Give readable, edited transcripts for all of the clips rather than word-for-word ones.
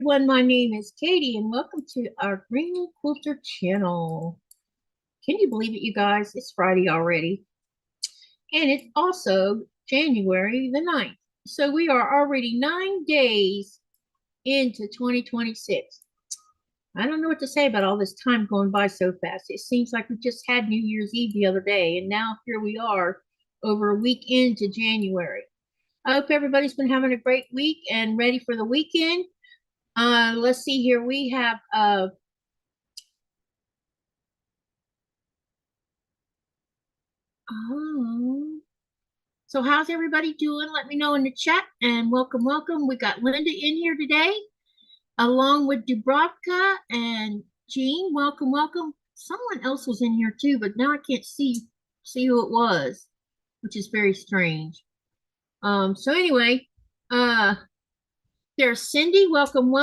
everyone, my name is Katie and welcome to our Greenland Quilter channel. Can you believe it, you guys? It's Friday already. And it's also January the 9th. So we are already 9 days into 2026. I don't know what to say about all this time going by so fast. It seems like we just had New Year's Eve the other day, and now here we are over a week into January. I hope everybody's been having a great week and ready for the weekend. Let's see here. We have so how's everybody doing? Let me know in the chat and welcome. We got Linda in here today, along with Dubravka and Jean. Welcome. Someone else was in here too, but now I can't see who it was, which is very strange. So anyway, there's Cindy. Welcome.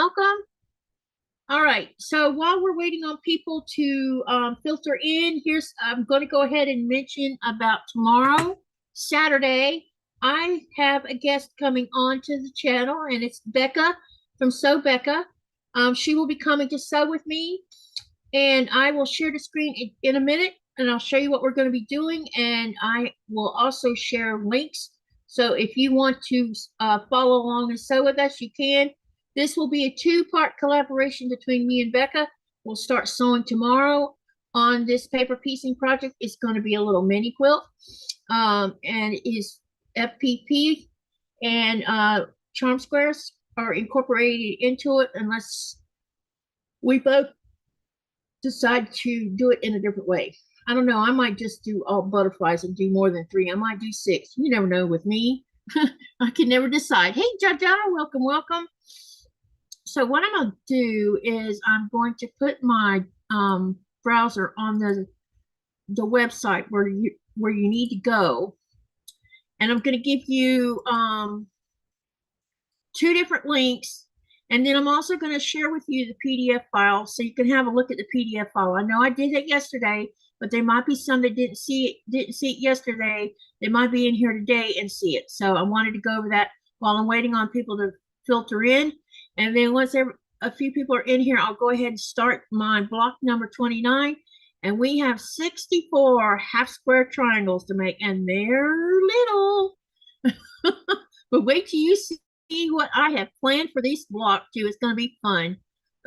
All right, so while we're waiting on people to filter in, I'm going to go ahead and mention about tomorrow, Saturday. I have a guest coming on to the channel, and it's Becca from Sew Becca. She will be coming to sew with me, and I will share the screen in a minute, and I'll show you what we're going to be doing, and I will also share links. So if you want to follow along and sew with us, you can. This will be a two-part collaboration between me and Becca. We'll start sewing tomorrow on this paper piecing project. It's going to be a little mini quilt, and it is FPP and charm squares are incorporated into it unless we both decide to do it in a different way. I don't know. I might just do all butterflies and do more than 3. I might do 6. You never know with me. I can never decide. Hey, Jaja, welcome. So what I'm going to do is I'm going to put my browser on the website where you need to go, and I'm going to give you 2 different links, and then I'm also going to share with you the PDF file so you can have a look at the PDF file. I know I did it yesterday, but there might be some that didn't see it yesterday. They might be in here today and see it. So I wanted to go over that while I'm waiting on people to filter in. And then once a few people are in here, I'll go ahead and start my block number 29. And we have 64 half square triangles to make, and they're little. But wait till you see what I have planned for this block too. It's going to be fun.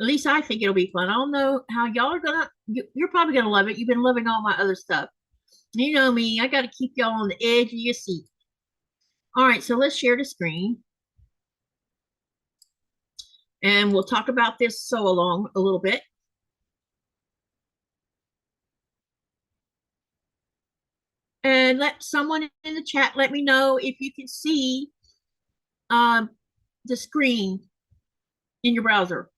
At least I think it'll be fun. I don't know how y'all are going to, you're probably going to love it. You've been loving all my other stuff. You know me, I got to keep y'all on the edge of your seat. All right, so let's share the screen. And we'll talk about this sew along a little bit. And let someone in the chat let me know if you can see the screen in your browser.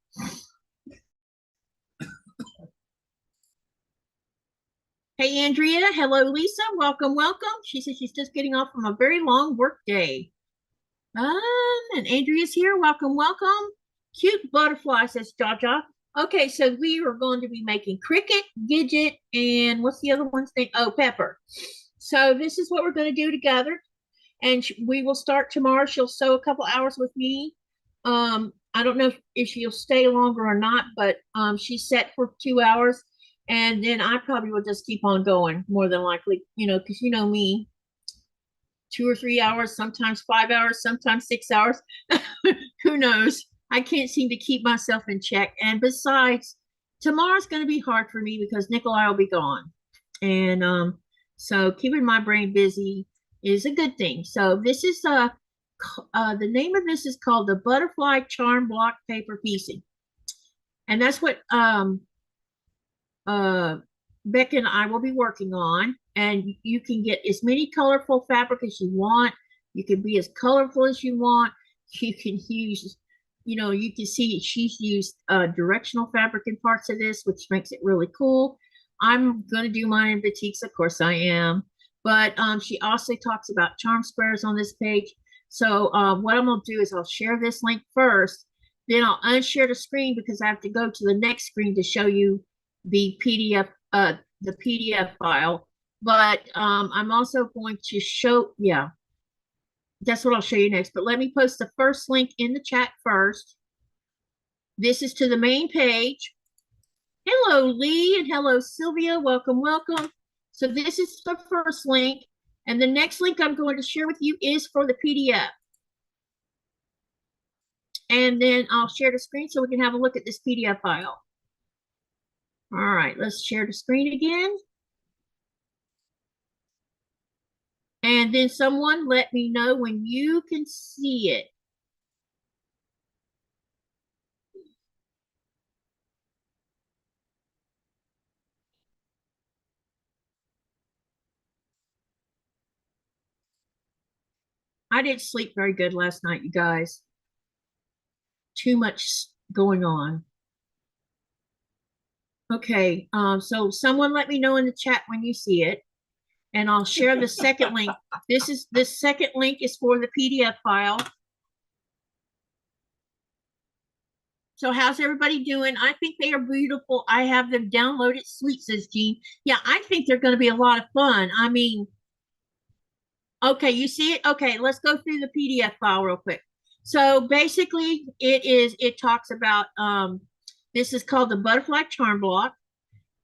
Hey, Andrea. Hello, Lisa. Welcome. She says she's just getting off from a very long work day. And Andrea's here. Welcome. Cute butterfly, says Jaja. Okay, so we are going to be making Cricket, Gidget, and what's the other one's name? Oh, Pepper. So this is what we're going to do together. And we will start tomorrow. She'll sew a couple hours with me. I don't know if she'll stay longer or not, but she's set for 2 hours. And then I probably will just keep on going, more than likely, because you know me, 2 or 3 hours, sometimes 5 hours, sometimes 6 hours. Who knows? I can't seem to keep myself in check. And besides, tomorrow's going to be hard for me because Nikolai will be gone. And so keeping my brain busy is a good thing. So this is the name of this is called the Butterfly Charm Block Paper Piecing. And that's what Becca and I will be working on. And you can get as many colorful fabric as you want. You can be as colorful as you want. You can use, you can see she's used directional fabric in parts of this, which makes it really cool. I'm going to do mine in batiks, of course I am. But she also talks about charm squares on this page. So what I'm going to do is I'll share this link first. Then I'll unshare the screen because I have to go to the next screen to show you the PDF file. But I'm also going to show, that's what I'll show you next. But let me post the first link in the chat first. This is to the main page. Hello, Lee, and hello, Sylvia. Welcome, welcome. So this is the first link, and the next link I'm going to share with you is for the PDF. And then I'll share the screen so we can have a look at this PDF file. All right, let's share the screen again. And then someone let me know when you can see it. I didn't sleep very good last night, you guys. Too much going on. Okay, so someone let me know in the chat when you see it, and I'll share the second link. This second link is for the PDF file. So how's everybody doing? I think they are beautiful. I have them downloaded. Sweet, says Jean. Yeah, I think they're going to be a lot of fun. I mean, okay, you see it? Okay, let's go through the PDF file real quick. So basically it talks about, this is called the butterfly charm block.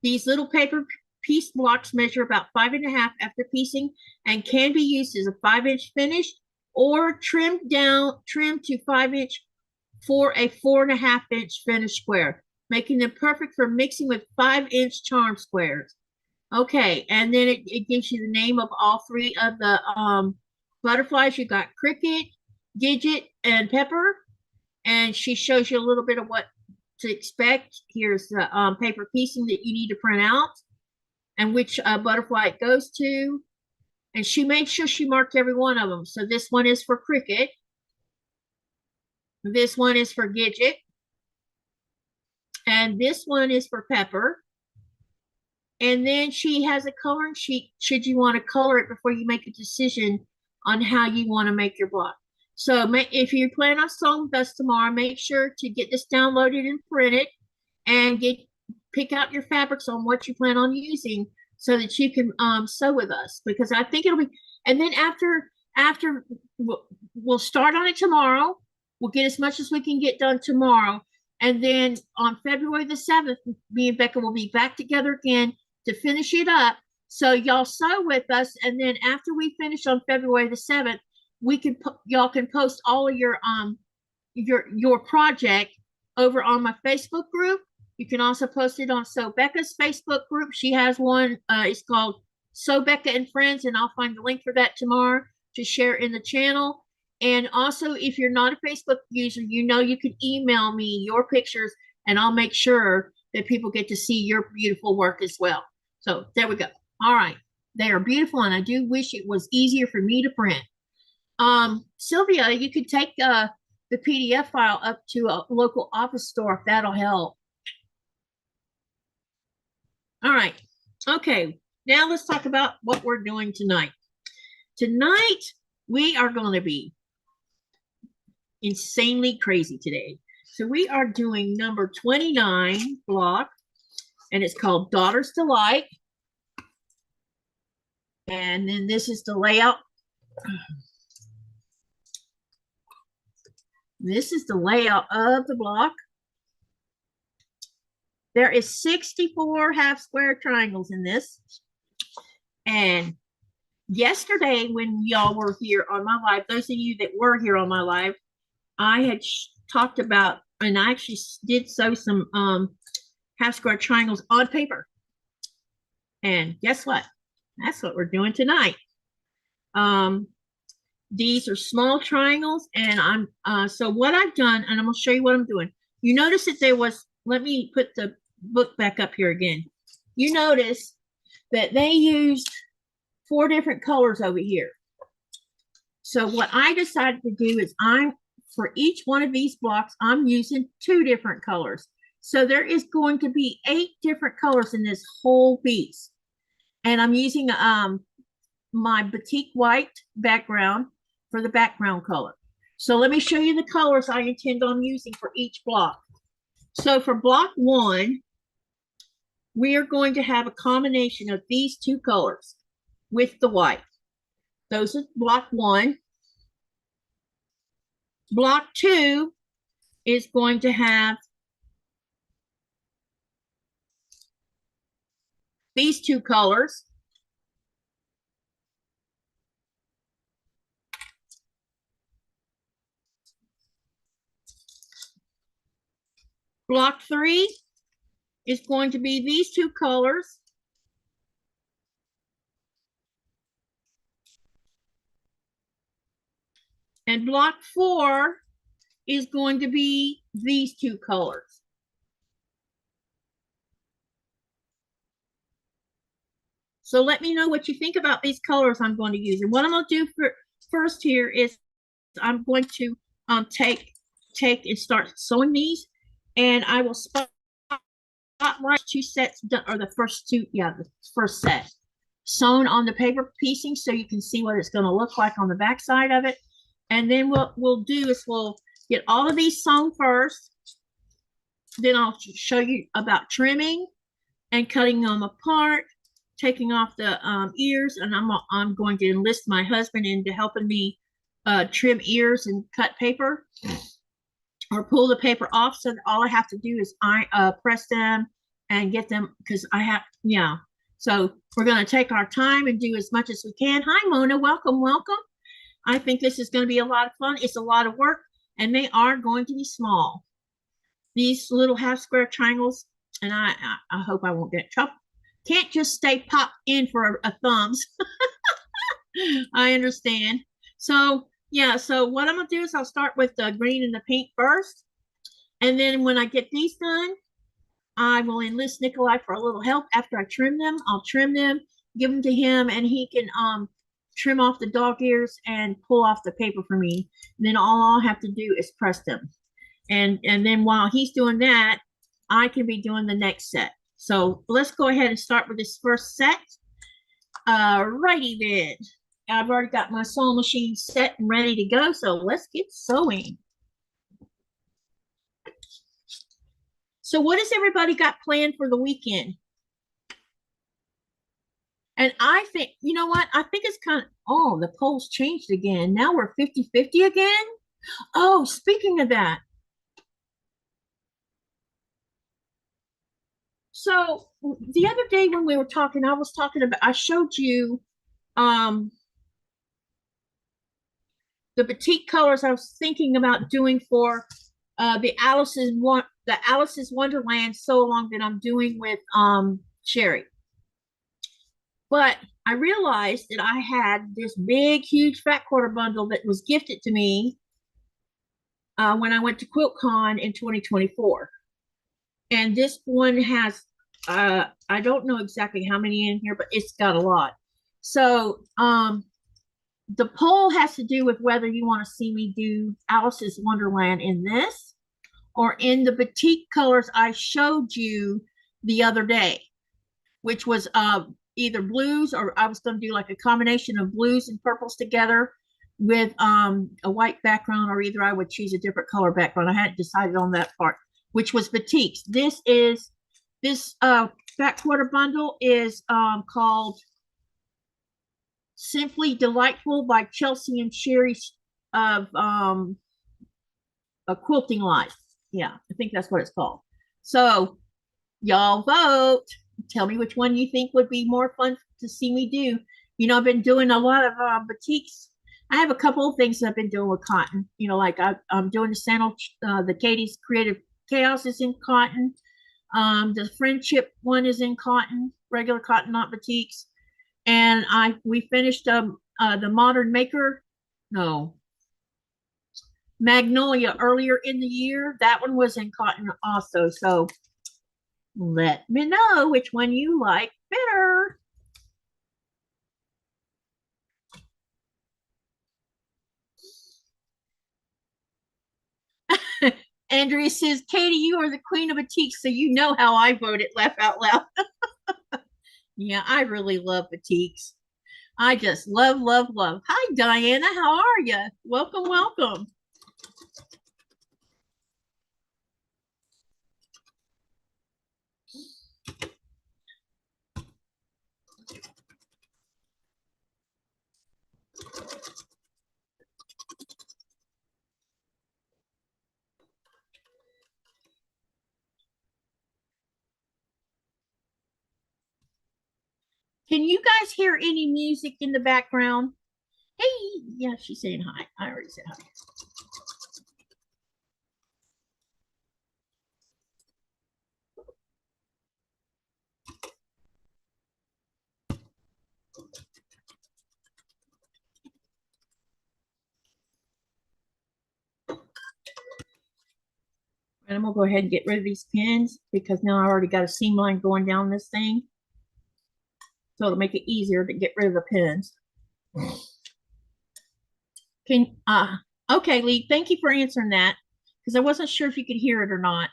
These little paper piece blocks measure about 5.5 after piecing and can be used as a 5-inch finish or trimmed to 5-inch for a 4.5-inch finish square, making them perfect for mixing with 5-inch charm squares. Okay, and then it gives you the name of all three of the butterflies. You got Cricket, Gidget, and Pepper, and she shows you a little bit of what to expect. Here's the paper piecing that you need to print out and which butterfly it goes to. And she made sure she marked every one of them. So this one is for Cricket. This one is for Gidget. And this one is for Pepper. And then she has a coloring sheet should you want to color it before you make a decision on how you want to make your block. So if you plan on sewing with us tomorrow, make sure to get this downloaded and printed and pick out your fabrics on what you plan on using so that you can sew with us, because I think it'll be, and then after we'll start on it tomorrow. We'll get as much as we can get done tomorrow. And then on February the 7th, me and Becca will be back together again to finish it up. So y'all sew with us. And then after we finish on February the 7th, y'all can post all of your project over on my Facebook group. You can also post it on Sew Becca's Facebook group. She has one. It's called Sew Becca and Friends, and I'll find the link for that tomorrow to share in the channel. And also, if you're not a Facebook user, you can email me your pictures, and I'll make sure that people get to see your beautiful work as well. So there we go. All right. They are beautiful, and I do wish it was easier for me to print. Sylvia, you could take the PDF file up to a local office store if that'll help. All right. Okay. Now let's talk about what we're doing tonight. Tonight, we are going to be insanely crazy today. So we are doing number 29 block, and it's called Daughter's Delight. And then this is the layout. This is the layout of the block. There is 64 half square triangles in this. And yesterday when y'all were here on my live, those of you that were here on my live, I had talked about, and I actually did sew some half square triangles on paper. And guess what? That's what we're doing tonight. These are small triangles, and so what I've done, and I'm gonna show you what I'm doing. You notice that there was, let me put the book back up here again. You notice that they used 4 different colors over here. So what I decided to do is for each one of these blocks, I'm using 2 different colors. So there is going to be 8 different colors in this whole piece. And I'm using my Batik white background for the background color. So let me show you the colors I intend on using for each block. So for block 1, we are going to have a combination of these 2 colors with the white. Those are block 1. Block 2 is going to have these two colors. Block 3 is going to be these two colors. And block 4 is going to be these two colors. So let me know what you think about these colors I'm going to use. And what I'm going to do first here is I'm going to take and start sewing these, and I will spotlight 2 sets, or the first 2, yeah, the first set sewn on the paper piecing, so you can see what it's going to look like on the back side of it. And then what we'll do is we'll get all of these sewn first. Then I'll show you about trimming and cutting them apart, taking off the ears, and I'm going to enlist my husband into helping me trim ears and cut paper or pull the paper off. So that all I have to do is press them and get them, because I have, yeah. So we're going to take our time and do as much as we can. Hi, Mona. Welcome, welcome. I think this is going to be a lot of fun. It's a lot of work, and they are going to be small. These little half square triangles, and I hope I won't get trouble. Can't just stay popped in for a thumbs. I understand. So yeah, so what I'm gonna do is I'll start with the green and the pink first, and then when I get these done, I will enlist Nikolai for a little help. After I trim them, I'll trim them, give them to him, and he can trim off the dog ears and pull off the paper for me. And then all I'll have to do is press them. And then while he's doing that, I can be doing the next set. So let's go ahead and start with this first set. Righty then. I've already got my sewing machine set and ready to go, so let's get sewing. So what has everybody got planned for the weekend? And I think, you know what? I think it's kind of, oh, the polls changed again. Now we're 50-50 again. Oh, speaking of that. So the other day when we were talking, I showed you the batik colors I was thinking about doing for the Alice's Wonderland sew along that I'm doing with Sherry. But I realized that I had this big, huge fat quarter bundle that was gifted to me when I went to QuiltCon in 2024. And this one has, I don't know exactly how many in here, but it's got a lot. So the poll has to do with whether you want to see me do Alice's Wonderland in this or in the batik colors I showed you the other day, which was either blues, or I was going to do like a combination of blues and purples together with a white background, or either I would choose a different color background. I hadn't decided on that part, which was batiks. This fat quarter bundle is called Simply Delightful by Chelsea and Sherry of a Quilting Life. Yeah, I think that's what it's called. So y'all vote. Tell me which one you think would be more fun to see me do. You know, I've been doing a lot of batiks. I have a couple of things I've been doing with cotton. You know, like I'm doing the sandal, the Katie's Creative Chaos is in cotton. The Friendship one is in cotton, regular cotton, not batiks. And we finished the Modern Maker, no, Magnolia earlier in the year. That one was in cotton also. So let me know which one you like better. Andrea says, Katie, you are the queen of batiks, so you know how I voted. Laugh out loud. Yeah, I really love batiks. I just love, love, love. Hi, Diana. How are you? Welcome, welcome. Can you guys hear any music in the background? Hey, yeah, she's saying hi. I already said hi. And I'm gonna go ahead and get rid of these pins because now I already got a seam line going down this thing. So it'll make it easier to get rid of the pins. Okay, Lee, thank you for answering that because I wasn't sure if you could hear it or not.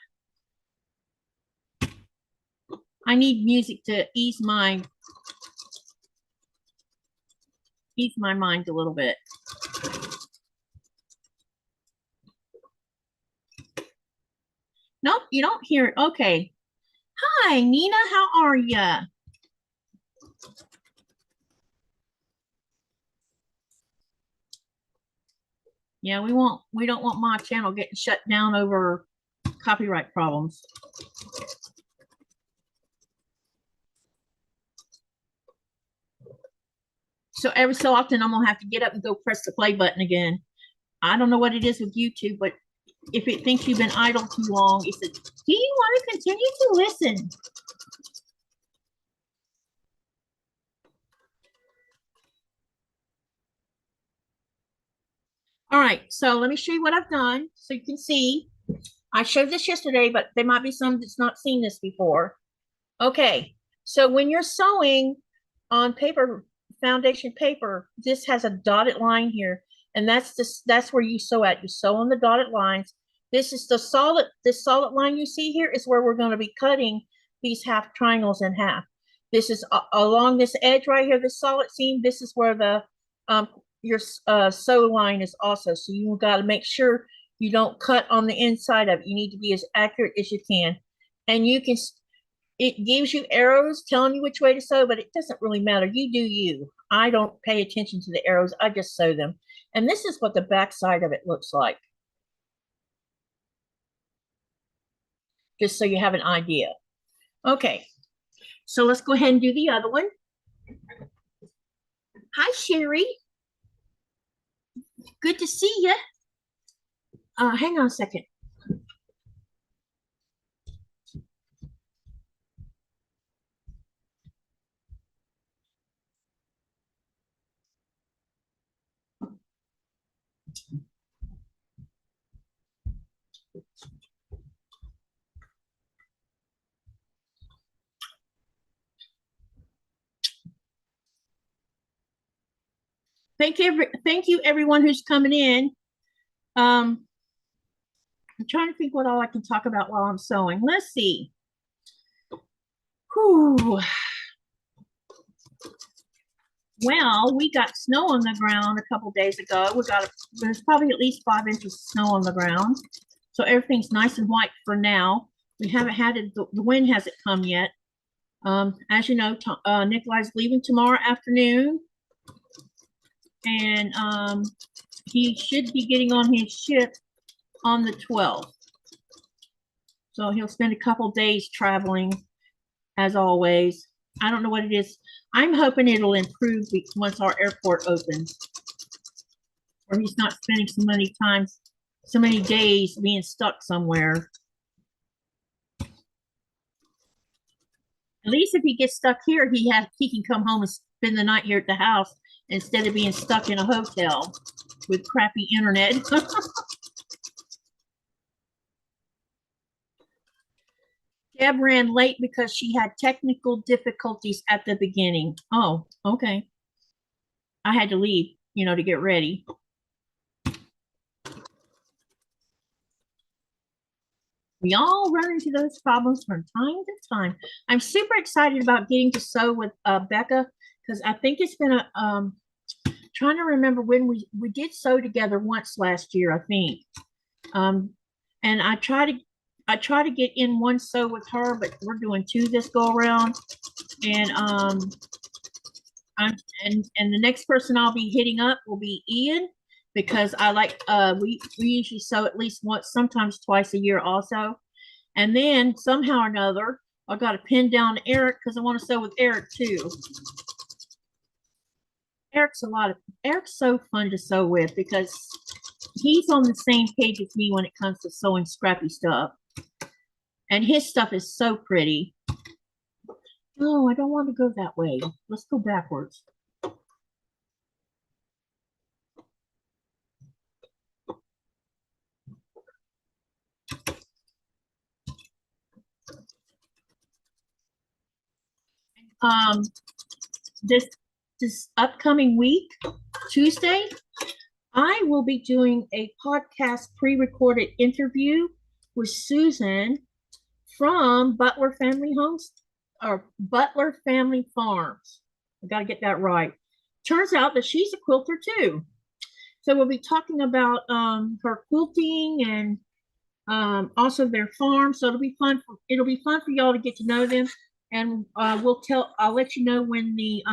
I need music to ease my mind a little bit. Nope, you don't hear it. Okay. Hi, Nina, how are ya? Yeah, we don't want my channel getting shut down over copyright problems. So every so often I'm gonna have to get up and go press the play button again. I don't know what it is with YouTube, but if it thinks you've been idle too long, it says, do you want to continue to listen? All right, so let me show you what I've done so you can see. I showed this yesterday, but there might be some that's not seen this before. Okay, so when you're sewing on paper, foundation paper, this has a dotted line here, and that's where you sew at. You sew on the dotted lines. This is this solid line you see here is where we're going to be cutting these half triangles in half. This is along this edge right here, this solid seam. This is where the your sew line is also. So you got to make sure you don't cut on the inside of it. You need to be as accurate as you can, and you can. It gives you arrows telling you which way to sew, but it doesn't really matter. You do you. I don't pay attention to the arrows. I just sew them. And this is what the back side of it looks like. Just so you have an idea. Okay, so let's go ahead and do the other one. Hi, Sherry. Good to see you. Hang on a second. Thank you everyone who's coming in. I'm trying to think what all I can talk about while I'm sewing. Let's see. Whew. Well, we got snow on the ground a couple days ago. There's probably at least 5 inches of snow on the ground. So everything's nice and white for now. We haven't had it, the wind hasn't come yet. As you know, Nikolai's leaving tomorrow afternoon. And he should be getting on his ship on the 12th. So he'll spend a couple days traveling, as always. I don't know what it is. I'm hoping it'll improve once our airport opens, or he's not spending so many days being stuck somewhere. At least if he gets stuck here, he can come home and spend the night here at the house instead of being stuck in a hotel with crappy internet. Deb ran late because she had technical difficulties at the beginning. Oh, okay. I had to leave, to get ready. We all run into those problems from time to time. I'm super excited about getting to sew with Becca because I think it's been trying to remember when we did sew together once last year, I think. And I try to get in one sew with her, but we're doing 2 this go around. And and the next person I'll be hitting up will be Ian, because I like we usually sew at least once, sometimes twice a year also. And then somehow or another, I got to pin down Eric because I want to sew with Eric too. Eric's so fun to sew with because he's on the same page as me when it comes to sewing scrappy stuff. And his stuff is so pretty. No, I don't want to go that way. Let's go backwards. This upcoming week, Tuesday, I will be doing a podcast pre-recorded interview with Susan from Butler Family Homes or Butler Family Farms. I got to get that right. Turns out that she's a quilter too. So we'll be talking about her quilting and also their farm. So it'll be fun. It'll be fun for y'all to get to know them. And I'll let you know when the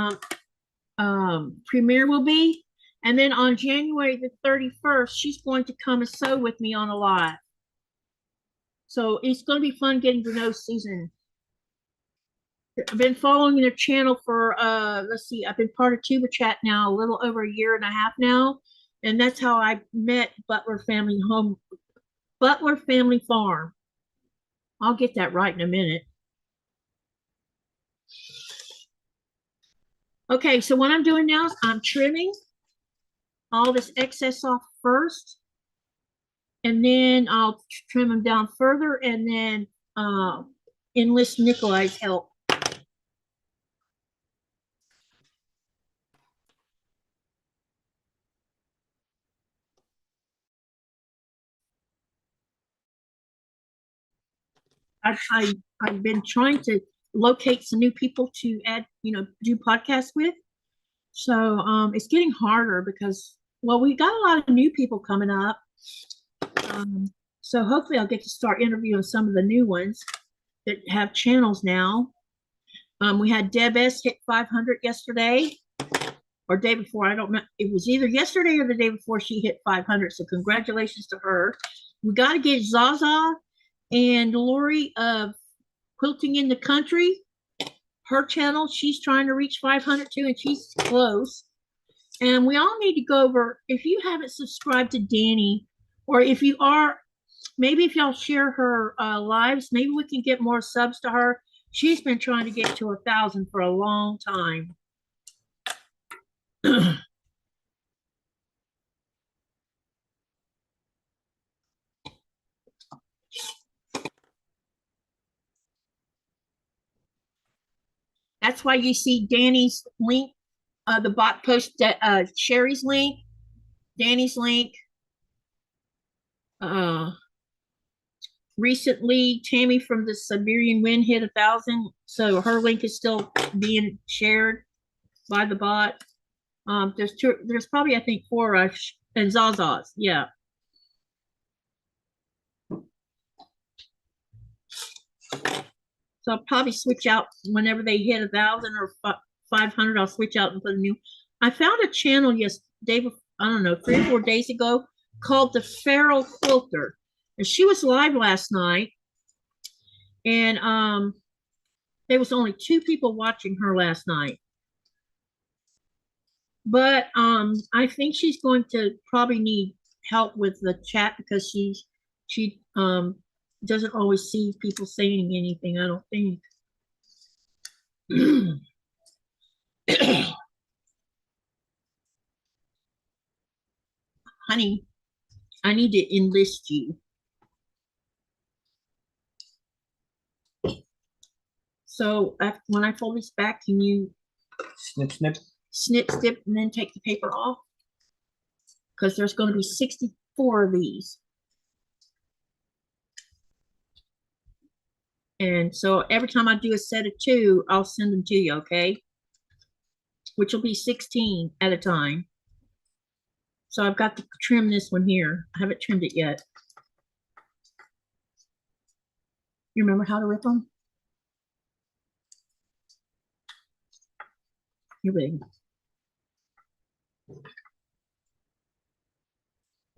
premiere will be. And then on January the 31st, she's going to come and sew with me on a live. So it's going to be fun getting to know Susan. I've been following their channel for, let's see, I've been part of Tuba Chat now a little over a year and a half now. And that's how I met Butler Family Farm. I'll get that right in a minute. Okay, so what I'm doing now is I'm trimming all this excess off first. And then I'll trim them down further and then enlist Nikolai's help. I've been trying to locate some new people to add, do podcasts with. So it's getting harder because, well, we got a lot of new people coming up. So hopefully I'll get to start interviewing some of the new ones that have channels now. We had Deb S hit 500 yesterday or day before. I don't know. It was either yesterday or the day before she hit 500. So congratulations to her. We got to get Zaza and Lori of Quilting in the Country. Her channel, she's trying to reach 500 too, and she's close. And we all need to go over, if you haven't subscribed to Danny, or if you are, maybe if y'all share her lives, maybe we can get more subs to her. She's been trying to get to 1,000 for a long time. That's why you see Danny's link, the bot post, Sherry's link, Danny's link. Recently, Tammy from the Siberian Wind hit 1,000, so her link is still being shared by the bot. There's probably, I think, 4 and Zaza's, yeah. So I'll probably switch out whenever they hit 1,000 or 500. I'll switch out and put a new. I found a channel yesterday, I don't know, 3 or 4 days ago, called the Feral Quilter. And she was live last night. And there was only 2 people watching her last night. But I think she's going to probably need help with the chat because she doesn't always see people saying anything, I don't think. Honey, I need to enlist you. So when I fold this back, can you snip, snip, and then take the paper off? Because there's going to be 64 of these. And so every time I do a set of 2, I'll send them to you, okay? Which will be 16 at a time. So I've got to trim this one here. I haven't trimmed it yet. You remember how to rip them? You're big.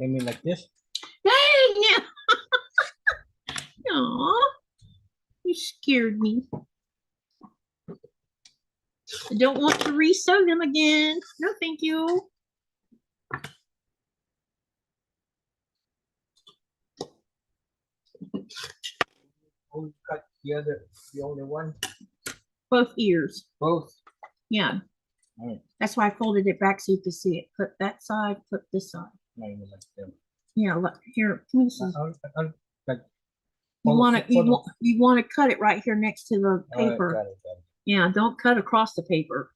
I mean like this? Dang! Aw, you scared me. I don't want to re-sew them again. No, thank you. Only cut the only one. Both ears. Both. Yeah. Right. That's why I folded it back so you could see it. Flip that side, flip this side. No, you like them. Yeah, look here. Let me see. Like, You want to cut it right here next to the paper. got it. Yeah, don't cut across the paper.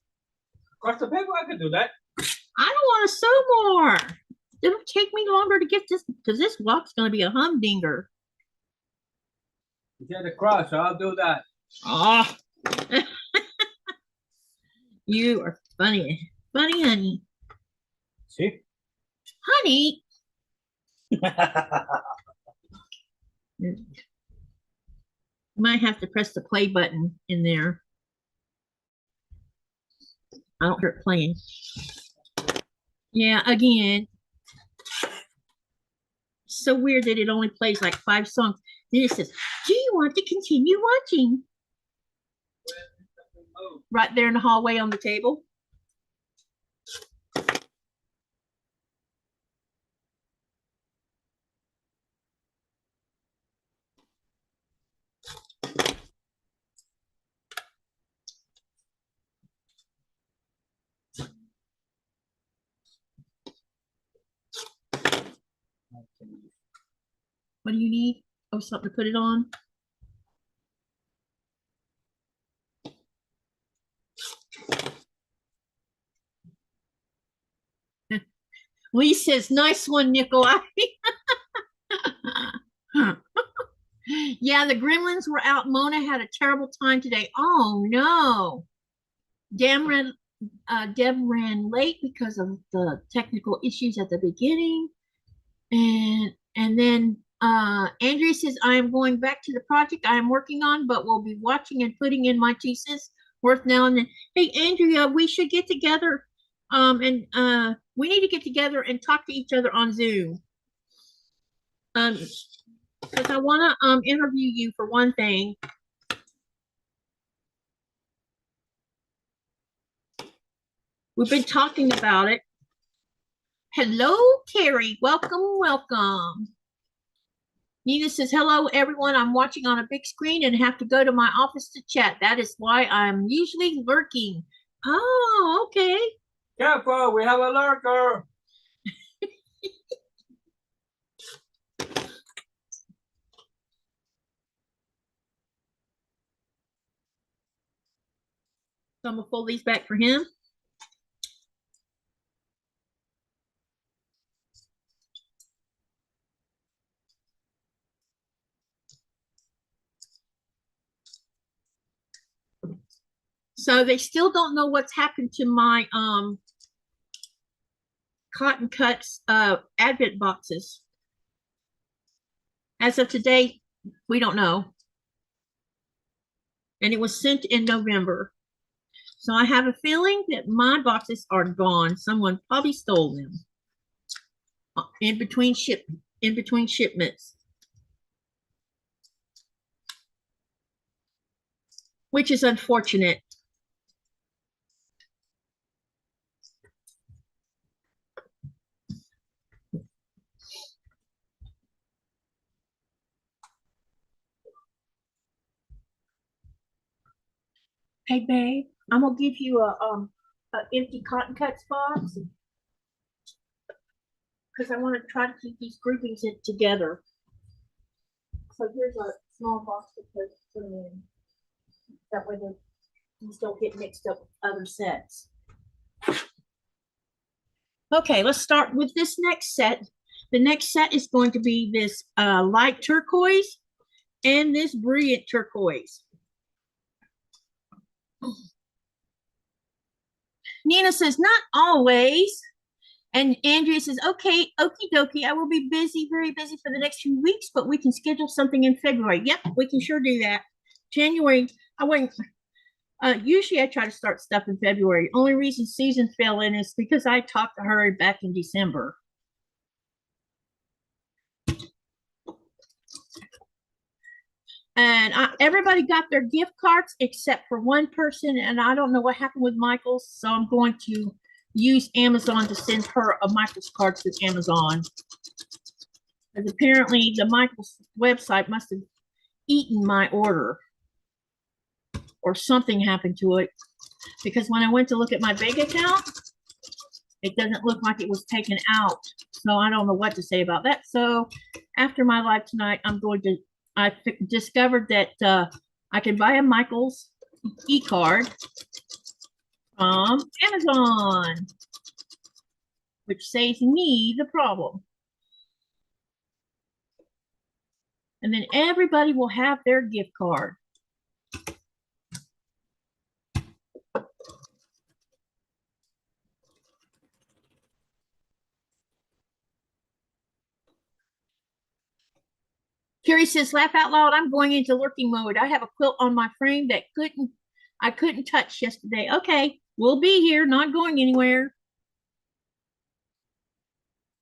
Across the paper, I could do that. I don't want to sew more. It'll take me longer to get this because this block's going to be a humdinger. You said the cross, so I'll do that. Ah, you are funny, funny, honey. See, honey. Might have to press the play button in there. I don't hear it playing. Yeah, again. So weird that it only plays like 5 songs. Then it says, do you want to continue watching? Right there in the hallway on the table. What do you need? Oh, something to put it on? Lee says, nice one, Nikolai. Yeah, the gremlins were out. Mona had a terrible time today. Oh, no. Deb ran late because of the technical issues at the beginning. And then Andrea says, I am going back to the project I am working on, but will be watching and putting in my 2 cents worth now and then. Hey, Andrea, we should get together and we need to get together and talk to each other on Zoom. Because I want to interview you for one thing. We've been talking about it. Hello, Carrie. Welcome, welcome. Nina says, hello, everyone. I'm watching on a big screen and have to go to my office to chat. That is why I'm usually lurking. Oh, okay. Careful, we have a lurker. So I'm going to fold these back for him. So they still don't know what's happened to my Cotton Cuts Advent boxes. As of today, we don't know. And it was sent in November. So I have a feeling that my boxes are gone. Someone probably stole them in between shipments. Which is unfortunate. Hey, babe, I'm gonna give you a empty Cotton Cuts box because I want to try to keep these groupings together. So here's a small box to put them in. That way these don't get mixed up with other sets. Okay, let's start with this next set. The next set is going to be this light turquoise and this brilliant turquoise. Nina says, not always. And Andrea says, okay, okie dokie. I will be busy, very busy for the next few weeks, but we can schedule something in February. Yep, we can sure do that. January, I wouldn't. Usually I try to start stuff in February. Only reason Susan fell in is because I talked to her back in December. And everybody got their gift cards except for one person, and I don't know what happened with Michael's, so I'm going to use Amazon to send her a Michael's card through Amazon. Because apparently the Michael's website must have eaten my order, or something happened to it, because when I went to look at my bank account, it doesn't look like it was taken out. So I don't know what to say about that. So after my live tonight, I discovered that I can buy a Michael's e-card from Amazon, which saves me the problem. And then everybody will have their gift card. Carrie says, laugh out loud. I'm going into lurking mode. I have a quilt on my frame that I couldn't touch yesterday. Okay, we'll be here, not going anywhere.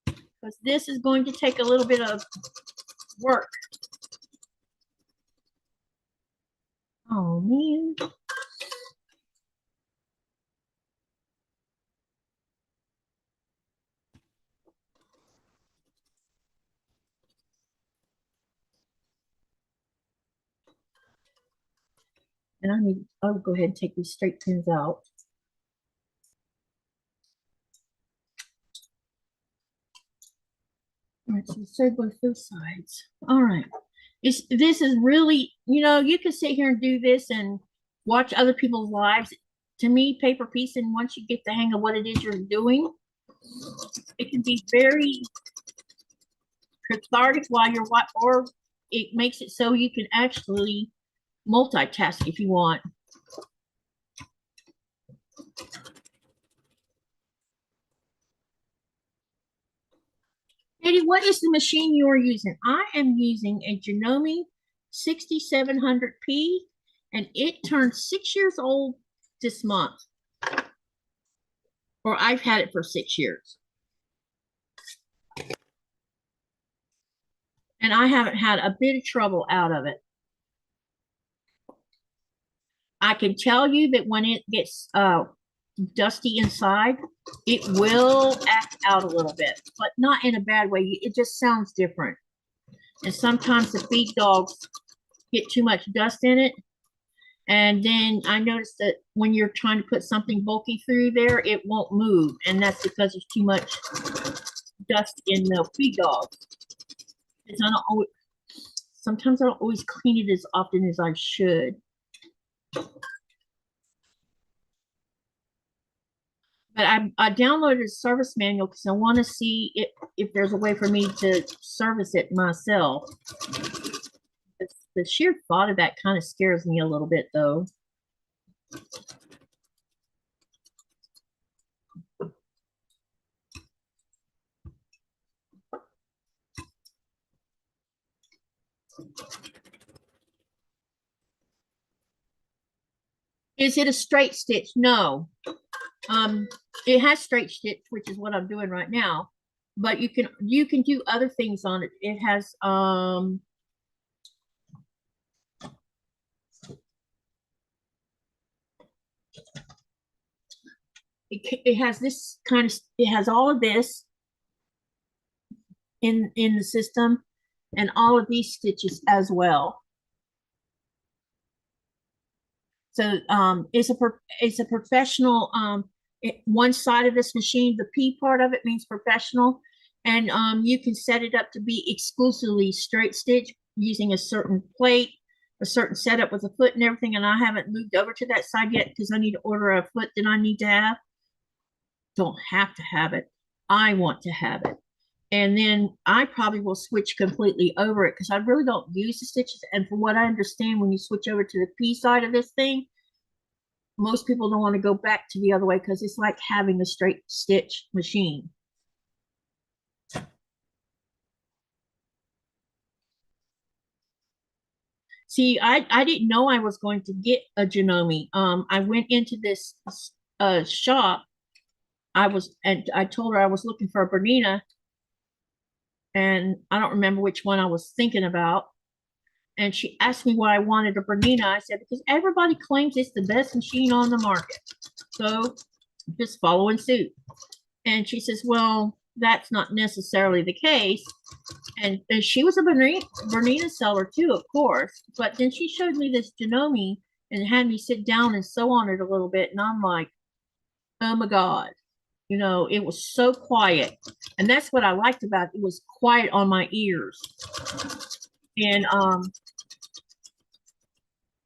Because this is going to take a little bit of work. Oh, man. And I'll go ahead and take these straight pins out. All right, so sew both those sides. All right. This is really, you can sit here and do this and watch other people's lives. To me, paper piecing, once you get the hang of what it is you're doing, it can be very cathartic while you're watching, or it makes it so you can actually multitask if you want. Katie, what is the machine you are using? I am using a Janome 6700P, and it turned 6 years old this month. Or I've had it for 6 years. And I haven't had a bit of trouble out of it. I can tell you that when it gets dusty inside, it will act out a little bit, but not in a bad way. It just sounds different. And sometimes the feed dogs get too much dust in it. And then I noticed that when you're trying to put something bulky through there, it won't move. And that's because there's too much dust in the feed dogs. Sometimes I don't always clean it as often as I should. But I downloaded a service manual because I want to see if there's a way for me to service it myself. The sheer thought of that kind of scares me a little bit, though. Is it a straight stitch? No. It has straight stitch, which is what I'm doing right now. But you can do other things on it. It has it has this kind of, it has all of this in the system, and all of these stitches as well. So it's a professional. One side of this machine, the P part of it means professional, and you can set it up to be exclusively straight stitch using a certain plate, a certain setup with a foot and everything. And I haven't moved over to that side yet because I need to order a foot that I need to have. Don't have to have it. I want to have it. And then I probably will switch completely over it because I really don't use the stitches. And from what I understand, when you switch over to the P side of this thing, most people don't want to go back to the other way because it's like having a straight stitch machine. See, I didn't know I was going to get a Janome. I went into this shop. I told her I was looking for a Bernina, and I don't remember which one I was thinking about. And she asked me why I wanted a Bernina. I said, because everybody claims it's the best machine on the market. So just following suit. And she says, well, that's not necessarily the case. And she was a Bernina seller too, of course. But then she showed me this Janome and had me sit down and sew on it a little bit. And I'm like, oh my God. You know, it was so quiet. And that's what I liked about it. It was quiet on my ears. And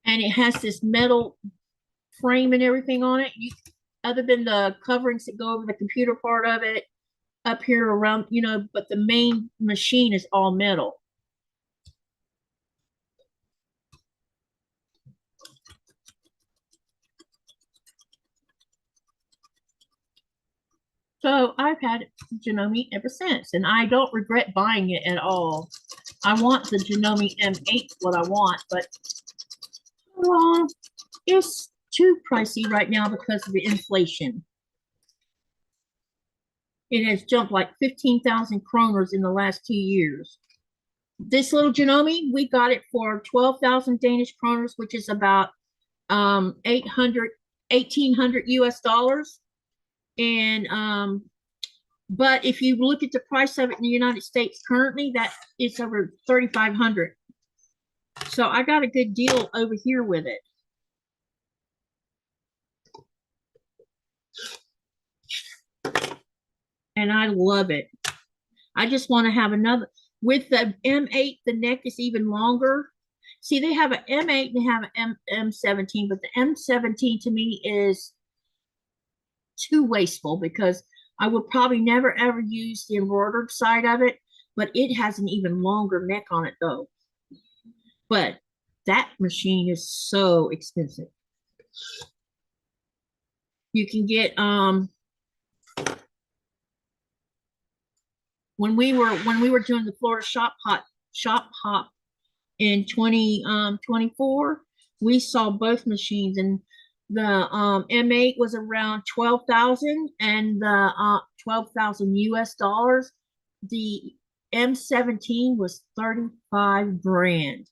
it has this metal frame and everything on it. Other than the coverings that go over the computer part of it, up here around, you know, but the main machine is all metal. So I've had Janome ever since, and I don't regret buying it at all. I want the Janome M8, what I want, but it's too pricey right now because of the inflation. It has jumped like 15,000 kroners in the last 2 years. This little Janome, we got it for 12,000 Danish kroners, which is about 1,800 US dollars. And but if you look at the price of it in the United States currently, that it's over 3,500. So I got a good deal over here with it. And I love it. I just want to have another. With the M8, the neck is even longer. See, they have an M8 and they have an M17, but the M17 to me is too wasteful because I would probably never ever use the embroidered side of it, but it has an even longer neck on it though. But that machine is so expensive. You can get when we were doing the Florida shop hop in 2024, we saw both machines, and the M8 was around 12,000 and the 12,000 US dollars. The M17 was 35 grand.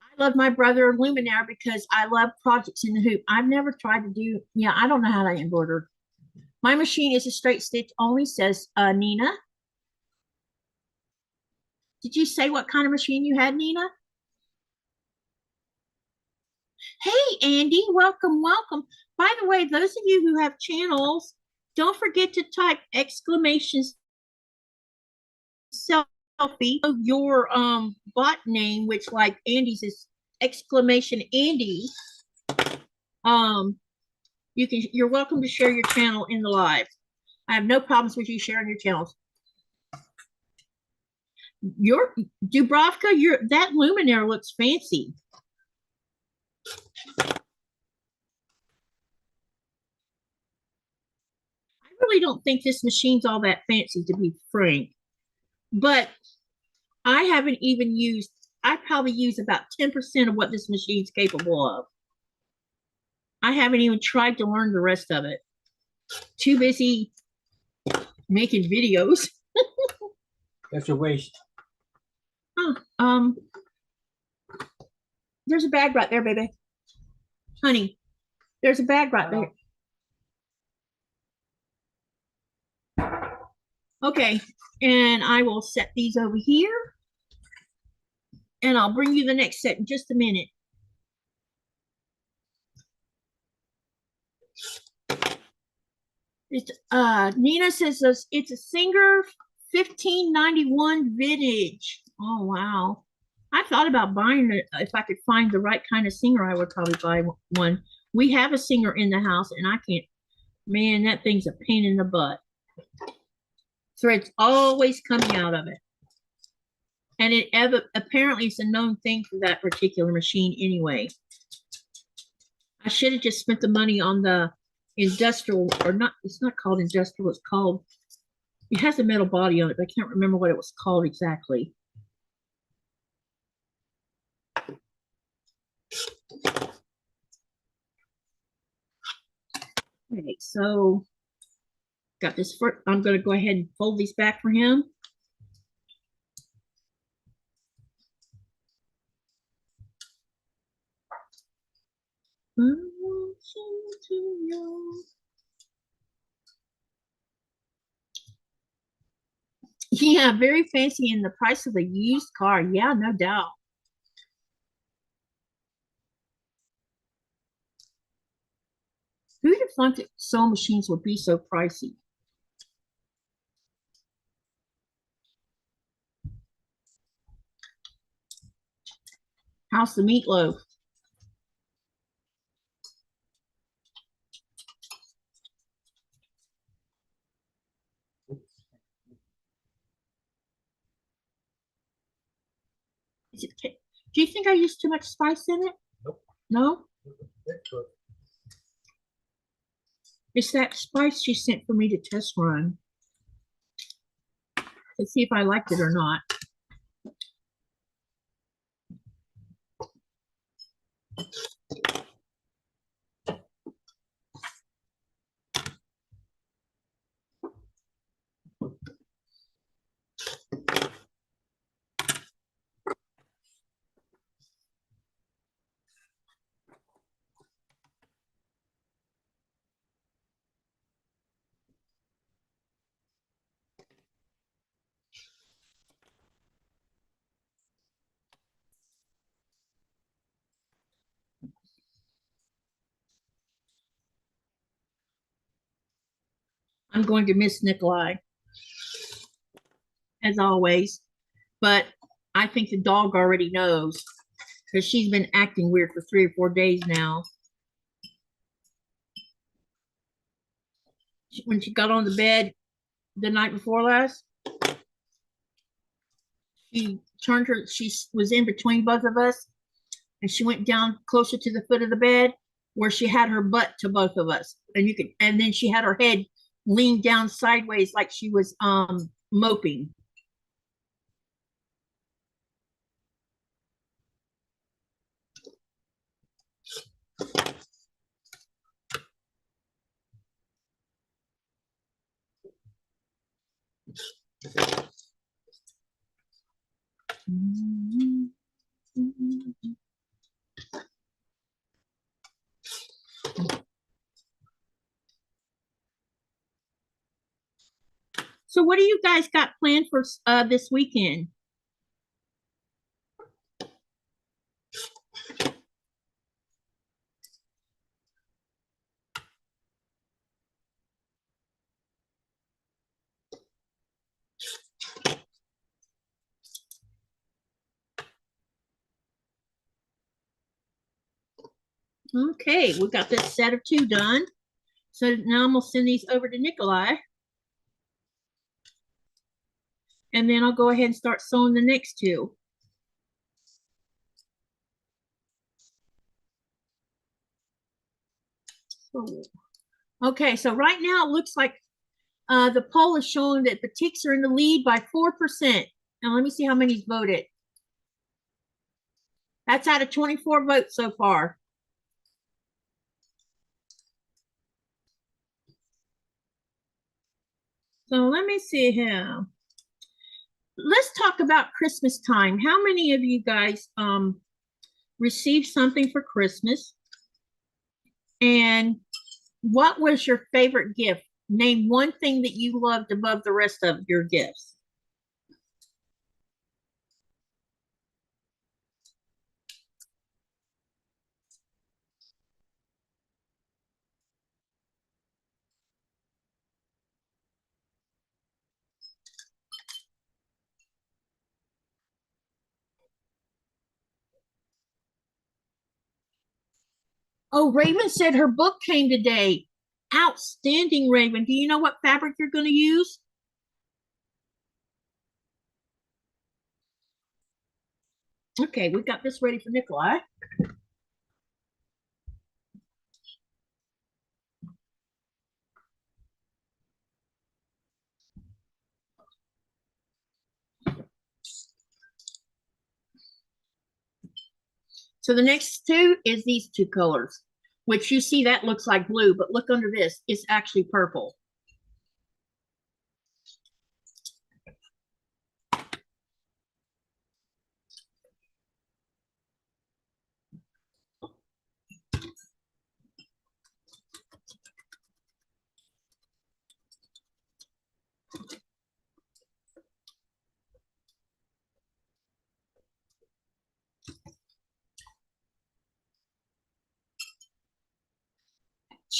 I love my brother Luminaire because I love projects in the hoop. I've never tried to do, yeah, I don't know how to embroider. My machine is a straight stitch only, says Nina. Did you say what kind of machine you had, Nina? Hey, Andy, welcome, welcome. By the way, those of you who have channels, don't forget to type exclamation selfie of your bot name, which like Andy's is exclamation Andy. You're welcome to share your channel in the live. I have no problems with you sharing your channels. Your Dubrovka, that Luminaire looks fancy. I really don't think this machine's all that fancy, to be frank. But I haven't even used, I probably use about 10% of what this machine's capable of. I haven't even tried to learn the rest of it. Too busy making videos. That's a waste. Oh, there's a bag right there, baby. Honey, there's a bag right there. Okay, and I will set these over here. And I'll bring you the next set in just a minute. It's, Nina says it's a Singer 1591 vintage. Oh, wow. I thought about buying it. If I could find the right kind of Singer, I would probably buy one. We have a Singer in the house, and I can't, man, that thing's a pain in the butt. Thread's always coming out of it. And it apparently it's a known thing for that particular machine anyway. I should have just spent the money on the industrial, or not, it's not called industrial, it's called, it has a metal body on it, but I can't remember what it was called exactly. Okay, so Got this for, I'm going to go ahead and fold these back for him. I want you to know. Yeah, very fancy in the price of a used car. Yeah, no doubt. Who'd have thought that sewing machines would be so pricey? How's the meatloaf? Is it, do you think I used too much spice in it? Nope. No? It's that spice she sent for me to test run to see if I liked it or not. I'm going to miss Nikolai, as always, but I think the dog already knows because she's been acting weird for 3 or 4 days now. When she got on the bed the night before last, she turned her, she was in between both of us, and she went down closer to the foot of the bed where she had her butt to both of us. And you could, and then she had her head leaned down sideways like she was moping. So what do you guys got planned for this weekend? Okay, we got this set of 2 done. So now I'm gonna send these over to Nikolai. And then I'll go ahead and start sewing the next 2. Okay, so right now it looks like the poll is showing that Batiks are in the lead by 4%. Now let me see how many's voted. That's out of 24 votes so far. So let me see here. Let's talk about Christmas time. How many of you guys received something for Christmas? And what was your favorite gift? Name one thing that you loved above the rest of your gifts. Oh, Raven said her book came today. Outstanding, Raven. Do you know what fabric you're going to use? Okay, we got this ready for Nikolai. So the next 2 is these 2 colors, which you see that looks like blue, but look under this, it's actually purple.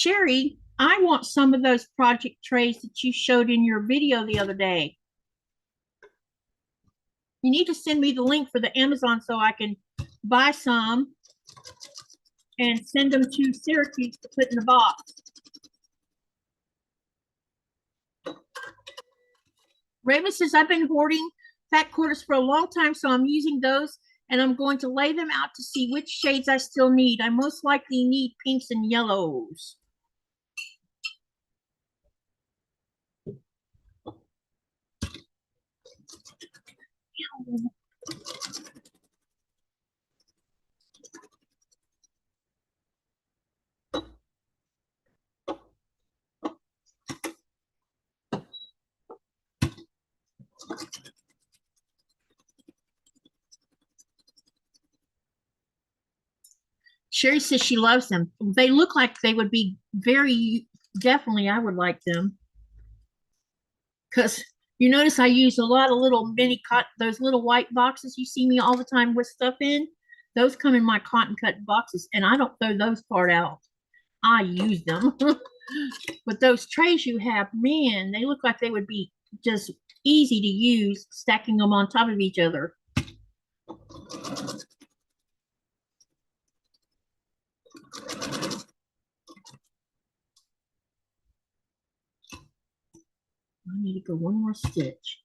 Sherry, I want some of those project trays that you showed in your video the other day. You need to send me the link for the Amazon so I can buy some and send them to Syracuse to put in the box. Raven says, I've been hoarding fat quarters for a long time, so I'm using those and I'm going to lay them out to see which shades I still need. I most likely need pinks and yellows. Sherry says she loves them. They look like they would be very, definitely I would like them. Because you notice I use a lot of little mini those little white boxes you see me all the time with stuff in. Those come in my cotton cut boxes and I don't throw those part out. I use them. But those trays you have, man, they look like they would be just easy to use, stacking them on top of each other. I need to go one more stitch.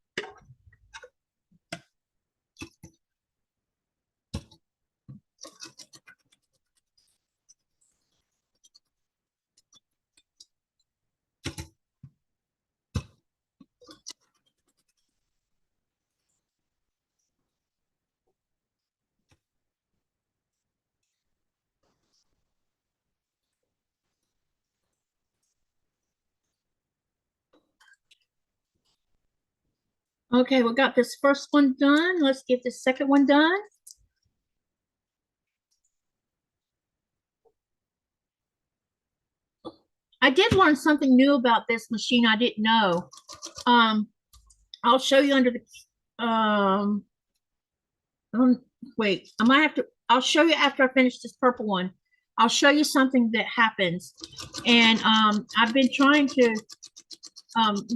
Okay, we got this first one done. Let's get the second one done. I did learn something new about this machine I didn't know. I'll show you under the wait, I might have to, I'll show you after I finish this purple one. I'll show you something that happens. And I've been trying to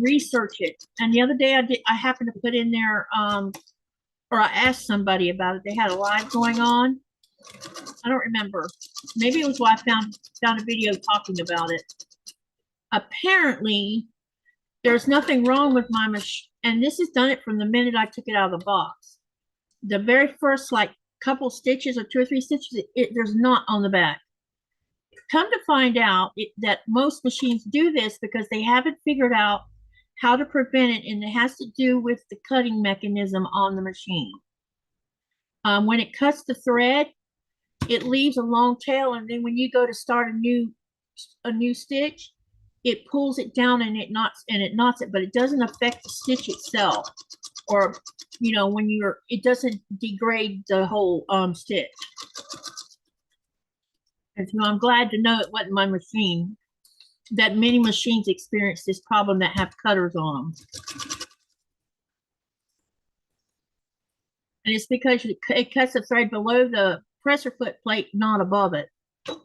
research it. And the other day I happened to put in there or I asked somebody about it. They had a live going on. I don't remember. Maybe it was why I found a video talking about it. Apparently, there's nothing wrong with my machine. And this has done it from the minute I took it out of the box. The very first like couple stitches or 2 or 3 stitches, there's not on the back. Come to find out that most machines do this because they haven't figured out how to prevent it, and it has to do with the cutting mechanism on the machine. When it cuts the thread, it leaves a long tail, and then when you go to start a new stitch, it pulls it down and it knots it, but it doesn't affect the stitch itself, or you know, when it doesn't degrade the whole stitch. And so I'm glad to know it wasn't my machine. That many machines experience this problem that have cutters on them. And it's because it cuts the thread below the presser foot plate, not above it. But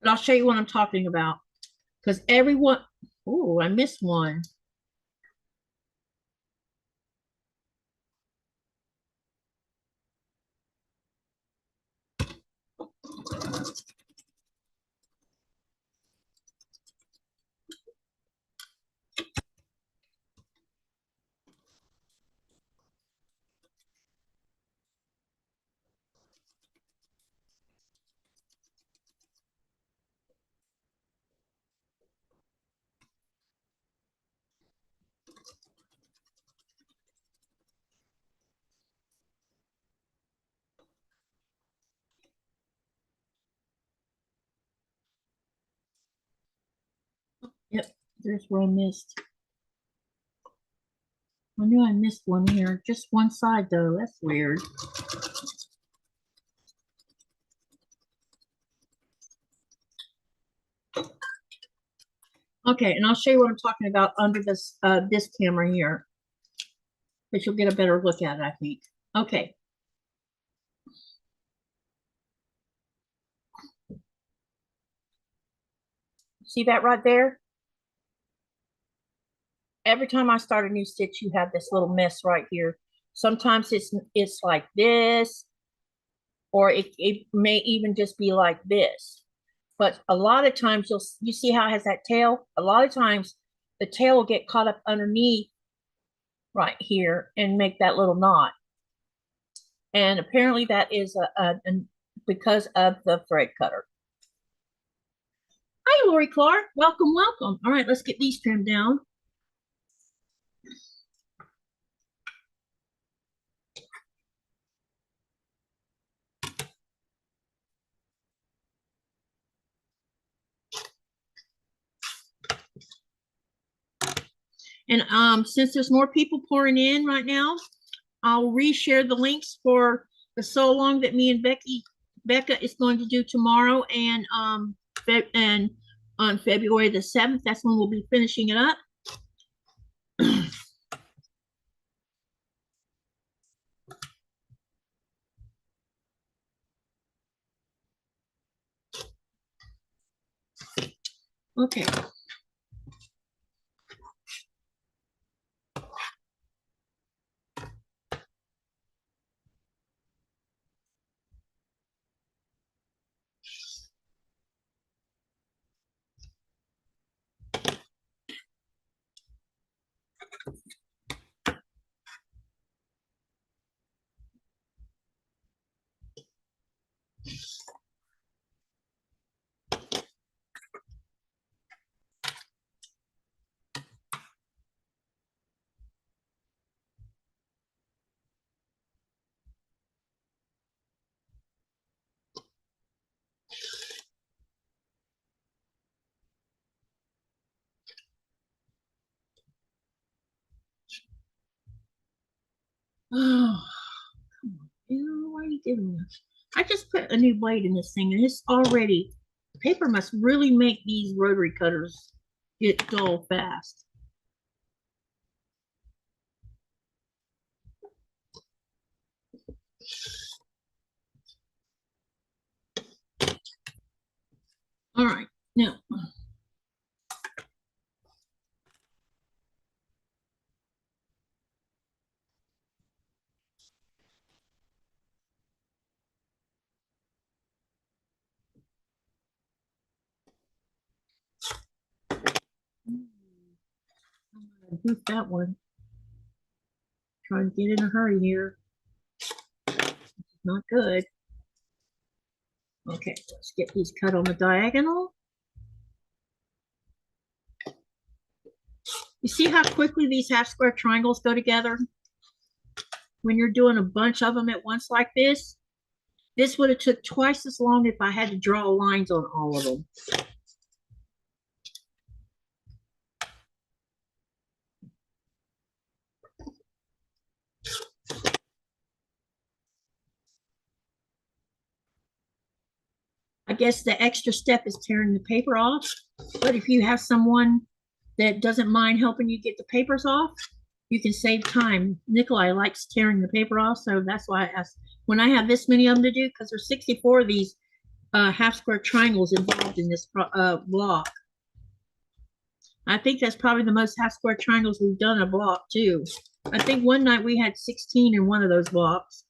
I'll show you what I'm talking about. Because everyone, oh, I missed one. Yep, there's where I missed. I knew I missed one here. Just one side though. That's weird. Okay, and I'll show you what I'm talking about under this this camera here. But you'll get a better look at it, I think. Okay. See that right there? Every time I start a new stitch, you have this little mess right here. Sometimes it's like this, or it may even just be like this. But a lot of times you see how it has that tail? A lot of times the tail will get caught up underneath right here and make that little knot. And apparently that is because of the thread cutter. Hi, Lori Clark. Welcome, welcome. All right, let's get these trimmed down. And since there's more people pouring in right now, I'll reshare the links for the sew along that me and Becca is going to do tomorrow, and on February the 7th, that's when we'll be finishing it up. Okay. Oh, come on. Ew, why are you doing this? I just put a new blade in this thing, and it's already, paper must really make these rotary cutters get dull fast. All right, now. I'm gonna goof that one. Trying to get in a hurry here. Not good. Okay, let's get these cut on the diagonal. You see how quickly these half square triangles go together? When you're doing a bunch of them at once like this, this would have took twice as long if I had to draw lines on all of them. I guess the extra step is tearing the paper off, but if you have someone that doesn't mind helping you get the papers off, you can save time. Nikolai likes tearing the paper off, so that's why I asked. When I have this many of them to do, because there's 64 of these half square triangles involved in this block. I think that's probably the most half square triangles we've done in a block too. I think one night we had 16 in one of those blocks.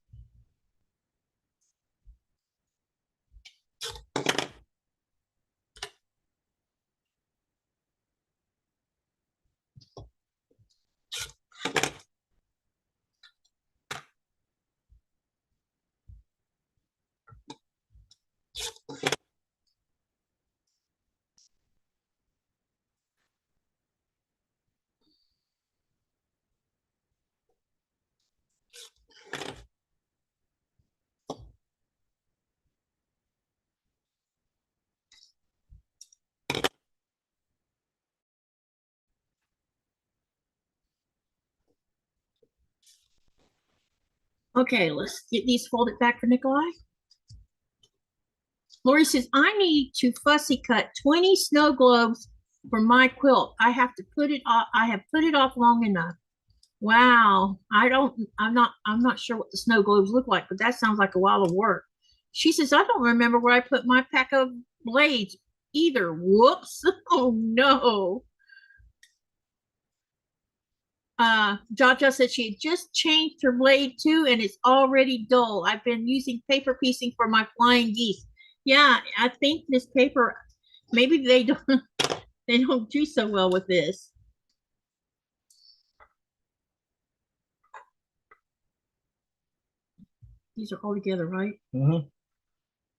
Okay, let's get these folded back for Nikolai. Lori says, I need to fussy cut 20 snow globes for my quilt. I have to put it off. I have put it off long enough. Wow. I'm not sure what the snow globes look like, but that sounds like a while of work. She says, I don't remember where I put my pack of blades. either. Whoops. Oh no. Jaja said she had just changed her blade too, and it's already dull. I've been using paper piecing for my flying geese. Yeah, I think this paper, maybe they don't they don't do so well with this. These are all together, right? Mm-hmm.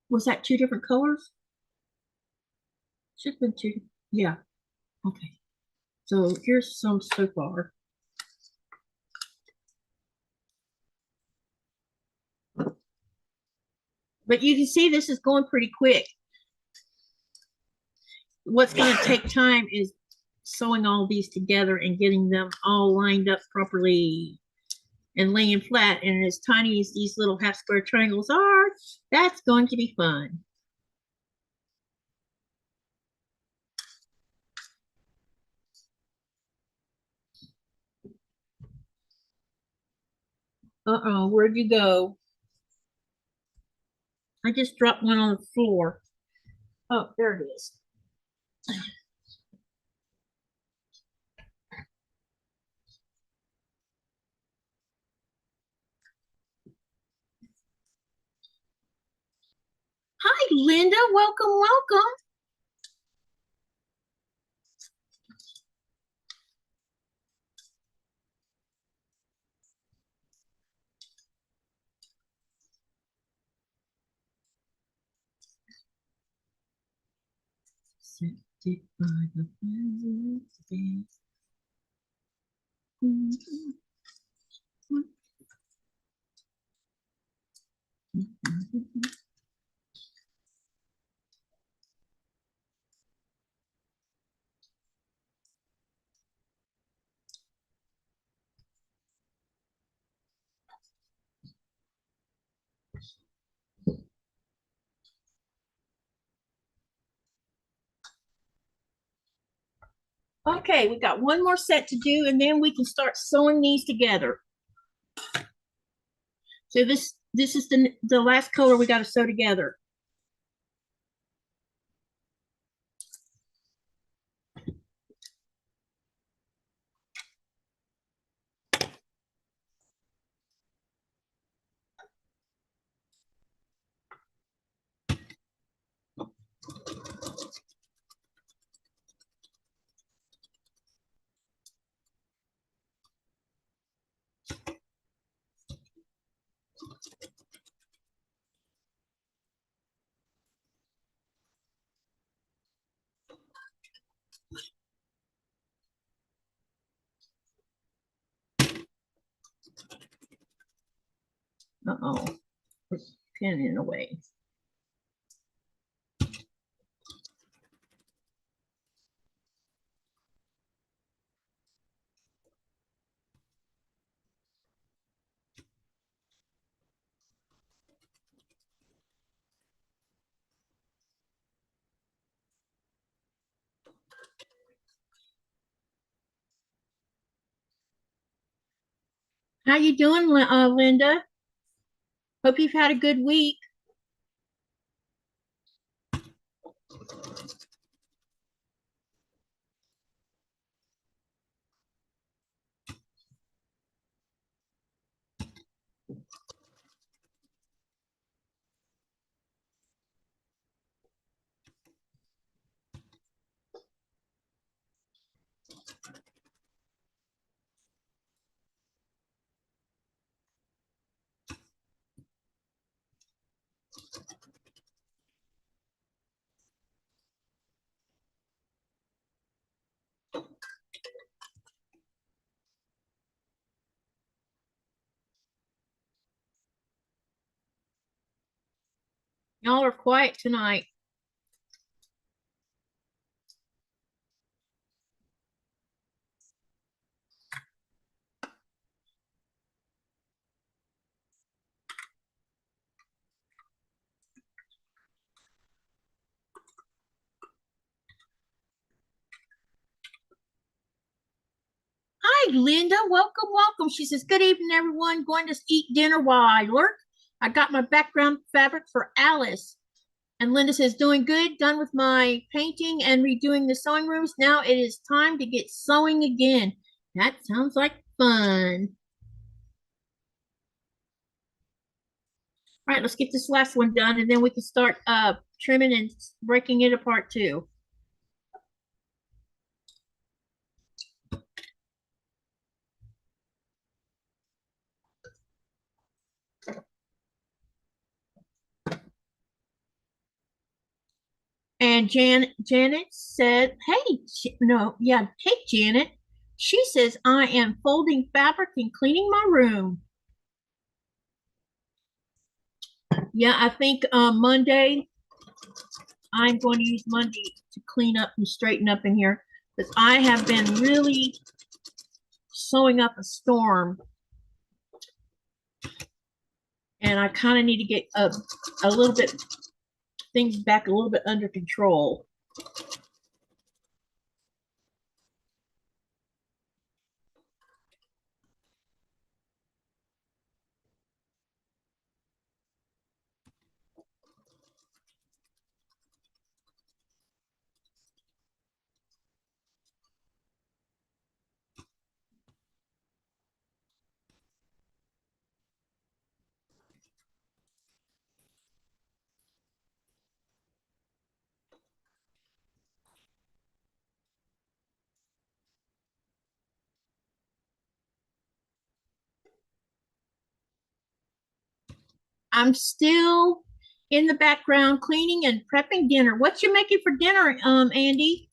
Was that two different colors? Should have been two. Yeah. Okay. So here's some so far. But you can see this is going pretty quick. What's going to take time is sewing all these together and getting them all lined up properly and laying flat. And as tiny as these little half square triangles are, that's going to be fun. Uh-oh, where'd you go? I just dropped one on the floor. Oh, there it is. Hi, Linda. Welcome, welcome. Okay, we got one more set to do, and then we can start sewing these together. So this is the last color we got to sew together. Uh-oh, it's pinning in a way. How you doing, Linda? Hope you've had a good week. Y'all are quiet tonight. Hi, Linda. Welcome, welcome. She says, good evening, everyone. Going to eat dinner while I lurk. I got my background fabric for Alice. And Linda says, doing good, done with my painting and redoing the sewing rooms. Now it is time to get sewing again. That sounds like fun. All right, let's get this last one done and then we can start trimming and breaking it apart too. And Janet said, hey, no, yeah, hey, Janet. She says, I am folding fabric and cleaning my room. Yeah, I think Monday, I'm going to use Monday to clean up and straighten up in here because I have been really sewing up a storm. And I kind of need to get a little bit, things back a little bit under control. I'm still in the background cleaning and prepping dinner. What you making for dinner, Andy?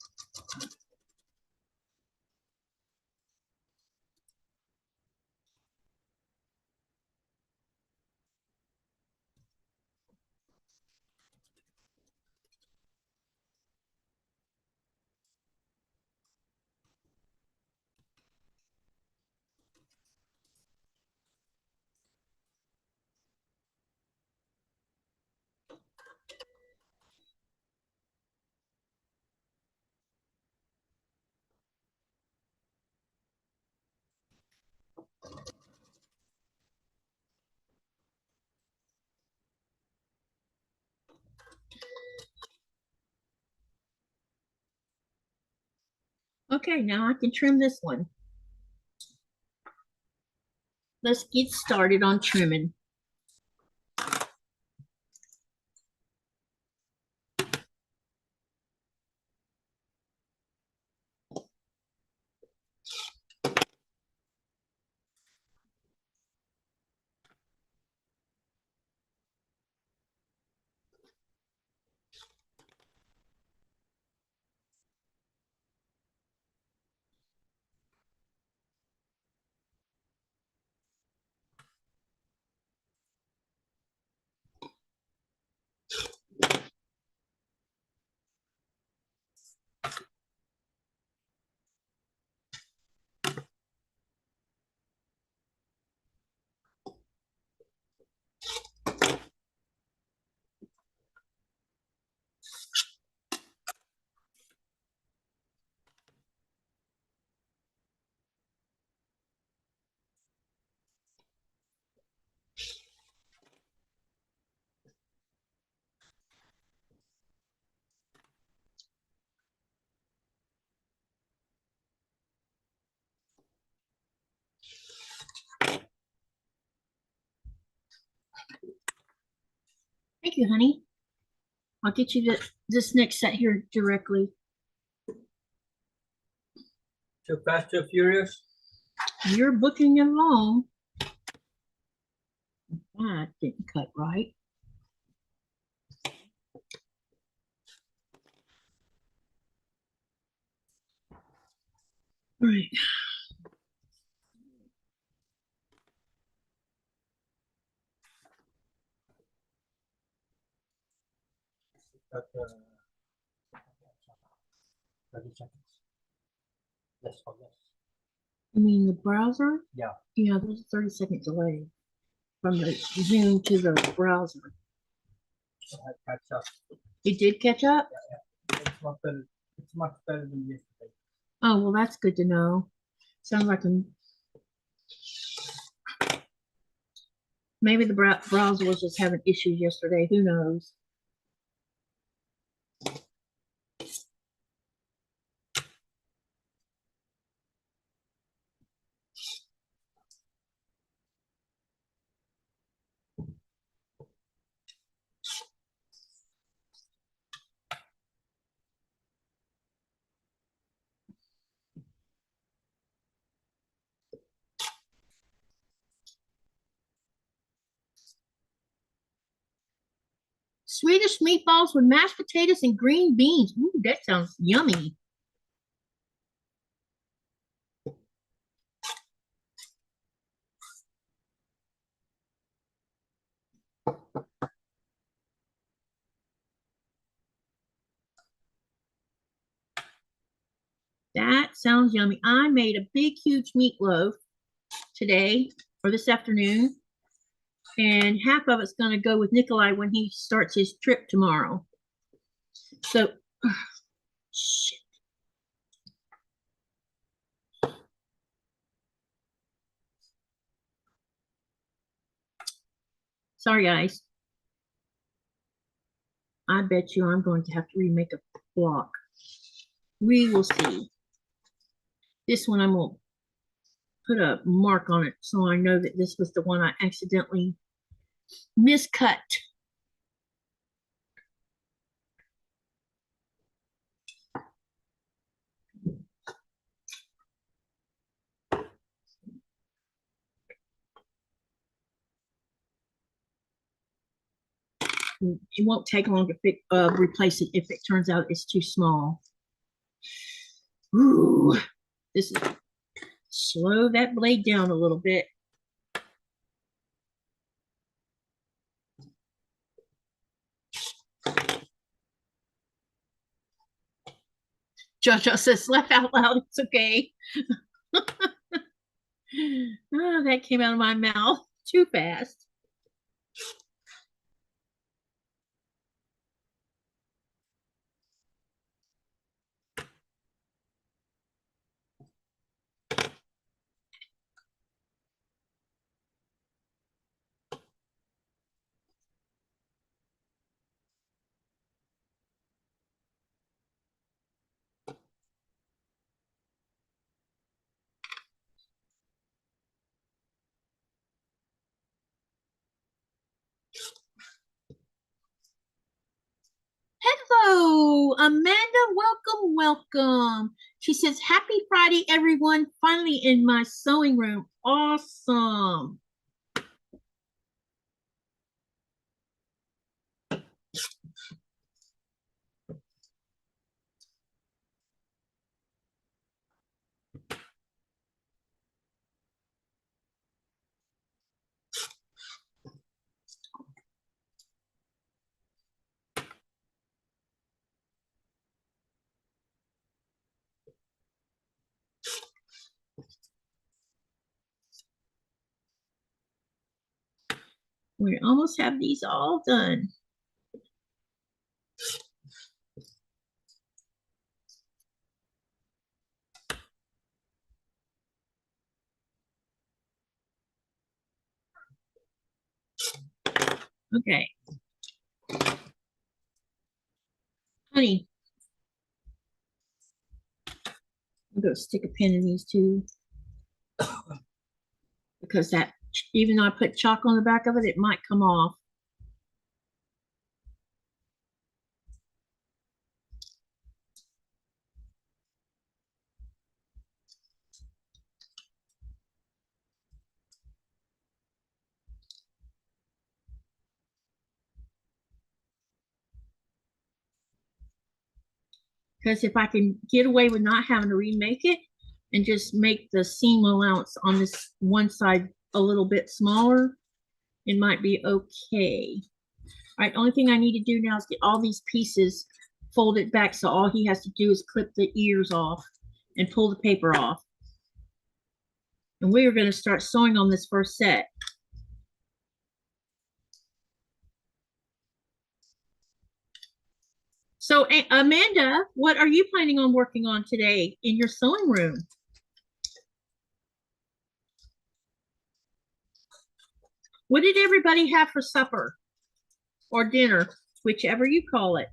Okay, now I can trim this one. Let's get started on trimming. Thank you, honey. I'll get you this next set here directly. Too fast, too furious. You're booking it along. That didn't cut right. All right. Got 30 seconds. Yes, oh yes. You mean the browser? Yeah. Yeah, there's a 30-second delay from the Zoom to the browser. So I catch up. It did catch up? Yeah. It's much better than yesterday. Oh, well, that's good to know. Sounds like maybe the browser was just having issues yesterday. Who knows? Swedish meatballs with mashed potatoes and green beans. Ooh, that sounds yummy. That sounds yummy. I made a big, huge meatloaf today or this afternoon, and half of it's going to go with Nikolai when he starts his trip tomorrow. So, shit. Sorry, guys. I bet you I'm going to have to remake a block. We will see. This one I'm going to put a mark on it so I know that this was the one I accidentally miscut. It won't take long to replace it if it turns out it's too small. Ooh, this is slow that blade down a little bit. Jojo says, laugh out loud. It's okay. Oh, that came out of my mouth too fast. Hello, Amanda. Welcome, welcome. She says, happy Friday, everyone. Finally in my sewing room. Awesome. We almost have these all done. Okay. Honey, I'm going to stick a pin in these two because that, even though I put chalk on the back of it, it might come off. Because if I can get away with not having to remake it and just make the seam allowance on this one side a little bit smaller, it might be okay. All right, only thing I need to do now is get all these pieces folded back so all he has to do is clip the ears off and pull the paper off. And we are going to start sewing on this first set. So, Amanda, what are you planning on working on today in your sewing room? What did everybody have for supper or dinner, whichever you call it?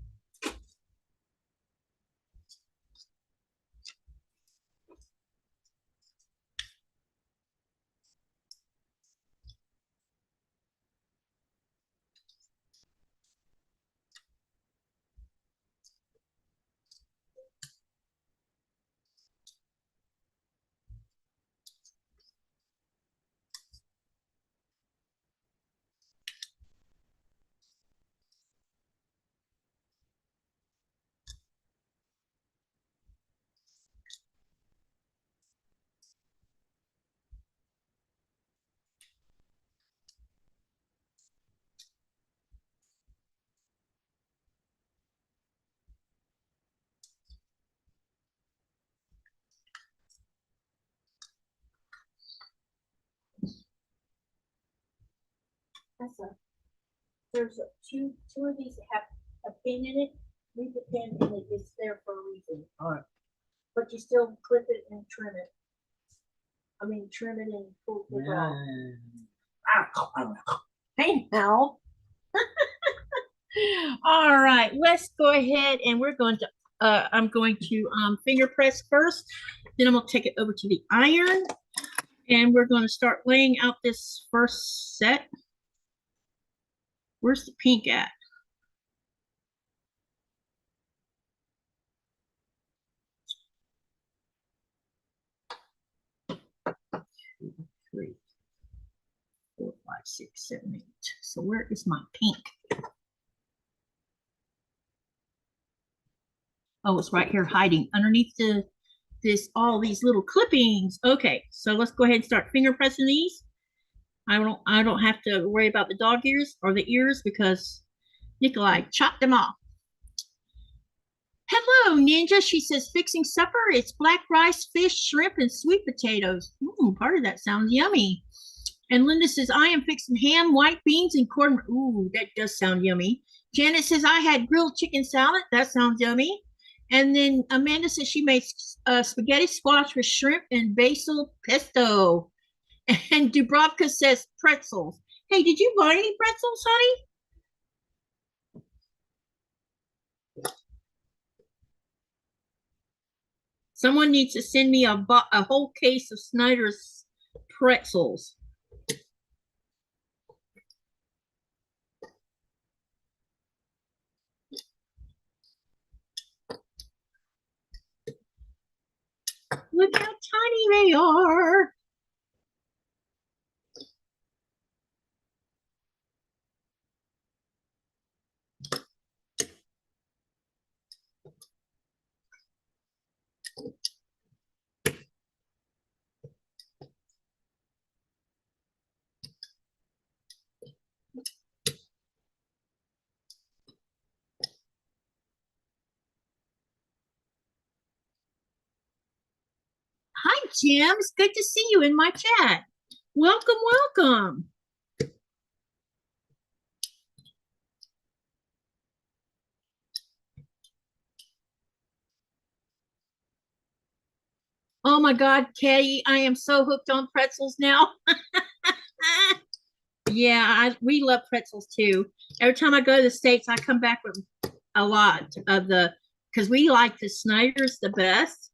There's two of these that have a pin in it. Leave the pin in it. It's there for a reason. All right. But you still clip it and trim it. I mean, trim it and pull it off. Hey now. All right, let's go ahead and we're going to I'm going to finger press first. Then I'm going to take it over to the iron and we're going to start laying out this first set. Where's the pink at? Two, 3, 4, 5, 6, 7, 8. So where is my pink? Oh, it's right here hiding underneath all these little clippings. Okay, so let's go ahead and start finger pressing these. I don't have to worry about the dog ears or the ears because Nikolai chopped them off. Hello, Ninja. She says fixing supper. It's black rice, fish, shrimp, and sweet potatoes. Part of that sounds yummy. And Linda says, I am fixing ham, white beans, and corn. Ooh, that does sound yummy. Janet says, I had grilled chicken salad. That sounds yummy. And then Amanda says she made spaghetti squash with shrimp and basil pesto. And Dubrovka says pretzels. Hey, did you buy any pretzels, honey? Someone needs to send me a whole case of Snyder's pretzels. Look how tiny they are. Hi, Jim. It's good to see you in my chat. Welcome, welcome. Oh my God, Katie, I am so hooked on pretzels now. Yeah, we love pretzels too. Every time I go to the States, I come back with a lot of because we like the Snyder's the best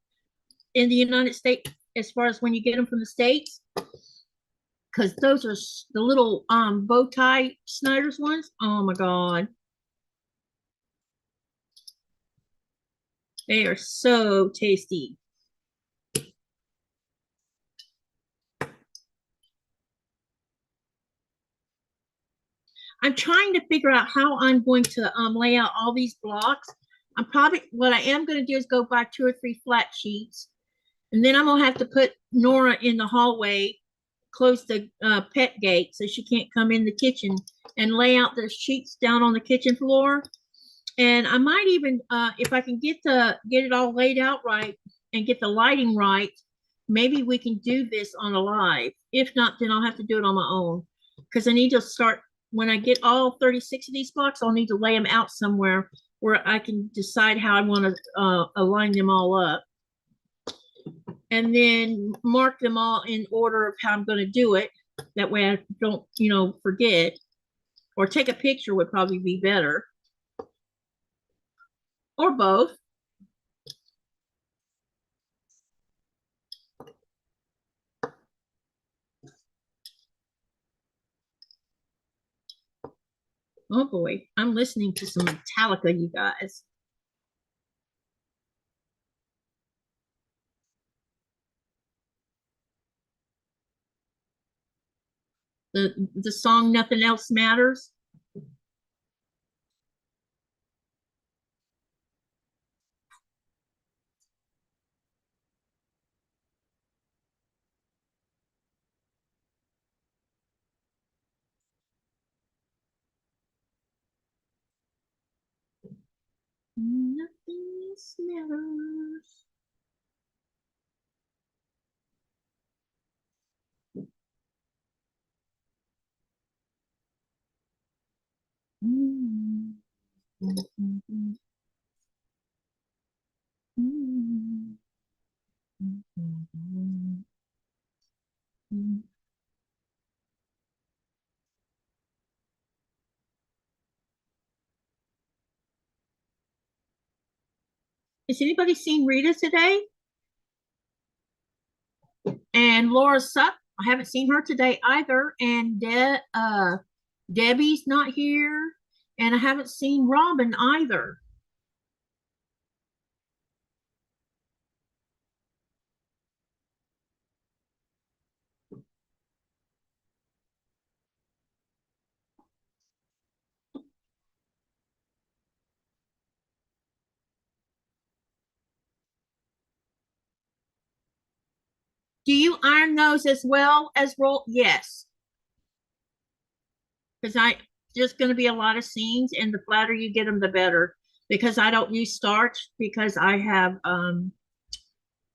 in the United States as far as when you get them from the States. Because those are the little bow tie Snyder's ones. Oh my God. They are so tasty. I'm trying to figure out how I'm going to lay out all these blocks. What I am going to do is go buy 2 or 3 flat sheets. And then I'm going to have to put Nora in the hallway, close the pet gate so she can't come in the kitchen, and lay out the sheets down on the kitchen floor. And I might even, if I can get it all laid out right and get the lighting right, maybe we can do this on a live. If not, then I'll have to do it on my own because I need to start. When I get all 36 of these blocks, I'll need to lay them out somewhere where I can decide how I want to align them all up. And then mark them all in order of how I'm going to do it. That way I don't, forget. Or take a picture would probably be better. Or both. Oh boy, I'm listening to some Metallica, you guys. The song Nothing Else Matters. Nothing else matters. Has anybody seen Rita today? And Laura Suck, I haven't seen her today either. And Debbie's not here. And I haven't seen Robin either. Do you iron those as well as roll? Yes. Because there's going to be a lot of seams, and the flatter you get them, the better. Because I don't use starch because I have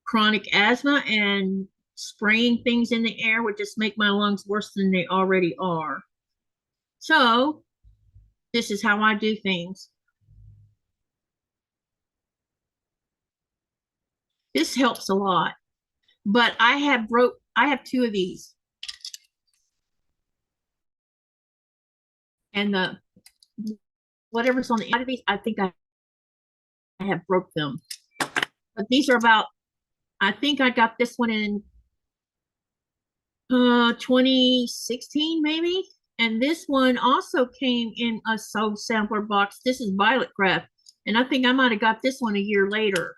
chronic asthma, and spraying things in the air would just make my lungs worse than they already are. So this is how I do things. This helps a lot. But I have two of these. And the whatever's on the end of these, I think I have broke them. But these are about, I think I got this one in 2016 maybe. And this one also came in a sold sampler box. This is Violet Craft. And I think I might have got this one a year later.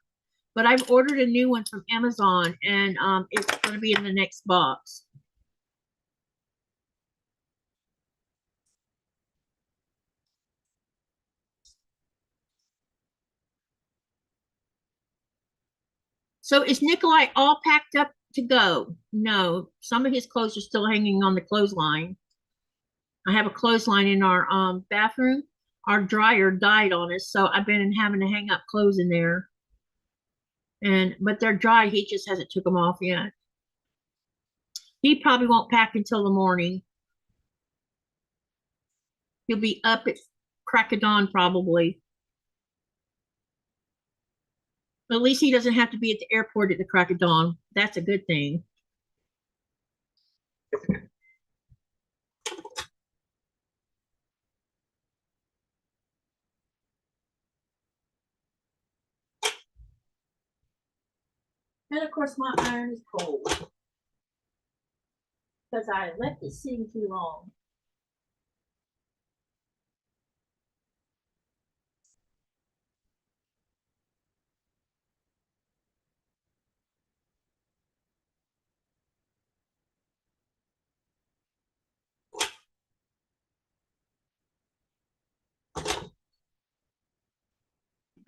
But I've ordered a new one from Amazon, and it's going to be in the next box. So is Nikolai all packed up to go? No, some of his clothes are still hanging on the clothesline. I have a clothesline in our bathroom. Our dryer died on us, so I've been having to hang up clothes in there. But they're dry. He just hasn't took them off yet. He probably won't pack until the morning. He'll be up at crack of dawn probably. But at least he doesn't have to be at the airport at the crack of dawn. That's a good thing. And of course, my iron is cold because I left it sitting too long.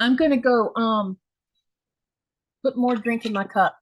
I'm gonna go put more drink in my cup.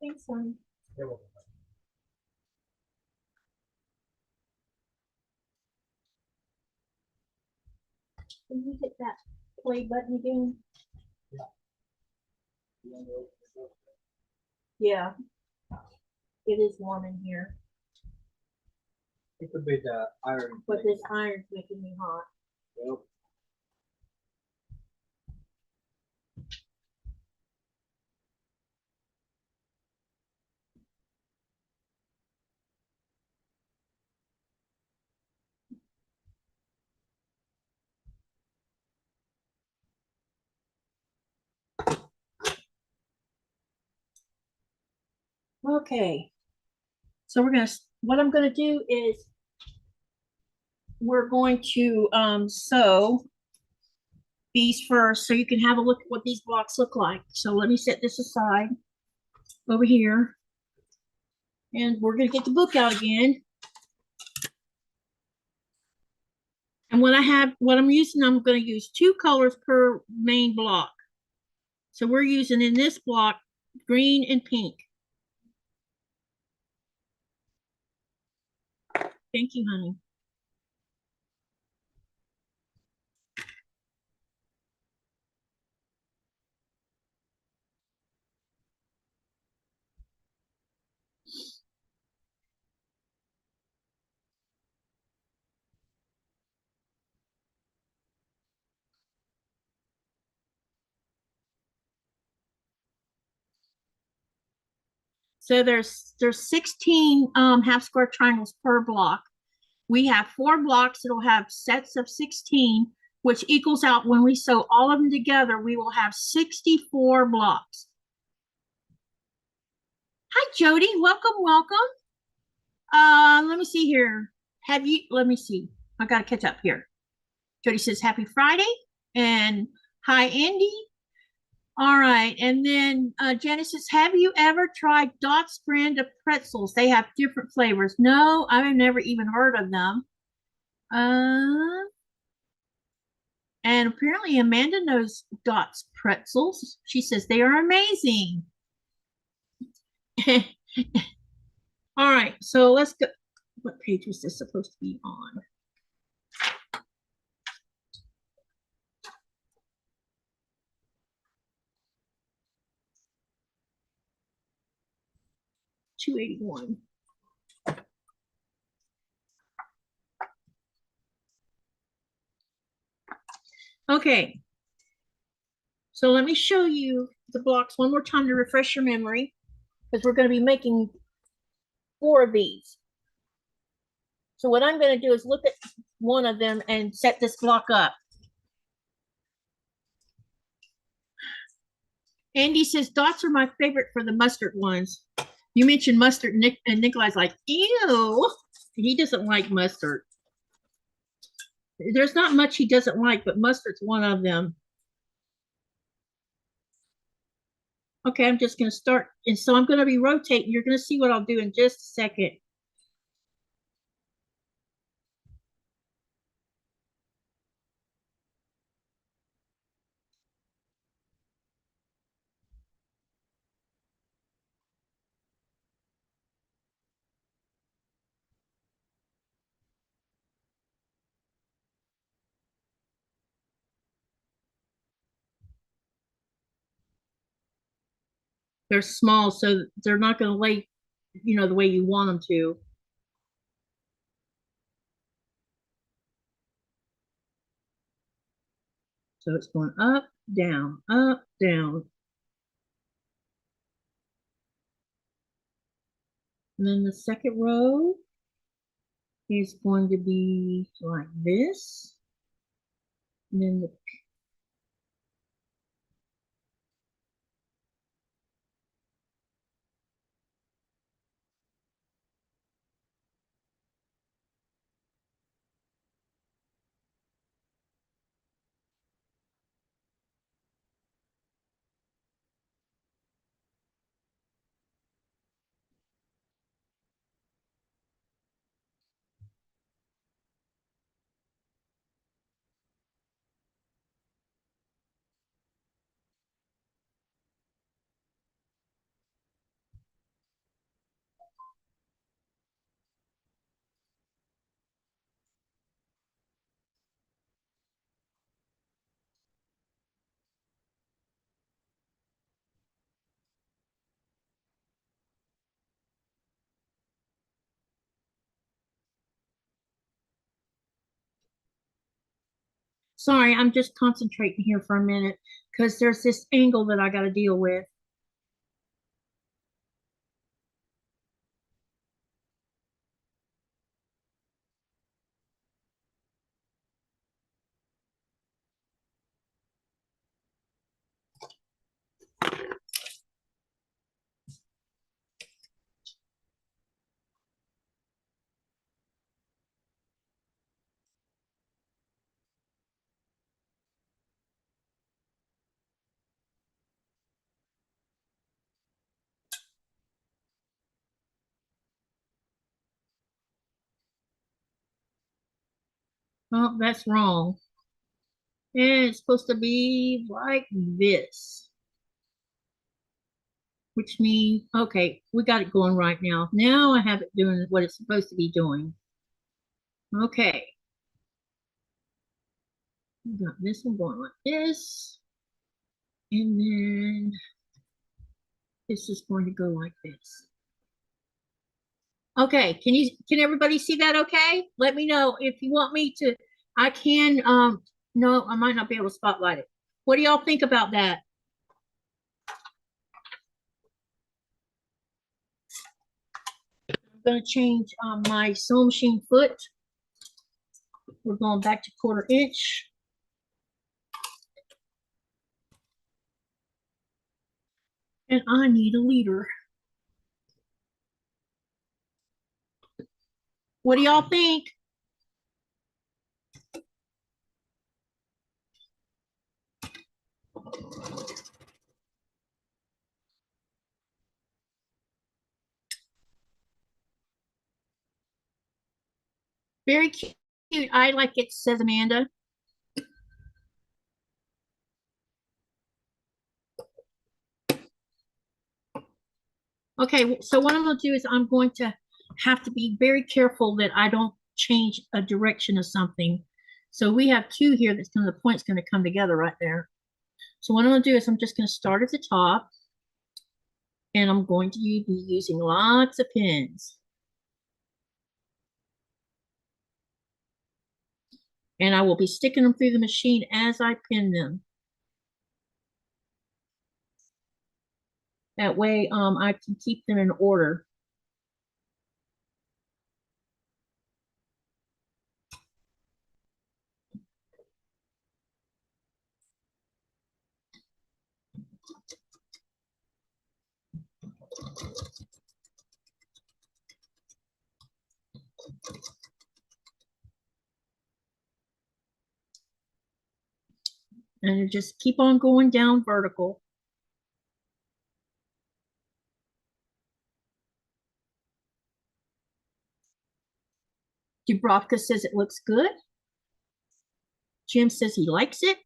Thanks, son. You're welcome. Can you hit that play button again? You want to open the door? Yeah. It is warm in here, It could be the iron. but this iron's making me hot. Yep. Okay. So what I'm gonna do is we're going to sew these first so you can have a look at what these blocks look like. So let me set this aside over here. And we're gonna get the book out again. And what I'm using, I'm gonna use 2 colors per main block. So we're using in this block, green and pink. Thank you, honey. So there's 16 half square triangles per block. We have 4 blocks that'll have sets of 16, which equals out when we sew all of them together, we will have 64 blocks. Hi, Jody. Welcome, welcome. Let me see here. Let me see. I got to catch up here. Jody says, happy Friday. And hi, Andy. All right. And then Janice says, have you ever tried Dot's brand of pretzels? They have different flavors. No, I've never even heard of them. And apparently Amanda knows Dot's pretzels. She says they are amazing. All right. So let's go. What page was this supposed to be on? $281. Okay, so let me show you the blocks one more time to refresh your memory, because we're going to be making 4 of these. So what I'm going to do is look at one of them and set this block up. Andy says, dots are my favorite for the mustard ones. You mentioned mustard, and Nikolai's like, ew. He doesn't like mustard. There's not much he doesn't like, but mustard's one of them. Okay, I'm just going to start. And so I'm going to be rotating. You're going to see what I'll do in just a second. They're small, so they're not going to lay, the way you want them to. So it's going up, down, up, down. And then the second row is going to be like this. And then Sorry, I'm just concentrating here for a minute because there's this angle that I got to deal with. Oh, that's wrong. And it's supposed to be like this, which means, okay, we got it going right now. Now I have it doing what it's supposed to be doing. Okay. We got this one going like this. And then this is going to go like this. Okay, can everybody see that okay? Let me know if you want me to. I can no, I might not be able to spotlight it. What do y'all think about that? I'm going to change my sewing machine foot. We're going back to 1/4 inch. And I need a leader. What do y'all think? Very cute. I like it, says Amanda. Okay, so what I'm going to do is I'm going to have to be very careful that I don't change a direction of something. So we have two here that's going to, the point's going to come together right there. So what I'm going to do is I'm just going to start at the top, and I'm going to be using lots of pins. And I will be sticking them through the machine as I pin them. That way I can keep them in order. And you just keep on going down vertical. Dubrovka says it looks good. Jim says he likes it.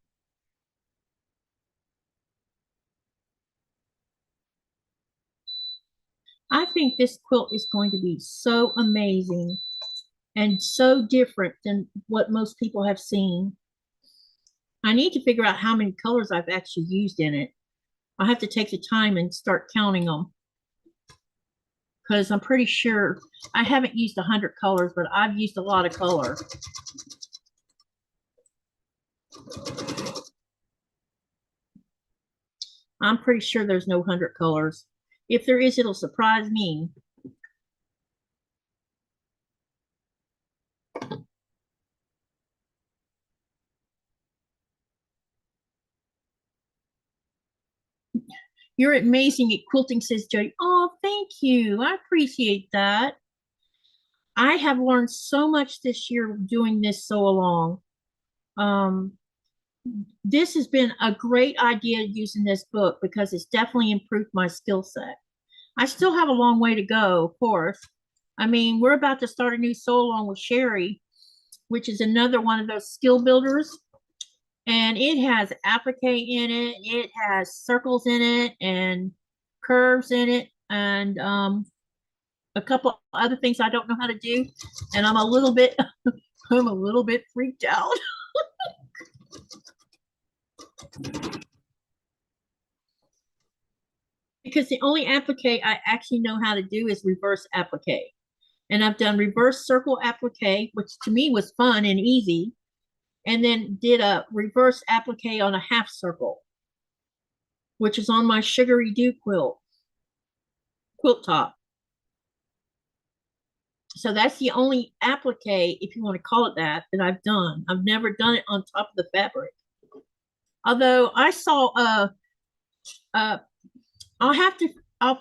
I think this quilt is going to be so amazing and so different than what most people have seen. I need to figure out how many colors I've actually used in it. I have to take the time and start counting them, because I'm pretty sure I haven't used 100 colors, but I've used a lot of color. I'm pretty sure there's no 100 colors. If there is, it'll surprise me. You're amazing at quilting, says Jody. Oh, thank you. I appreciate that. I have learned so much this year doing this so along. This has been a great idea using this book because it's definitely improved my skill set. I still have a long way to go, of course. I mean, we're about to start a new sew along with Sherry, which is another one of those skill builders. And it has applique in it. It has circles in it and curves in it, and a couple other things I don't know how to do. And I'm a little bit, I'm a little bit freaked out. Because the only applique I actually know how to do is reverse applique. And I've done reverse circle applique, which to me was fun and easy. and then did a reverse applique on a half circle, which is on my Sugary Dew quilt top. So that's the only applique, if you want to call it that I've done. I've never done it on top of the fabric. Although I saw I'll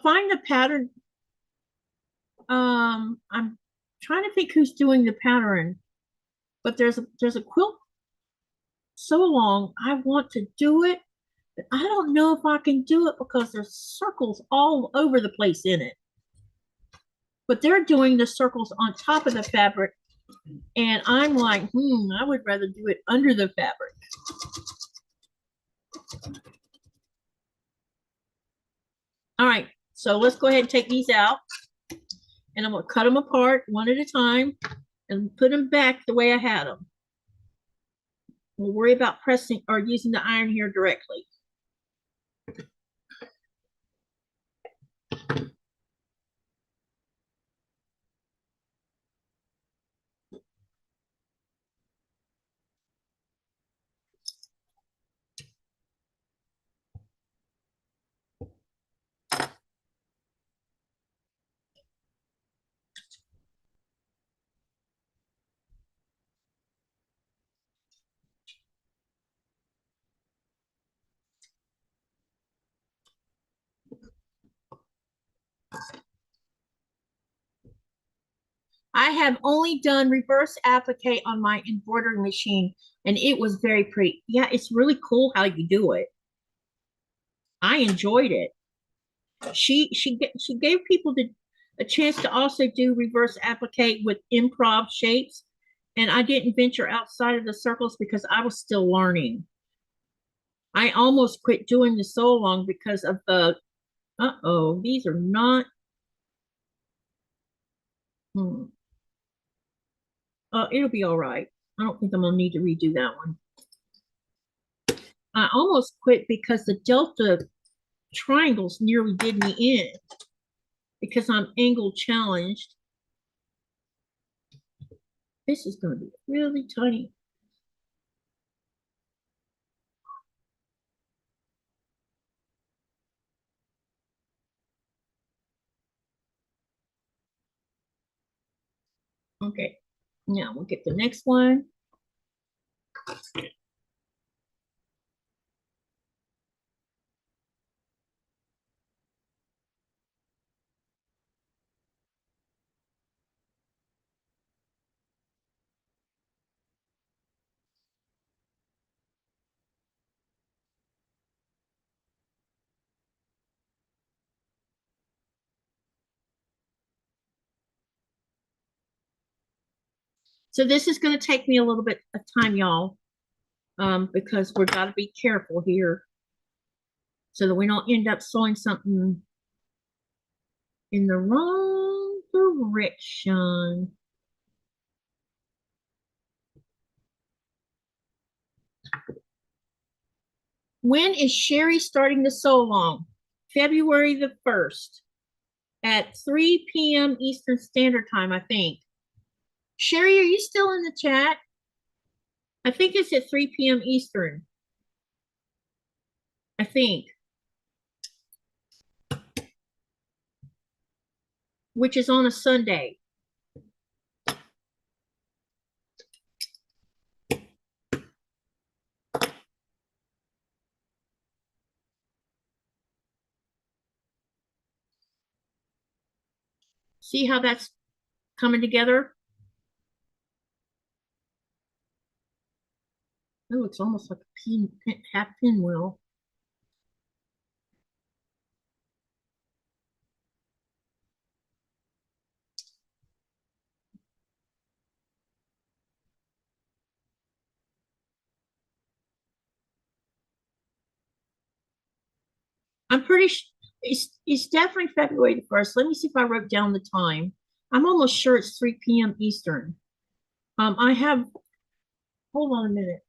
find the pattern. I'm trying to think who's doing the pattern, but there's a quilt so long. I want to do it, but I don't know if I can do it because there's circles all over the place in it. But they're doing the circles on top of the fabric, and I'm like, I would rather do it under the fabric. All right, so let's go ahead and take these out, and I'm gonna cut them apart one at a time and put them back the way I had them. We'll worry about pressing or using the iron here directly. I have only done reverse applique on my embroidery machine, and it was very pretty. Yeah, it's really cool how you do it. I enjoyed it. She gave people a chance to also do reverse applique with improv shapes, and I didn't venture outside of the circles because I was still learning. I almost quit doing the so long because of the these are not. It'll be all right. I don't think I'm gonna need to redo that one. I almost quit because the Delta triangles nearly did me in because I'm angle challenged. This is going to be really tiny. Okay, now we'll get the next one. So this is going to take me a little bit of time, y'all, because we've got to be careful here so that we don't end up sewing something in the wrong direction. When is Sherry starting the sew along? February the 1st at 3 p.m. Eastern Standard Time, I think. Sherry, are you still in the chat? I think it's at 3 p.m. Eastern. I think. Which is on a Sunday. See how that's coming together? Oh, it's almost like a half pinwheel. I'm pretty sure it's definitely February the 1st. Let me see if I wrote down the time. I'm almost sure it's 3 p.m. Eastern. I have, hold on a minute.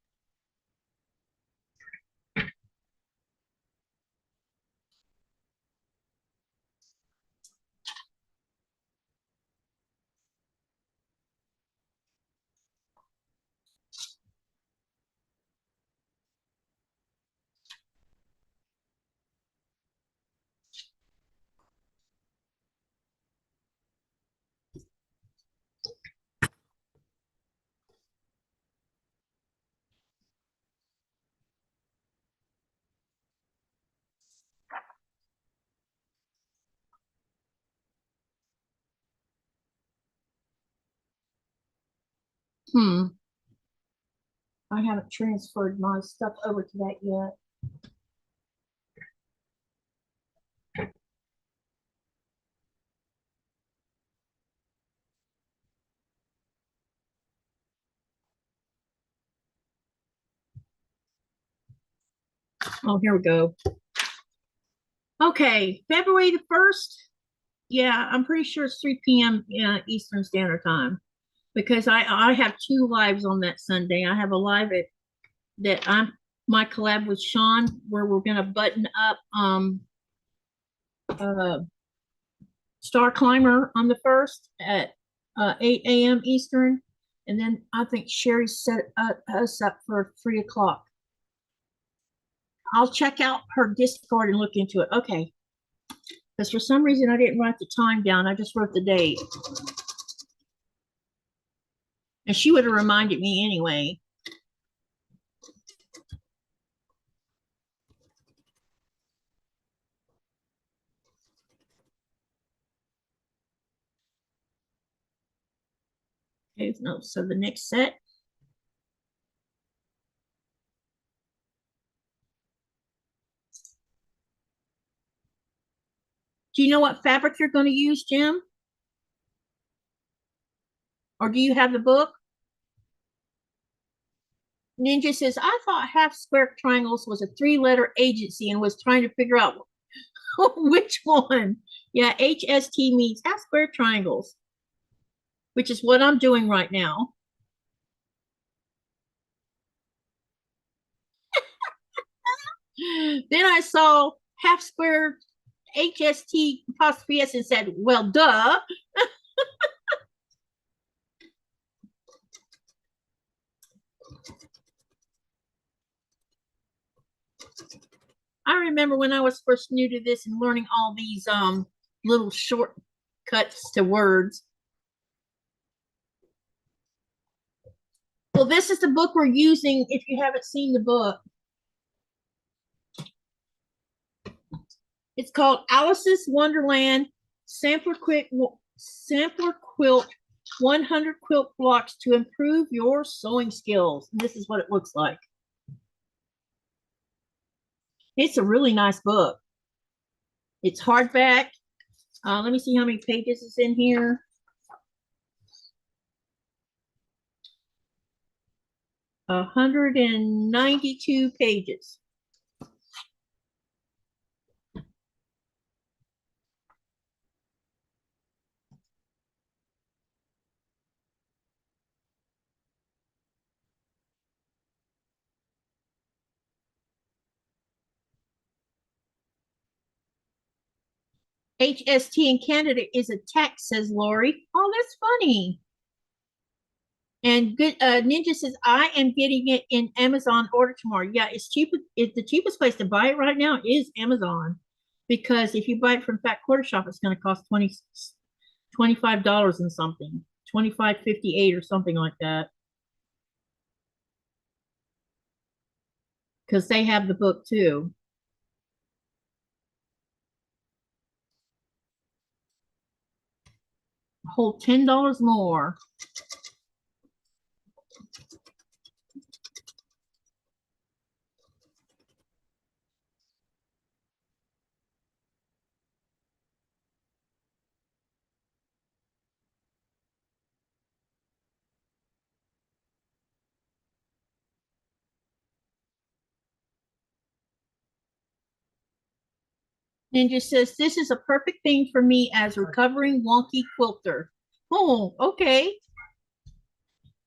I haven't transferred my stuff over to that yet. Oh, here we go. Okay, February the 1st. Yeah, I'm pretty sure it's 3 p.m. Eastern Standard Time, because I have two lives on that Sunday. I have a live that my collab with Sean, where we're gonna button up uh Star Climber on the 1st at 8 a.m. Eastern, and then I think Sherry set us up for 3 o'clock. I'll check out her Discord and look into it. Okay, because for some reason I didn't write the time down. I just wrote the date. And she would have reminded me anyway. Okay, no, so the next set. Do you know what fabric you're going to use, Jim? Or do you have the book? Ninja says, I thought Half Square Triangles was a 3-letter agency and was trying to figure out which one. Yeah, HST means Half Square Triangles, which is what I'm doing right now. Then I saw Half Square HST apostrophe S and said, well, duh. I remember when I was first new to this and learning all these little shortcuts to words. Well, this is the book we're using if you haven't seen the book. It's called Alice's Wonderland Sampler Quilt 100 Quilt Blocks to Improve Your Sewing Skills. And this is what it looks like. It's a really nice book. It's hardback. Let me see how many pages is in here. 192 pages. HST in Canada is a tax, says Lori. Oh, that's funny. And good Ninja says, I am getting it in Amazon order tomorrow. Yeah, it's cheap. The cheapest place to buy it right now is Amazon, because if you buy it from Fat Quarter Shop, it's going to cost $25 and something, $25.58 or something like that, because they have the book too. A whole $10 more. Ninja says, this is a perfect thing for me as recovering wonky quilter. Oh, okay.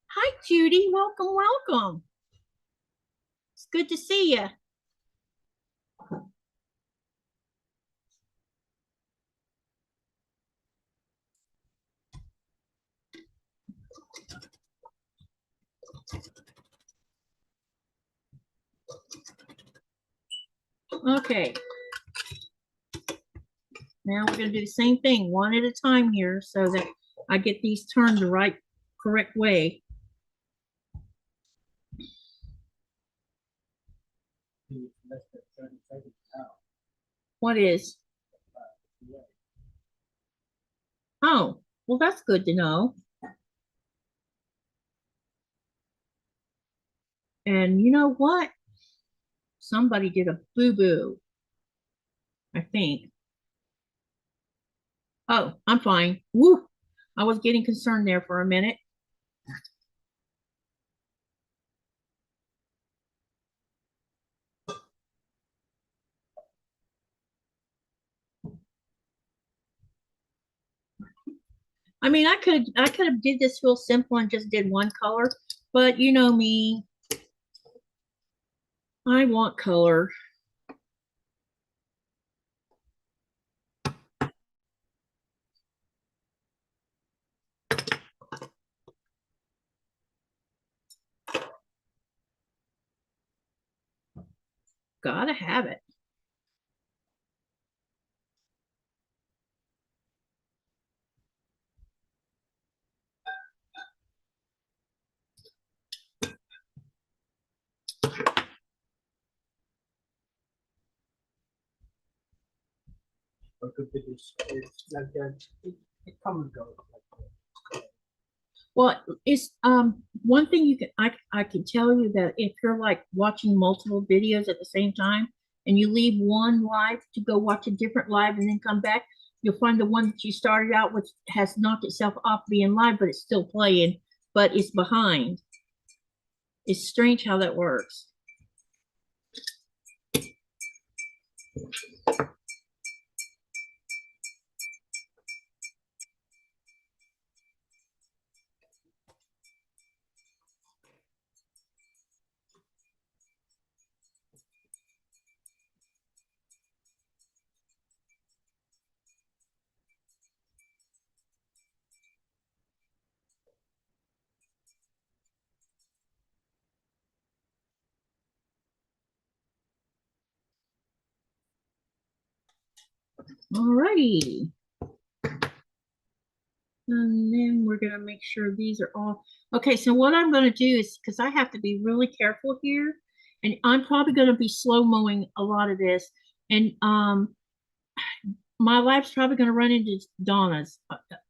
Hi, Judy. Welcome, welcome. It's good to see you. Okay. Now we're going to do the same thing one at a time here so that I get these turned the right, correct way. What is? Oh, well, that's good to know. And you know what? Somebody did a boo-boo, I think. Oh, I'm fine. Woo! I was getting concerned there for a minute. I mean, I could have did this real simple and just did one color, but you know me, I want color. Gotta have it. It's like that. It comes and goes. Well, it's one thing you can I can tell you that if you're like watching multiple videos at the same time and you leave one live to go watch a different live and then come back, you'll find the one that you started out with has knocked itself off being live, but it's still playing, but it's behind. It's strange how that works. Alrighty. And then we're gonna make sure these are all, okay, so what I'm gonna do is, because I have to be really careful here, and I'm probably gonna be slow mowing a lot of this, and my life's probably gonna run into Donna's.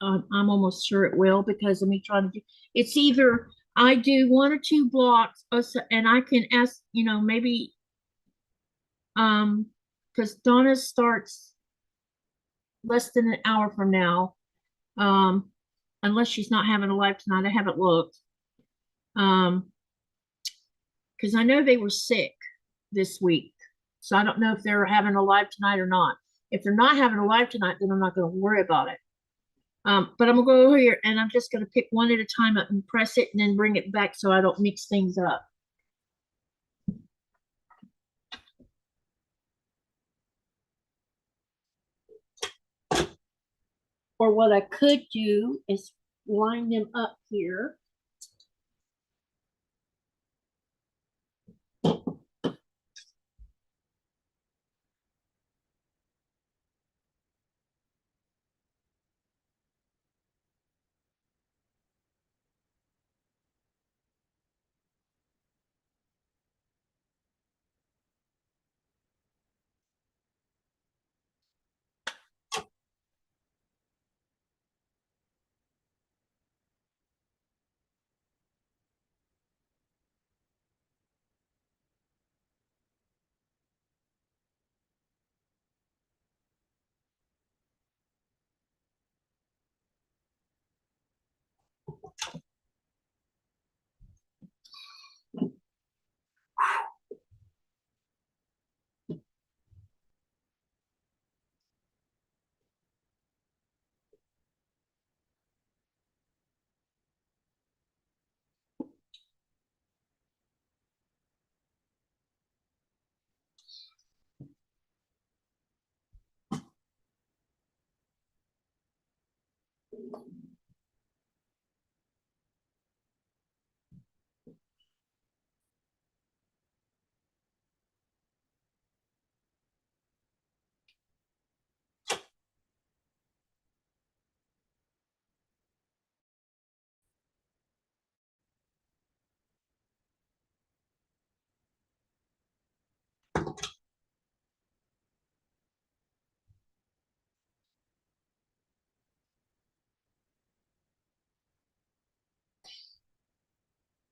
I'm almost sure it will because of me trying to do, it's either I do one or two blocks, and I can ask, you know, maybe, because Donna starts less than an hour from now. Unless she's not having a live tonight. I haven't looked. Because I know they were sick this week. So I don't know if they're having a live tonight or not. If they're not having a live tonight, then I'm not going to worry about it. But I'm gonna go over here and I'm just gonna pick one at a time up and press it and then bring it back so I don't mix things up. Or what I could do is line them up here.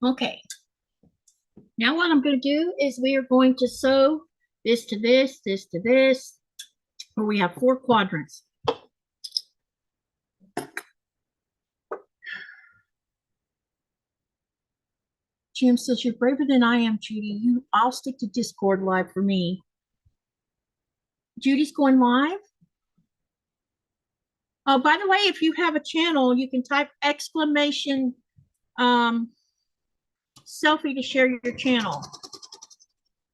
Okay. Now what I'm going to do is we are going to sew this to this, this to this, where we have 4 quadrants. Jim says, you're braver than I am, Judy. I'll stick to Discord live for me. Judy's going live. Oh, by the way, if you have a channel, you can type exclamation selfie to share your channel.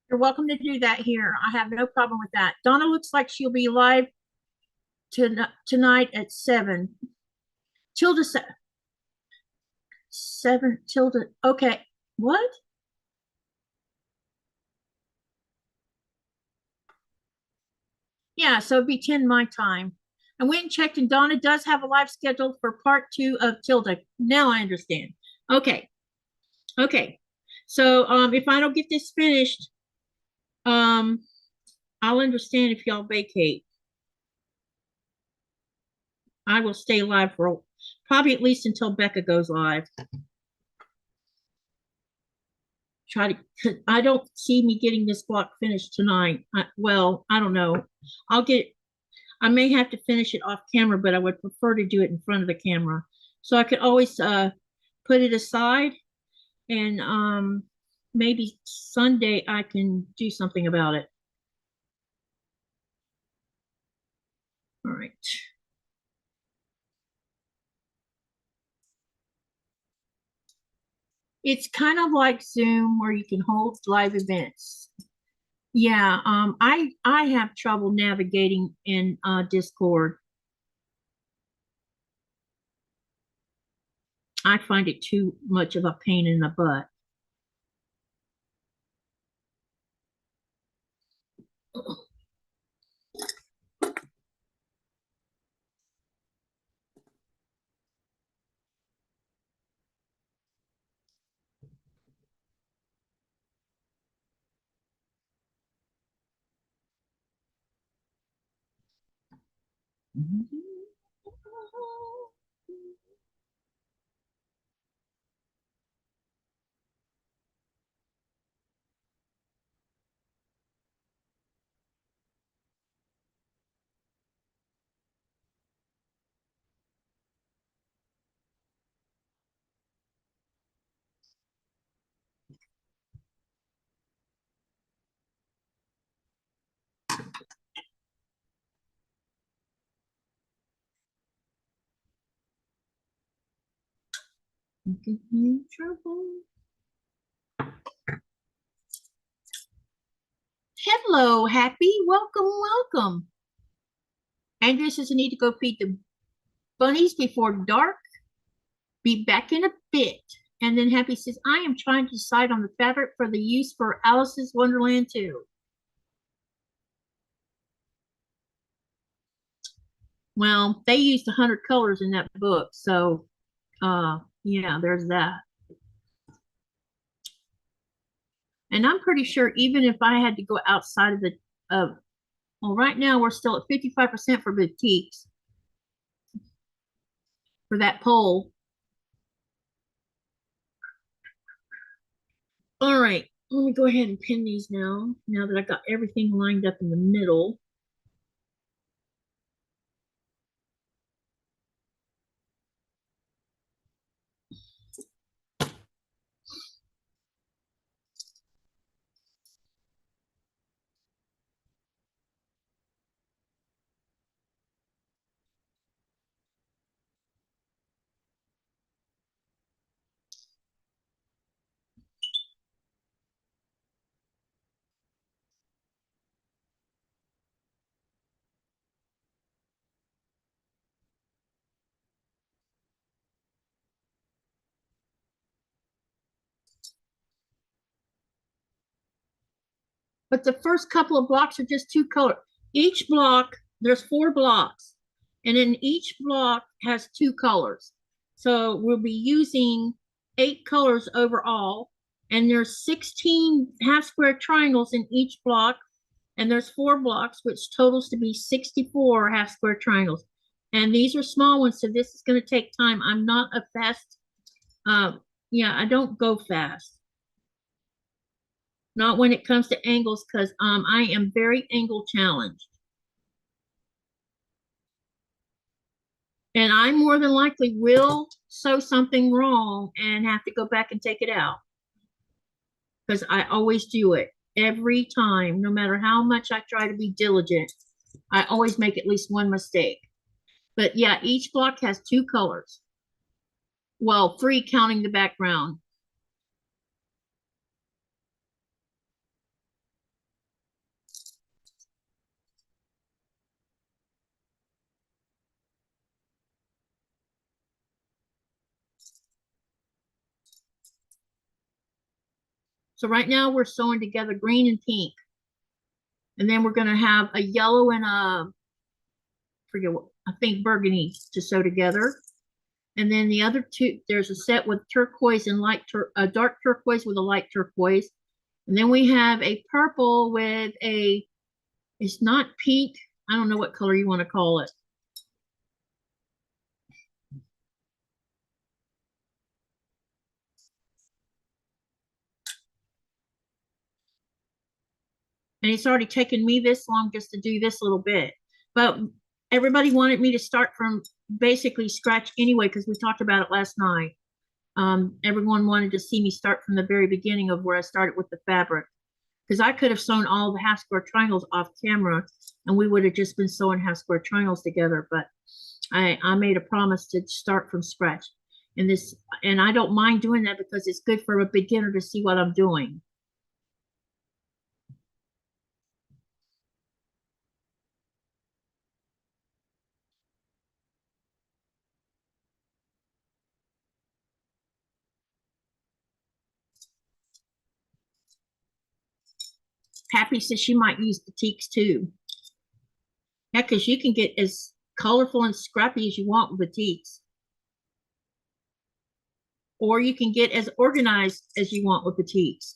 You're welcome to do that here. I have no problem with that. Donna looks like she'll be live tonight at 7. Tilda 7 Tilda. Okay. What? Yeah, so it'd be 10 my time. I went and checked, and Donna does have a live scheduled for part 2 of Tilda. Now I understand. Okay. Okay. So if I don't get this finished, I'll understand if y'all vacate. I will stay live for probably at least until Becca goes live. I don't see me getting this block finished tonight. Well, I don't know. I may have to finish it off camera, but I would prefer to do it in front of the camera. So I could always put it aside, and maybe Sunday I can do something about it. All right. It's kind of like Zoom where you can hold live events. Yeah, I have trouble navigating in Discord. I find it too much of a pain in the butt. Get me in trouble. Hello, Happy. Welcome, welcome. Andrea says I need to go feed the bunnies before dark. Be back in a bit. And then Happy says, I am trying to decide on the fabric for the use for Alice's Wonderland too. Well, they used 100 colors in that book. So, yeah, there's that. And I'm pretty sure even if I had to go outside of the, well, right now we're still at 55% for batiks for that poll. All right, let me go ahead and pin these now that I got everything lined up in the middle. But the first couple of blocks are just 2 colors. Each block, there's 4 blocks, and then each block has 2 colors. So we'll be using 8 colors overall, and there's 16 half square triangles in each block, and there's 4 blocks, which totals to be 64 half square triangles. And these are small ones, so this is going to take time. I'm not a fast, yeah, I don't go fast. Not when it comes to angles, because I am very angle challenged. And I more than likely will sew something wrong and have to go back and take it out. Because I always do it every time, no matter how much I try to be diligent. I always make at least one mistake. But yeah, each block has two colors. Well, three counting the background. So right now we're sewing together green and pink. And then we're going to have a yellow and a, forget what, I think burgundy to sew together. And then the other two, there's a set with turquoise and a dark turquoise with a light turquoise. And then we have a purple with a, it's not pink. I don't know what color you want to call it. And it's already taken me this long just to do this little bit. But everybody wanted me to start from basically scratch anyway, because we talked about it last night. Everyone wanted to see me start from the very beginning of where I started with the fabric. Because I could have sewn all the half square triangles off camera and we would have just been sewing half square triangles together. But I made a promise to start from scratch. And I don't mind doing that because it's good for a beginner to see what I'm doing. Happy says she might use batiks too. Yeah, because you can get as colorful and scrappy as you want with batiks. Or you can get as organized as you want with batiks.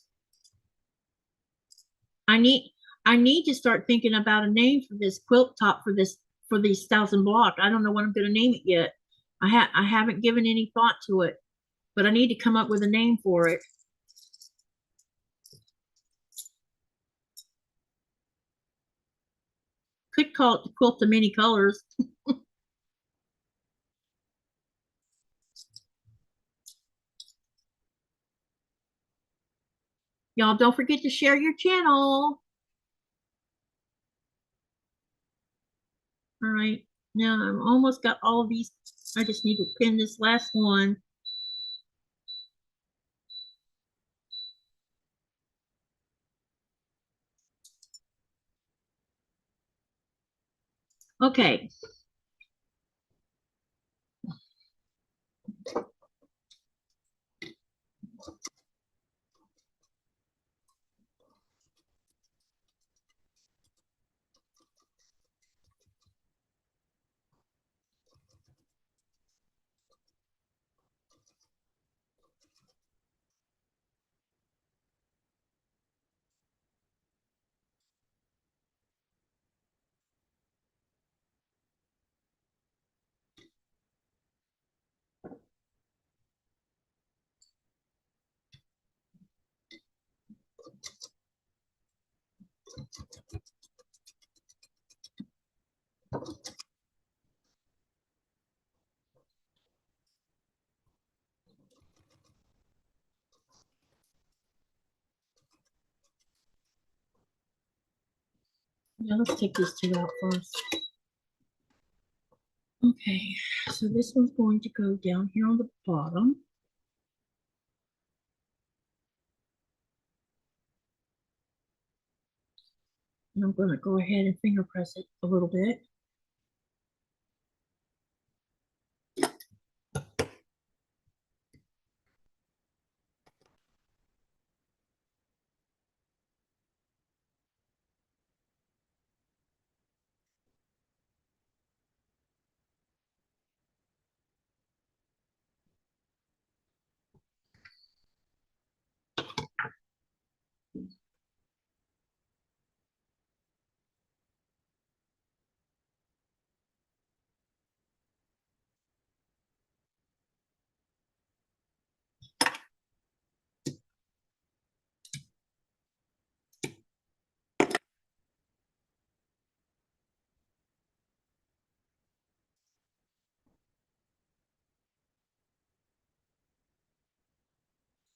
I need I need to start thinking about a name for this quilt top for these 1,000 block. I don't know what I'm going to name it yet. I haven't given any thought to it, but I need to come up with a name for it. Could call it the quilt of many colors. Y'all don't forget to share your channel. All right, now I'm almost got all of these. I just need to pin this last one. Okay. Now let's take these two out first. Okay, so this one's going to go down here on the bottom. And I'm going to go ahead and finger press it a little bit.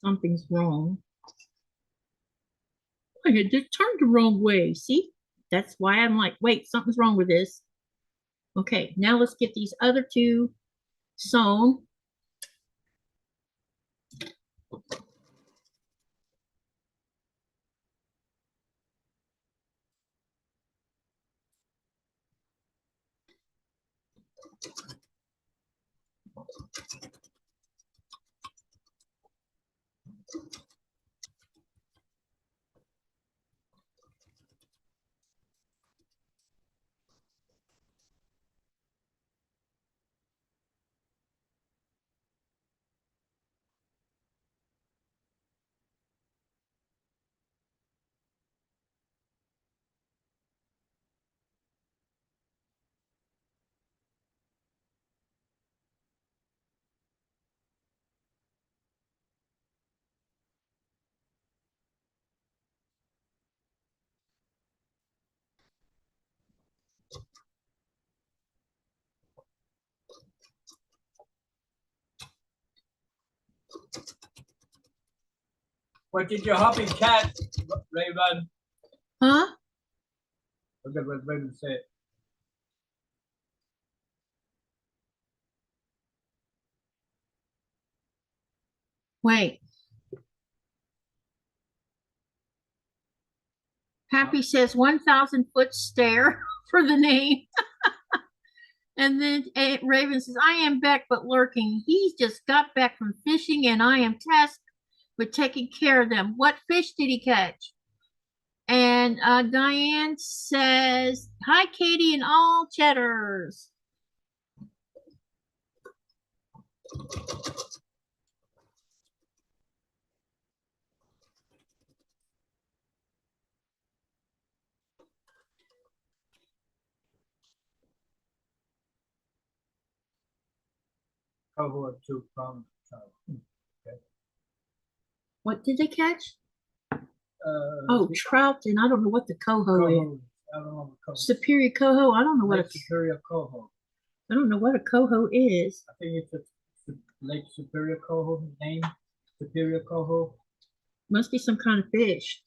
Something's wrong. I had to turn the wrong way. See? That's why I'm like, wait, something's wrong with this. Okay, now let's get these other two sewn. What did your hubby catch, Raven? Huh? Look at what Raven said. Wait. Happy says 1,000-foot stare for the name. And then Raven says, I am back but lurking. He's just got back from fishing and I am tasked with taking care of them. What fish did he catch? And Diane says, hi, Katie and all cheddars. Cohort 2 from okay. What did they catch? Oh, trout, and I don't know what the coho is. I don't know what coho. Superior coho. I don't know what Lake Superior coho. I don't know what a coho is. I think it's a Lake Superior coho name. Superior coho. Must be some kind of fish.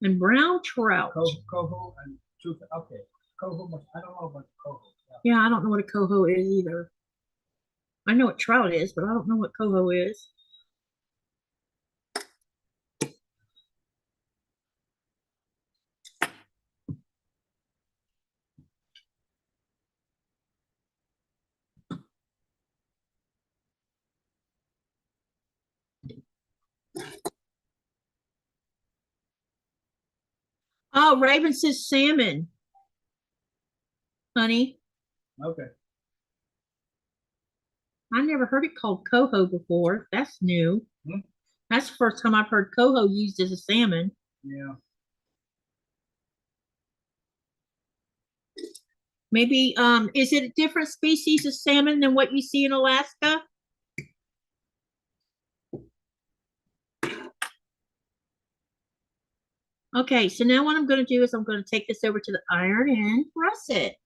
And brown trout. Coho and truth. Okay, coho. I don't know about coho. Yeah, I don't know what a coho is either. I know what trout is, but I don't know what coho is. Oh, Raven says salmon, honey. Okay. I never heard it called coho before. That's new. Hmm? That's the first time I've heard coho used as a salmon. Yeah. Maybe is it a different species of salmon than what you see in Alaska? Okay, so now what I'm going to do is I'm going to take this over to the iron and press it.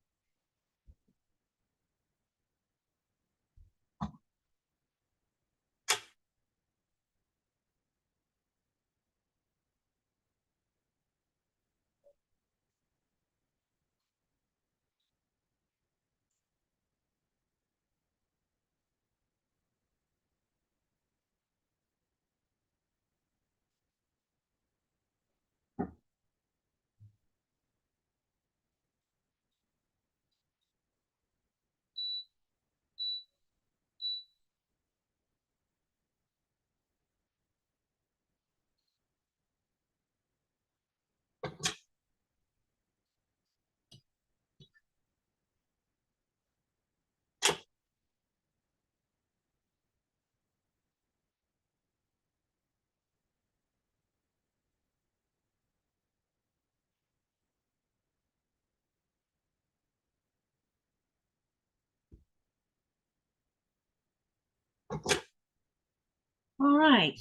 All right.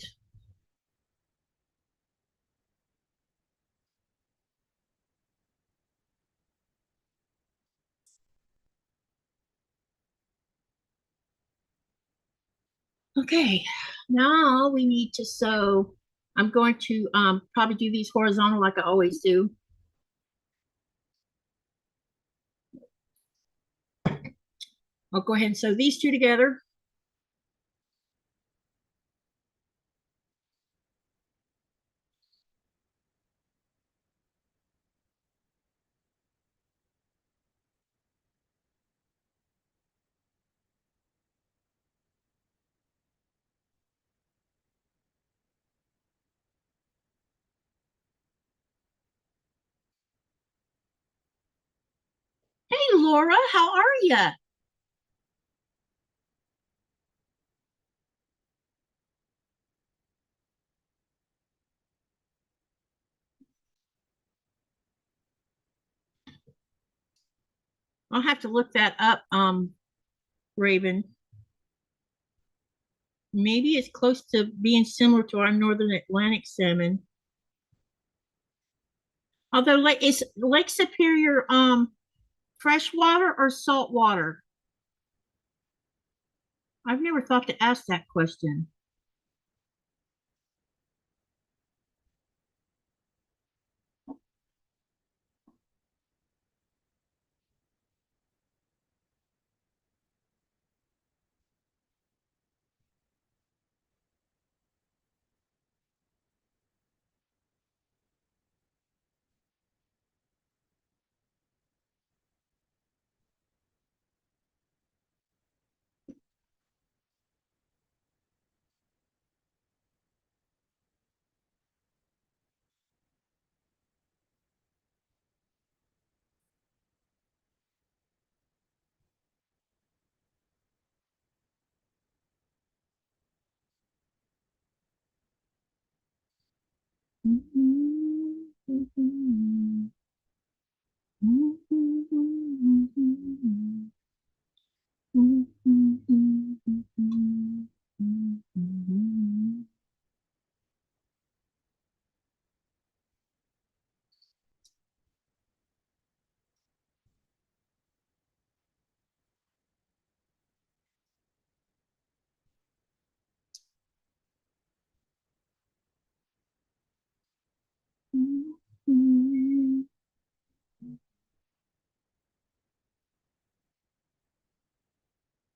Okay, Now we need to sew. I'm going to probably do these horizontal like I always do. I'll go ahead and sew these two together. Hey, Laura, how are you? I'll have to look that up, Raven. Maybe it's close to being similar to our Northern Atlantic salmon. Although, like, is Lake Superior freshwater or saltwater? I've never thought to ask that question.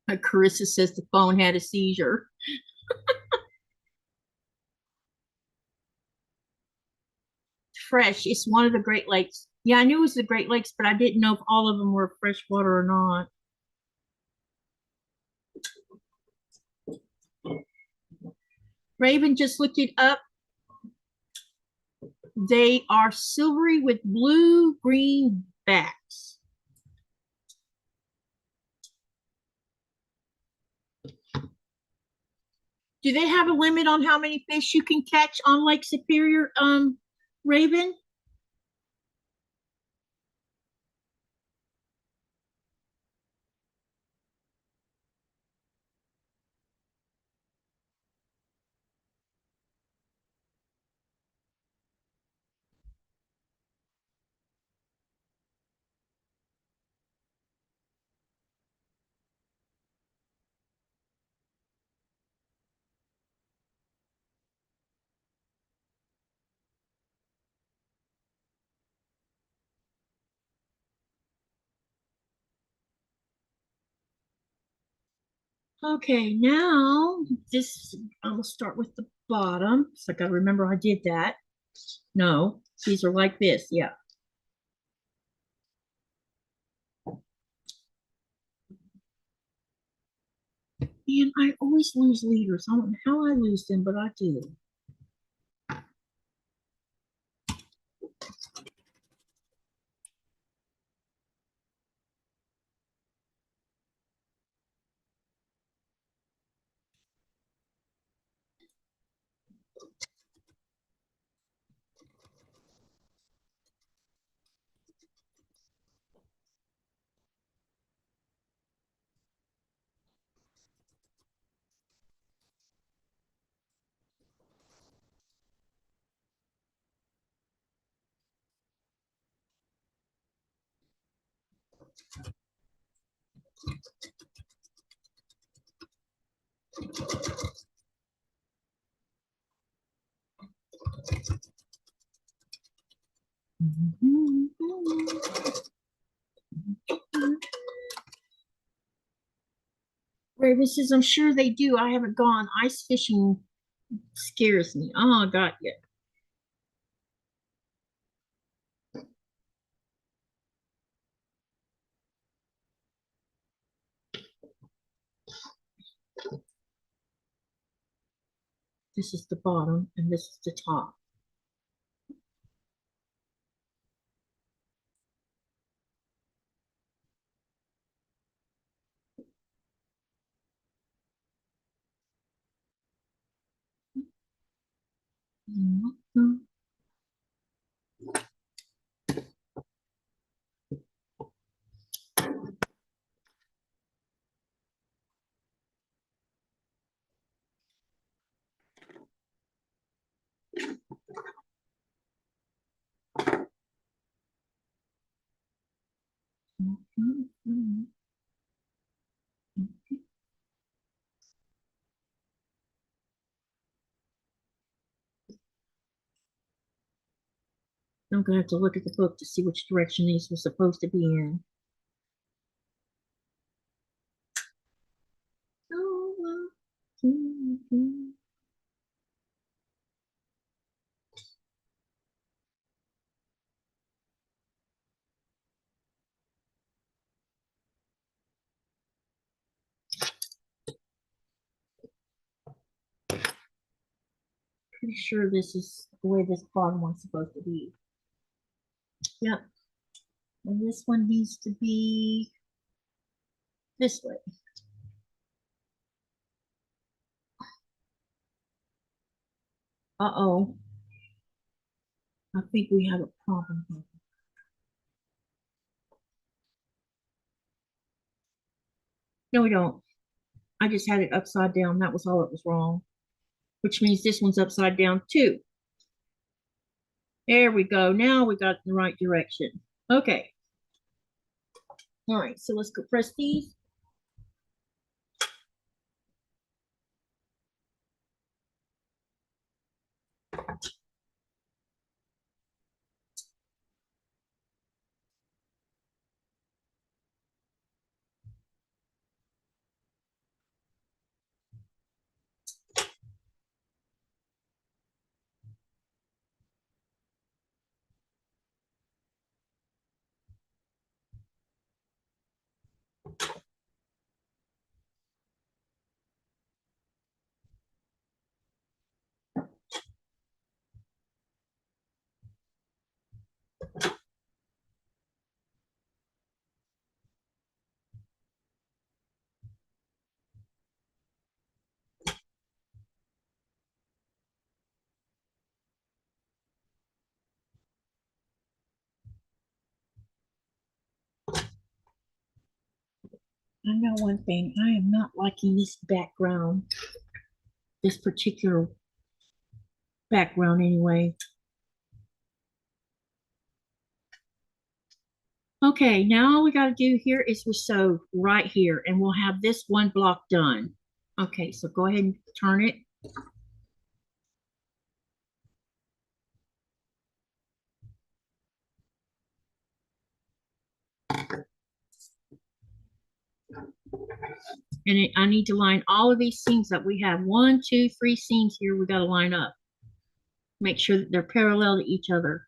Carissa says the phone had a seizure. Fresh. It's one of the Great Lakes. Yeah, I knew it was the Great Lakes, but I didn't know if all of them were freshwater or not. Raven just looked it up. They are silvery with blue-green backs. Do they have a limit on how many fish you can catch on Lake Superior, Raven? Okay, now this, I will start with the bottom. It's like I remember I did that. No, these are like this, yeah. And I always lose leaders. I don't know how I lose them, but I do. Raven says, I'm sure they do. I haven't gone. Ice fishing scares me. Oh, got you. This is the bottom and this is the top. I'm gonna have to look at the book to see which direction these were supposed to be in. Pretty sure this is the way this bottom one's supposed to be. Yep. And this one needs to be this way. Uh-oh. I think we have a problem here. No, we don't. I just had it upside down. That was all that was wrong. Which means this one's upside down too. There we go. Now we got the right direction. Okay. All right, so let's go press these. I know one thing. I am not liking this background. This particular background anyway. Okay, now all we got to do here is we sew right here and we'll have this one block done. Okay, so go ahead and turn it. And I need to line all of these seams up. We have 1, 2, 3 seams here we got to line up. Make sure that they're parallel to each other.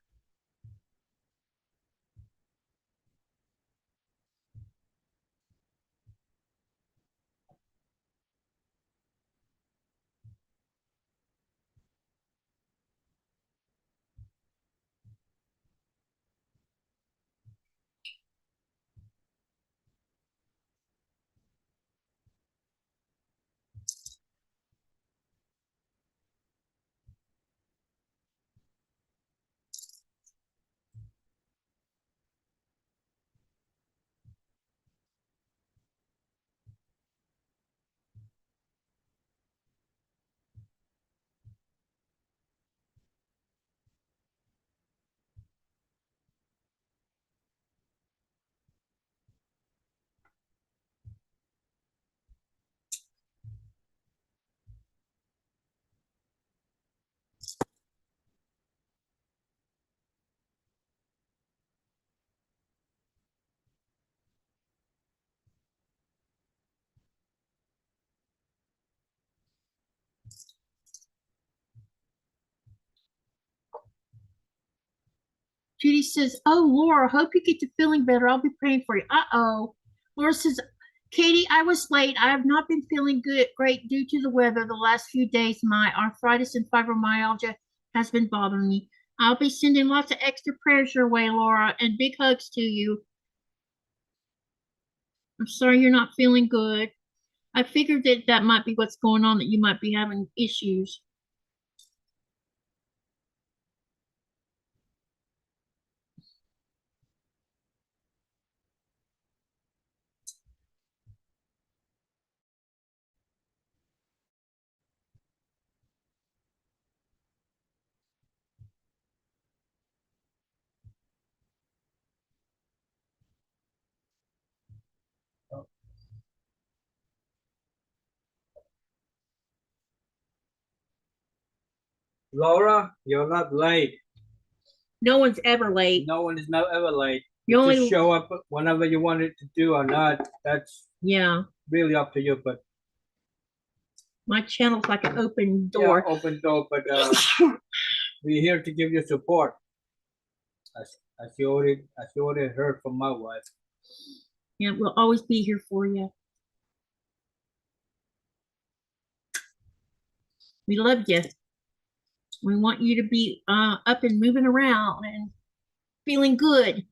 Judy says, "Oh, Laura, hope you get to feeling better. I'll be praying for you." Uh-oh. Laura says, "Katie, I was late. I have not been feeling great due to the weather the last few days. My arthritis and fibromyalgia has been bothering me. I'll be sending lots of extra prayers your way, Laura, and big hugs to you. I'm sorry you're not feeling good. I figured that that might be what's going on, that you might be having issues." Laura, you're not late. No one's ever late. No one is ever late. You You only just show up whenever you want it to do or not. That's yeah. really up to you. But My channel's like an open door. yeah, open door. But we're here to give you support. As you already heard from my wife. Yeah, we'll always be here for you. We love you. We want you to be up and moving around and feeling good.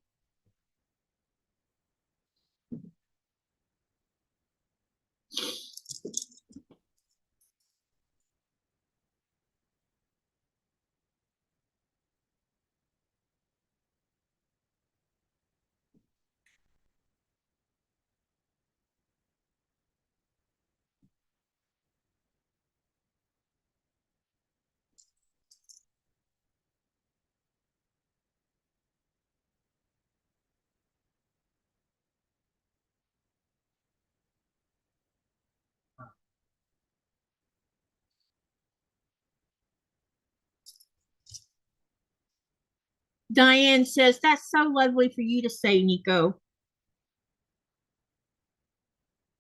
Diane says, "That's so lovely for you to say, Nico."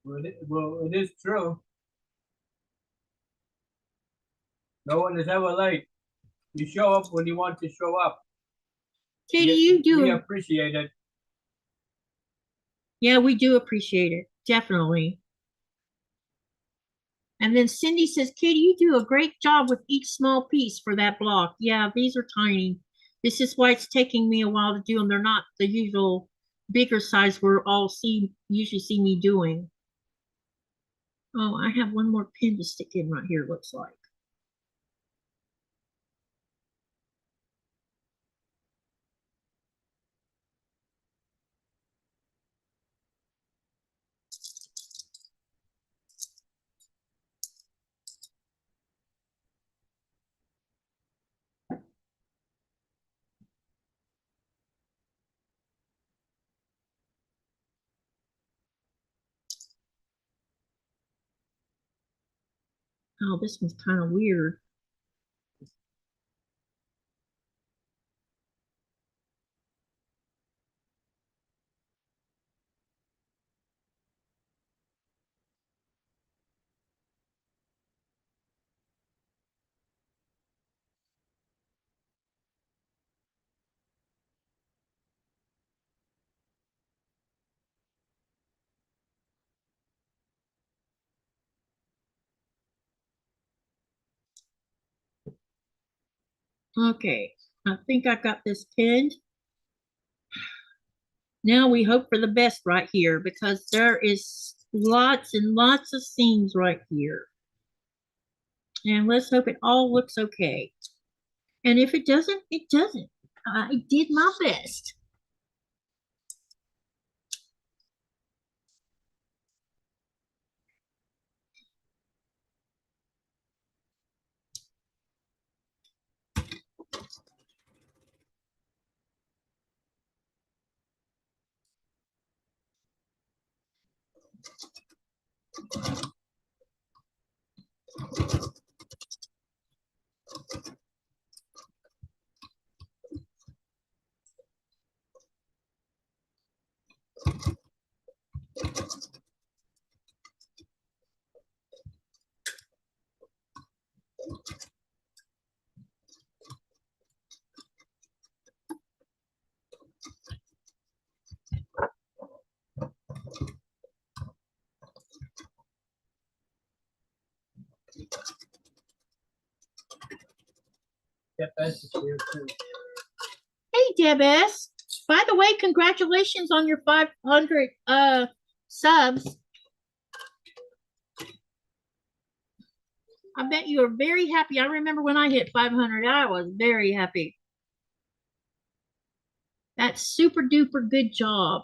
Well, it is true. No one is ever late. You show up when you want to show up. Katie, you do. We appreciate it. Yeah, we do appreciate it. Definitely. And then Cindy says, "Katie, you do a great job with each small piece for that block." Yeah, these are tiny. This is why it's taking me a while to do them. They're not the usual bigger size we're all usually see me doing. Oh, I have one more pin to stick in right here, looks like. Oh, this one's kind of weird. Okay, I think I got this pinned. Now we hope for the best right here, because there is lots and lots of seams right here. And let's hope it all looks okay. And if it doesn't, it doesn't. I did my best. Debs is here too. Hey, Debs. By the way, congratulations on your 500 subs. I bet you are very happy. I remember when I hit 500, I was very happy. That's super duper good job.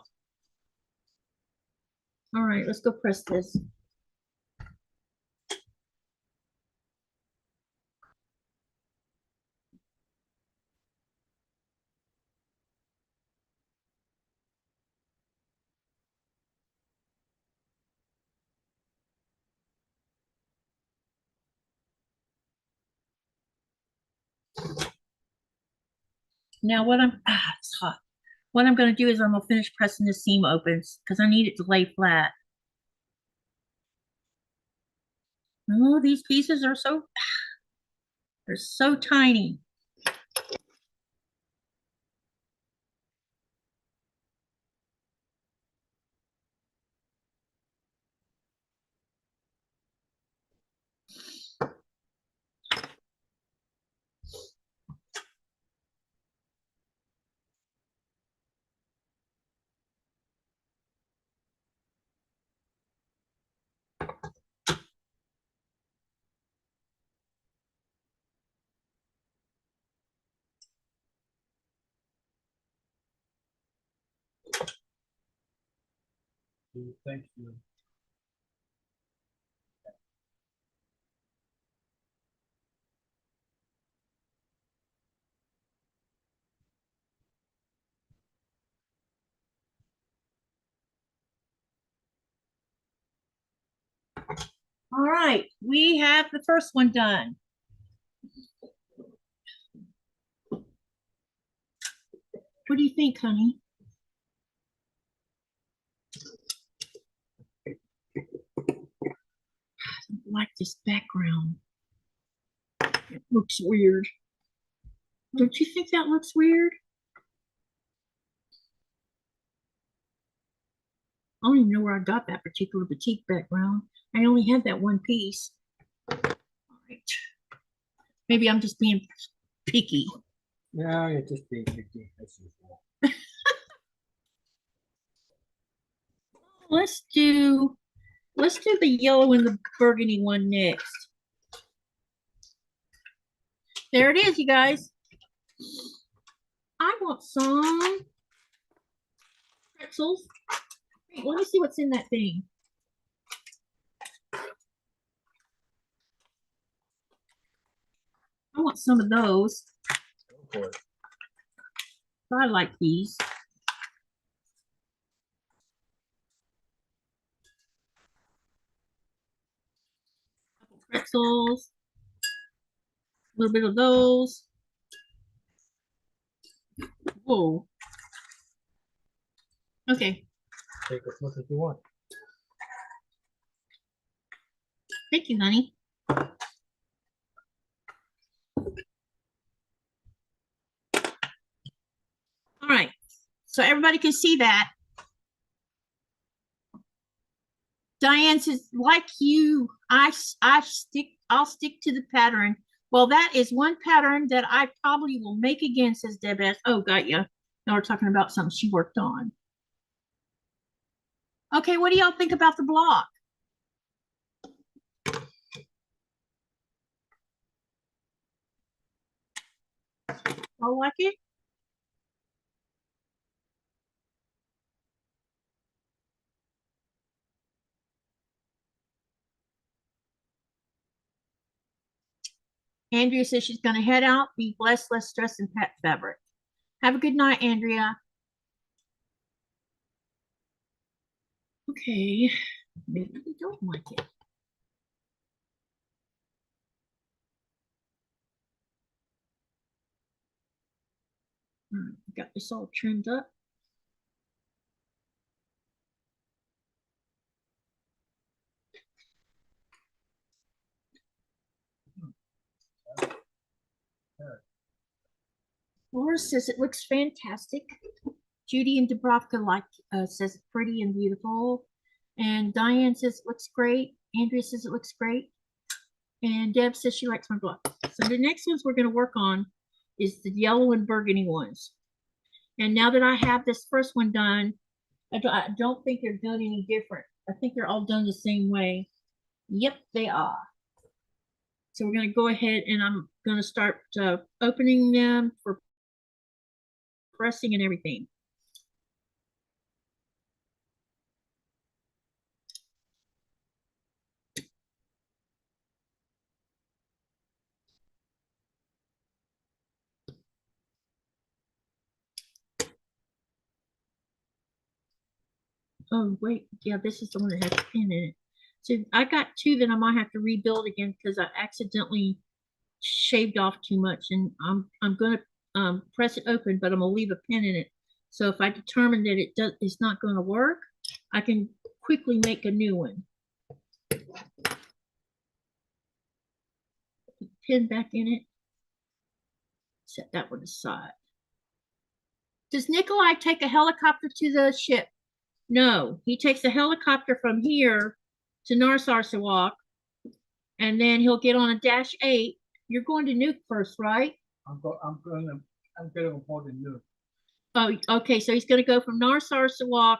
All right, let's go press this. Now it's hot. What I'm going to do is I'm going to finish pressing the seam opens because I need it to lay flat. Oh, these pieces are they're so tiny. Thank you. All right, we have the first one done. What do you think, honey? I like this background. It looks weird. Don't you think that looks weird? I don't even know where I got that particular batik background. I only had that one piece. All right. Maybe I'm just being picky. Yeah, you're just being picky as usual. Let's do the yellow and the burgundy one next. There it is, you guys. I want some pretzels. Hey, let me see what's in that thing. I want some of those. Go for it. I like these. Couple pretzels. A little bit of those. Whoa. Okay. Take as much as you want. Thank you, honey. All right. So everybody can see that. Diane says, like you, I'll stick to the pattern. Well, that is one pattern that I probably will make again, says Deb S. Oh, got ya. Now we're talking about something she worked on. Okay, what do y'all think about the block? Y'all like it? Andrea says she's going to head out. Be blessed, less stress, and pet fabric. Have a good night, Andrea. Okay, maybe we don't like it. Got this all trimmed up. Laura says it looks fantastic. Judy and Dubrovka says it's pretty and beautiful. And Diane says it looks great. Andrea says it looks great. And Deb says she likes my block. So the next ones we're going to work on is the yellow and burgundy ones. And now that I have this first one done, I don't think they're done any different. I think they're all done the same way. Yep, they are. So we're going to go ahead and I'm going to start opening them for pressing and everything. Oh, wait. Yeah, this is the one that has a pin in it. So I got two that I might have to rebuild again because I accidentally shaved off too much. And I'm going to press it open, but I'm going to leave a pin in it. So if I determine that it's not going to work, I can quickly make a new one. Put the pin back in it. Set that one aside. Does Nikolai take a helicopter to the ship? No, he takes a helicopter from here to Narsarsuaq, and then he'll get on a -8. You're going to Nuuk first, right? I'm going to port in Nuuk. Oh, okay. So he's going to go from Narsarsuaq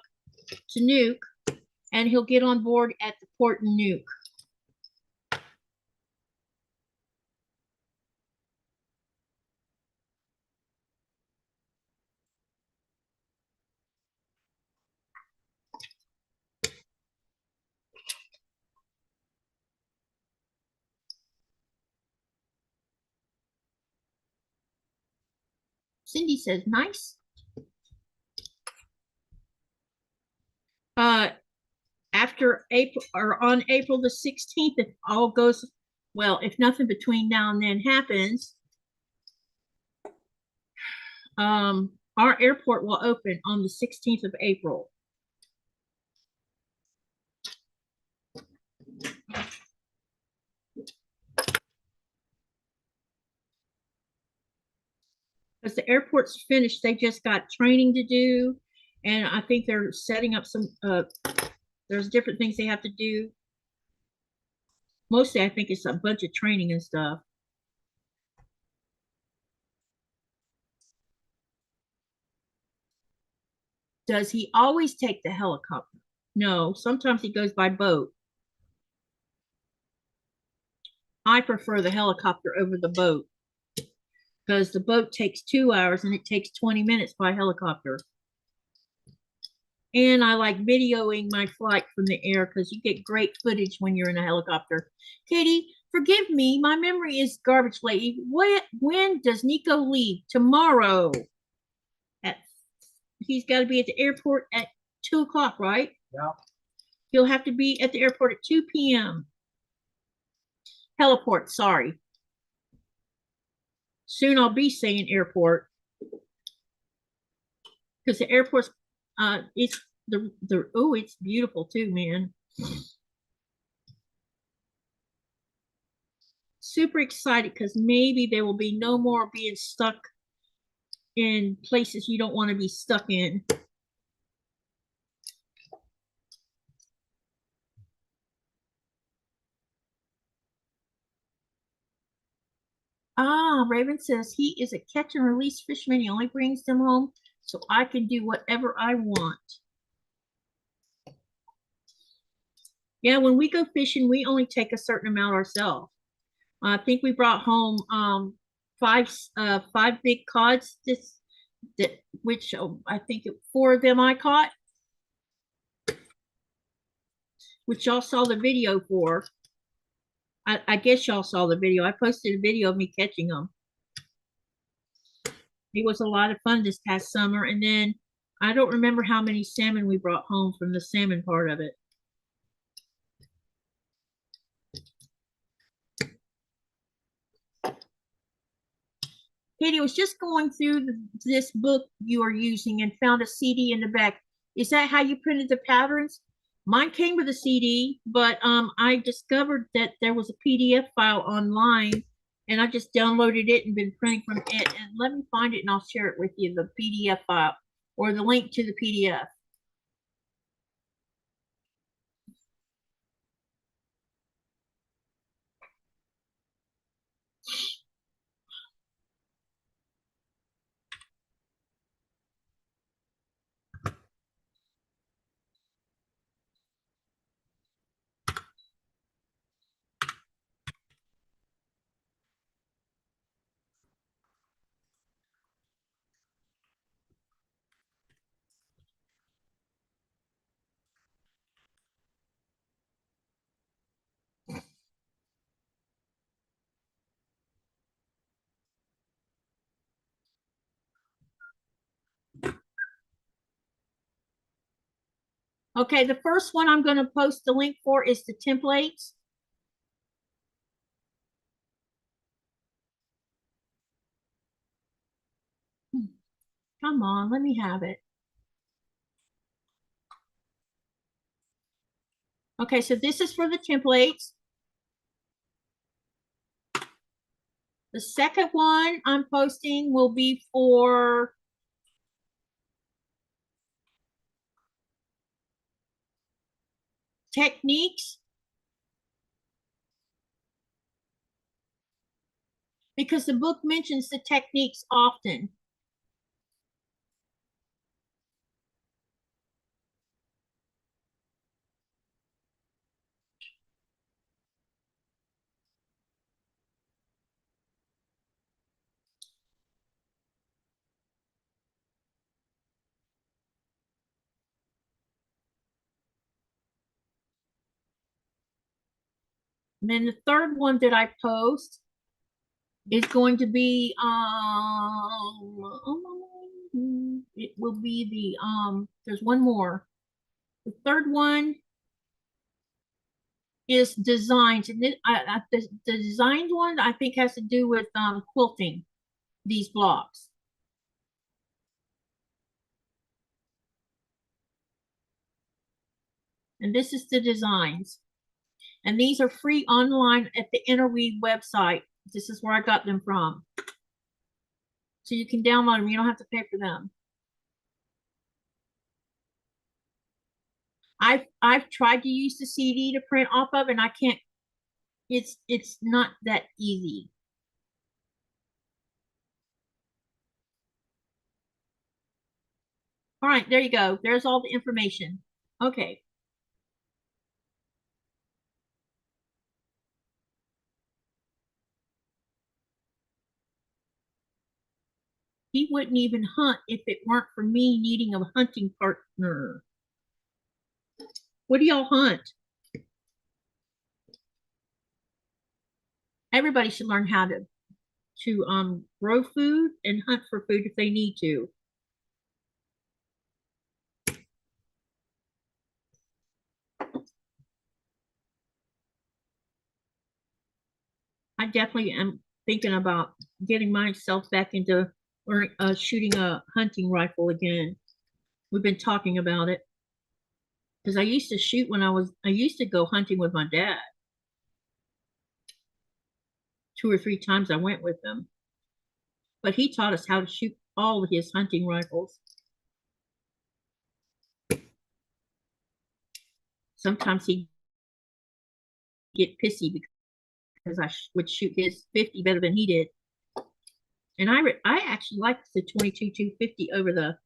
to Nuuk, and he'll get on board at the port in Nuuk. Cindy says, nice. After April or on April the 16th, if all goes well, if nothing between now and then happens, our airport will open on the 16th of April. Because the airport's finished, they just got training to do, and I think they're setting up some, there's different things they have to do. Mostly, I think it's a bunch of training and stuff. Does he always take the helicopter? No, sometimes he goes by boat. I prefer the helicopter over the boat because the boat takes 2 hours and it takes 20 minutes by helicopter. And I like videoing my flight from the air because you get great footage when you're in a helicopter. Katie, forgive me, my memory is garbage lately. When does Nico leave? Tomorrow. He's got to be at the airport at 2 o'clock, right? Yeah. He'll have to be at the airport at 2 p.m. Heliport, sorry. Soon I'll be saying airport because the airport's it's it's beautiful too, man. Super excited because maybe there will be no more being stuck in places you don't want to be stuck in. Raven says he is a catch and release fisherman. He only brings them home so I can do whatever I want. Yeah, when we go fishing, we only take a certain amount ourselves. I think we brought home five big cods. Which I think 4 of them I caught, which y'all saw the video for. I guess y'all saw the video. I posted a video of me catching them. It was a lot of fun this past summer. And then I don't remember how many salmon we brought home from the salmon part of it. Katie, I was just going through this book you are using and found a CD in the back. Is that how you printed the patterns? Mine came with a CD, but I discovered that there was a PDF file online, and I just downloaded it and been printing from it. And let me find it, and I'll share it with you, the PDF file or the link to the PDF. Okay, the first one I'm going to post the link for is the templates. Come on, let me have it. Okay, so this is for the templates. The second one I'm posting will be for techniques, because the book mentions the techniques often. And then the third one that I post is going to be it will be the there's one more. The third one is designs, and the designed one I think has to do with quilting these blocks. And this is the designs. And these are free online at the Interweave website. This is where I got them from. So you can download them. You don't have to pay for them. I've tried to use the CD to print off of, and I can't. It's not that easy. All right, there you go. There's all the information. Okay. He wouldn't even hunt if it weren't for me needing a hunting partner. What do y'all hunt? Everybody should learn how to grow food and hunt for food if they need to. I definitely am thinking about getting myself back into shooting a hunting rifle again. We've been talking about it because I used to shoot when I used to go hunting with my dad. 2 or 3 times I went with him, but he taught us how to shoot all of his hunting rifles. Sometimes he'd get pissy because I would shoot his 50 better than he did. And I actually liked the 22-250 over the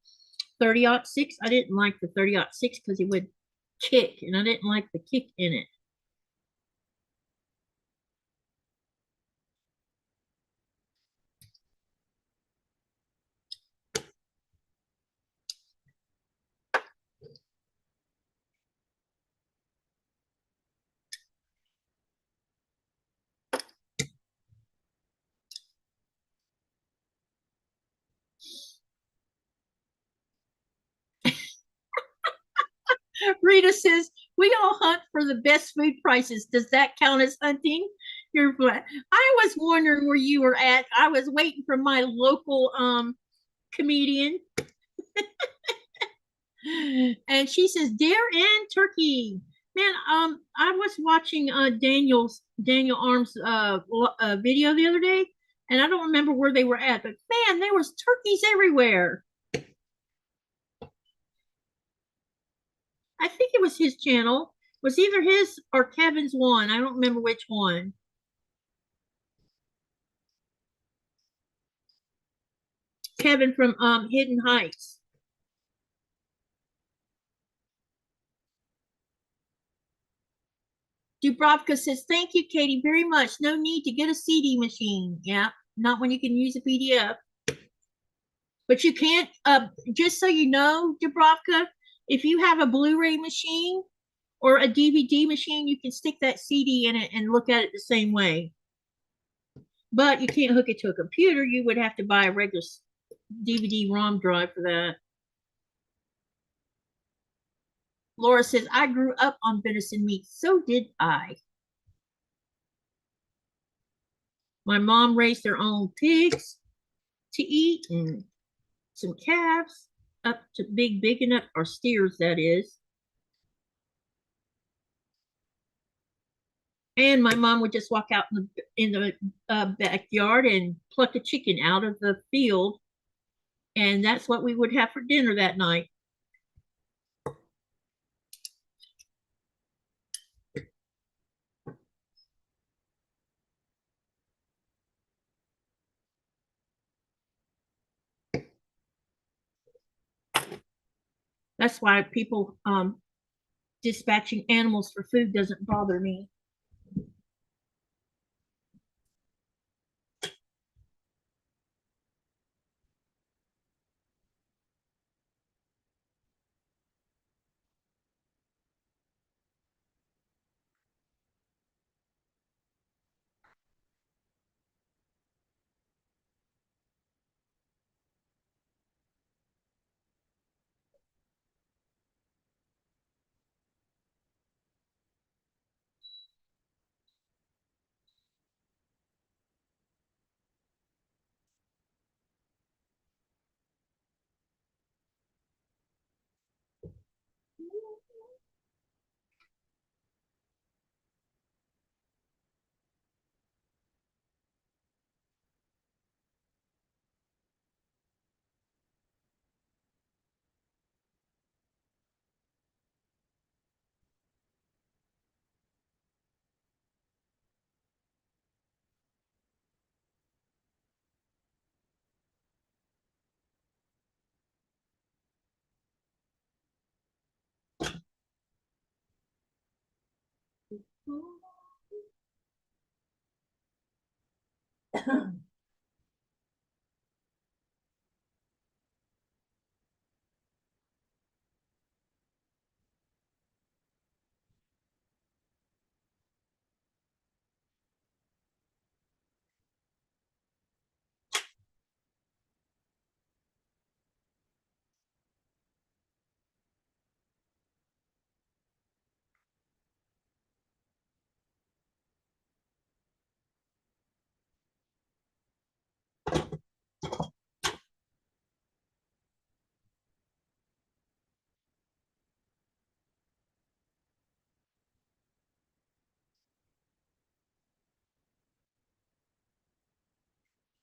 30-06. I didn't like the 30-06 because it would kick, and I didn't like the kick in it. Rita says, we all hunt for the best food prices. Does that count as hunting? You're I was wondering where you were at. I was waiting for my local comedian. And she says, deer and turkey. Man, I was watching Daniel Arm's video the other day, and I don't remember where they were at, but man, there was turkeys everywhere. I think it was his channel. It was either his or Kevin's one. I don't remember which one. Kevin from Hidden Heights. Dubrovka says, thank you, Katie, very much. No need to get a CD machine. Yeah, not when you can use a PDF. But you can't, just so you know, Dubrovka, if you have a Blu-ray machine or a DVD machine, you can stick that CD in it and look at it the same way. But you can't hook it to a computer. You would have to buy a regular DVD ROM drive for that. Laura says, I grew up on venison meat. So did I. My mom raised their own pigs to eat and some calves up to big enough, or steers, that is. And my mom would just walk out in the backyard and pluck a chicken out of the field. And that's what we would have for dinner that night. That's why people dispatching animals for food doesn't bother me.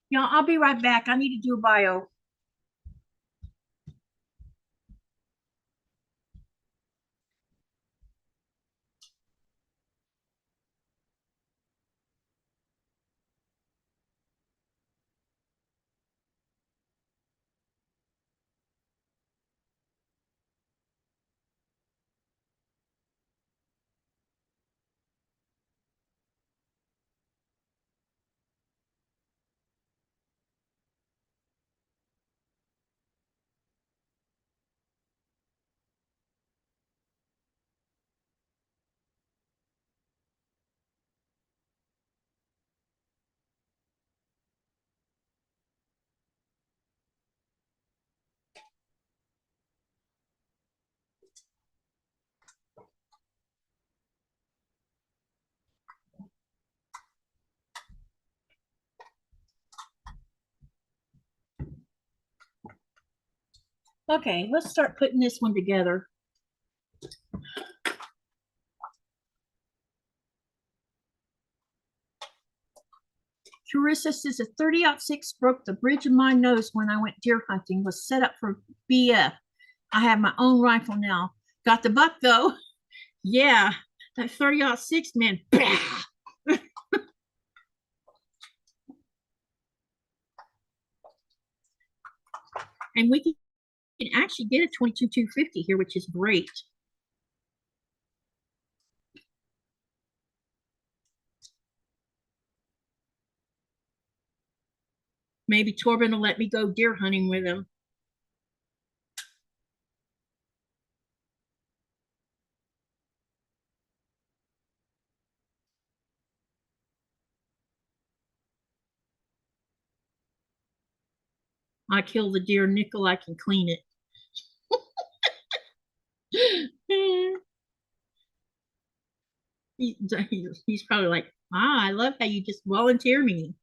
Yeah, I'll be right back. I need to do a bio. Okay, let's start putting this one together. Carissa says a 30-06 broke the bridge of my nose when I went deer hunting, was set up for BF. I have my own rifle now. Got the buck though. Yeah, that 30-06, man. And we can actually get a 22-250 here, which is great. Maybe Torben will let me go deer hunting with him. I kill the deer nickel, I can clean it. He, he's probably like, I love how you just volunteer me.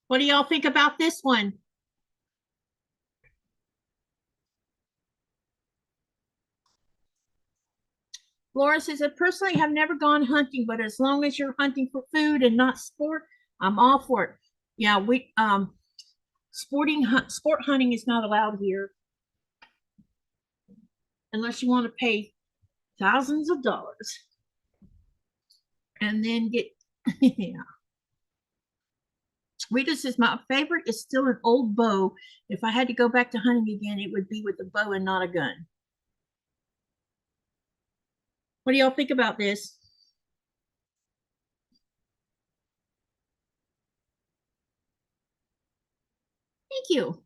What do y'all think about this one? Laura says, I personally have never gone hunting, but as long as you're hunting for food and not sport, I'm all for it. Yeah, we sport hunting is not allowed here unless you want to pay thousands of dollars and then get yeah. Rita says my favorite is still an old bow. If I had to go back to hunting again, it would be with a bow and not a gun. What do y'all think about this? Thank you.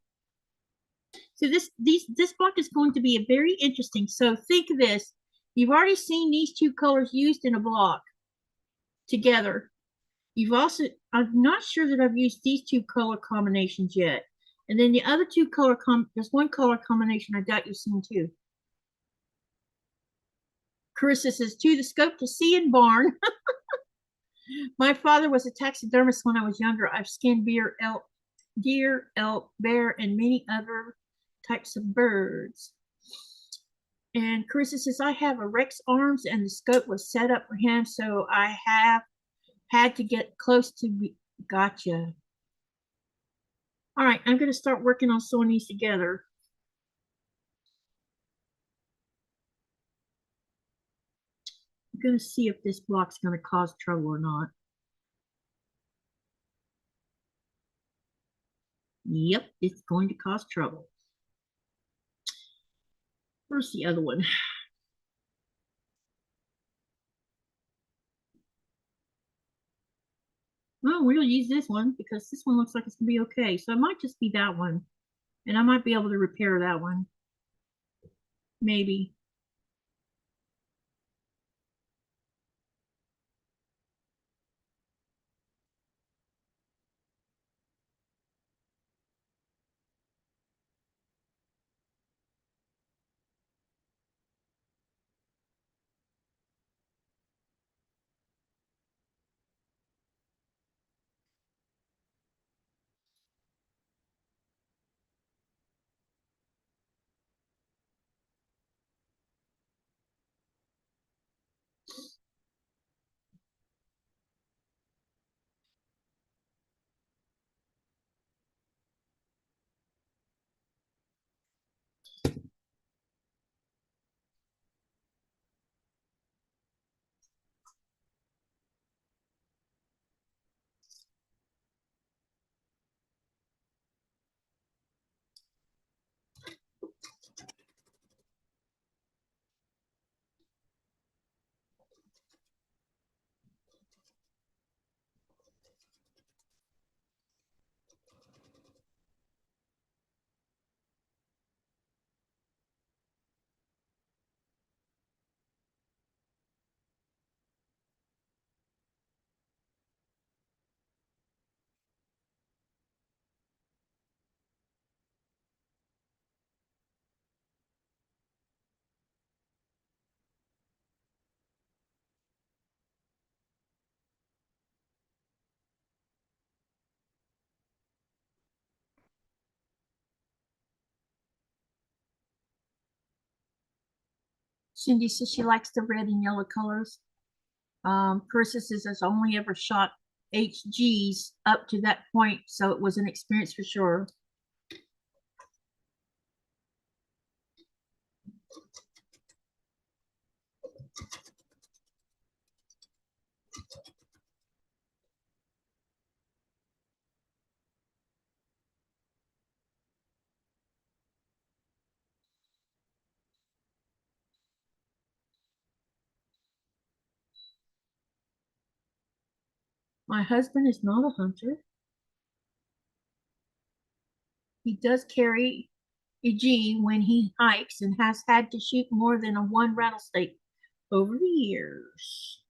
So this block is going to be very interesting. So think of this. You've already seen these two colors used in a block together. You've also, I'm not sure that I've used these two color combinations yet. And then the other two there's one color combination I doubt you've seen too. Carissa says, to the scope to see in barn. My father was a taxidermist when I was younger. I've skinned deer, elk, bear, and many other types of birds. And Carissa says, I have a Rex arms and the scope was set up for him, so I have had to get close to be. Gotcha. All right, I'm going to start working on sewing these together. I'm going to see if this block's going to cause trouble or not. Yep, it's going to cause trouble. Where's the other one? Well, we'll use this one because this one looks like it's going to be okay. So it might just be that one. And I might be able to repair that one. Maybe. Cindy says she likes the red and yellow colors. Carissa says has only ever shot HGs up to that point, so it was an experience for sure. My husband is not a hunter. He does carry a G when he hikes and has had to shoot more than one rattlesnake over the years.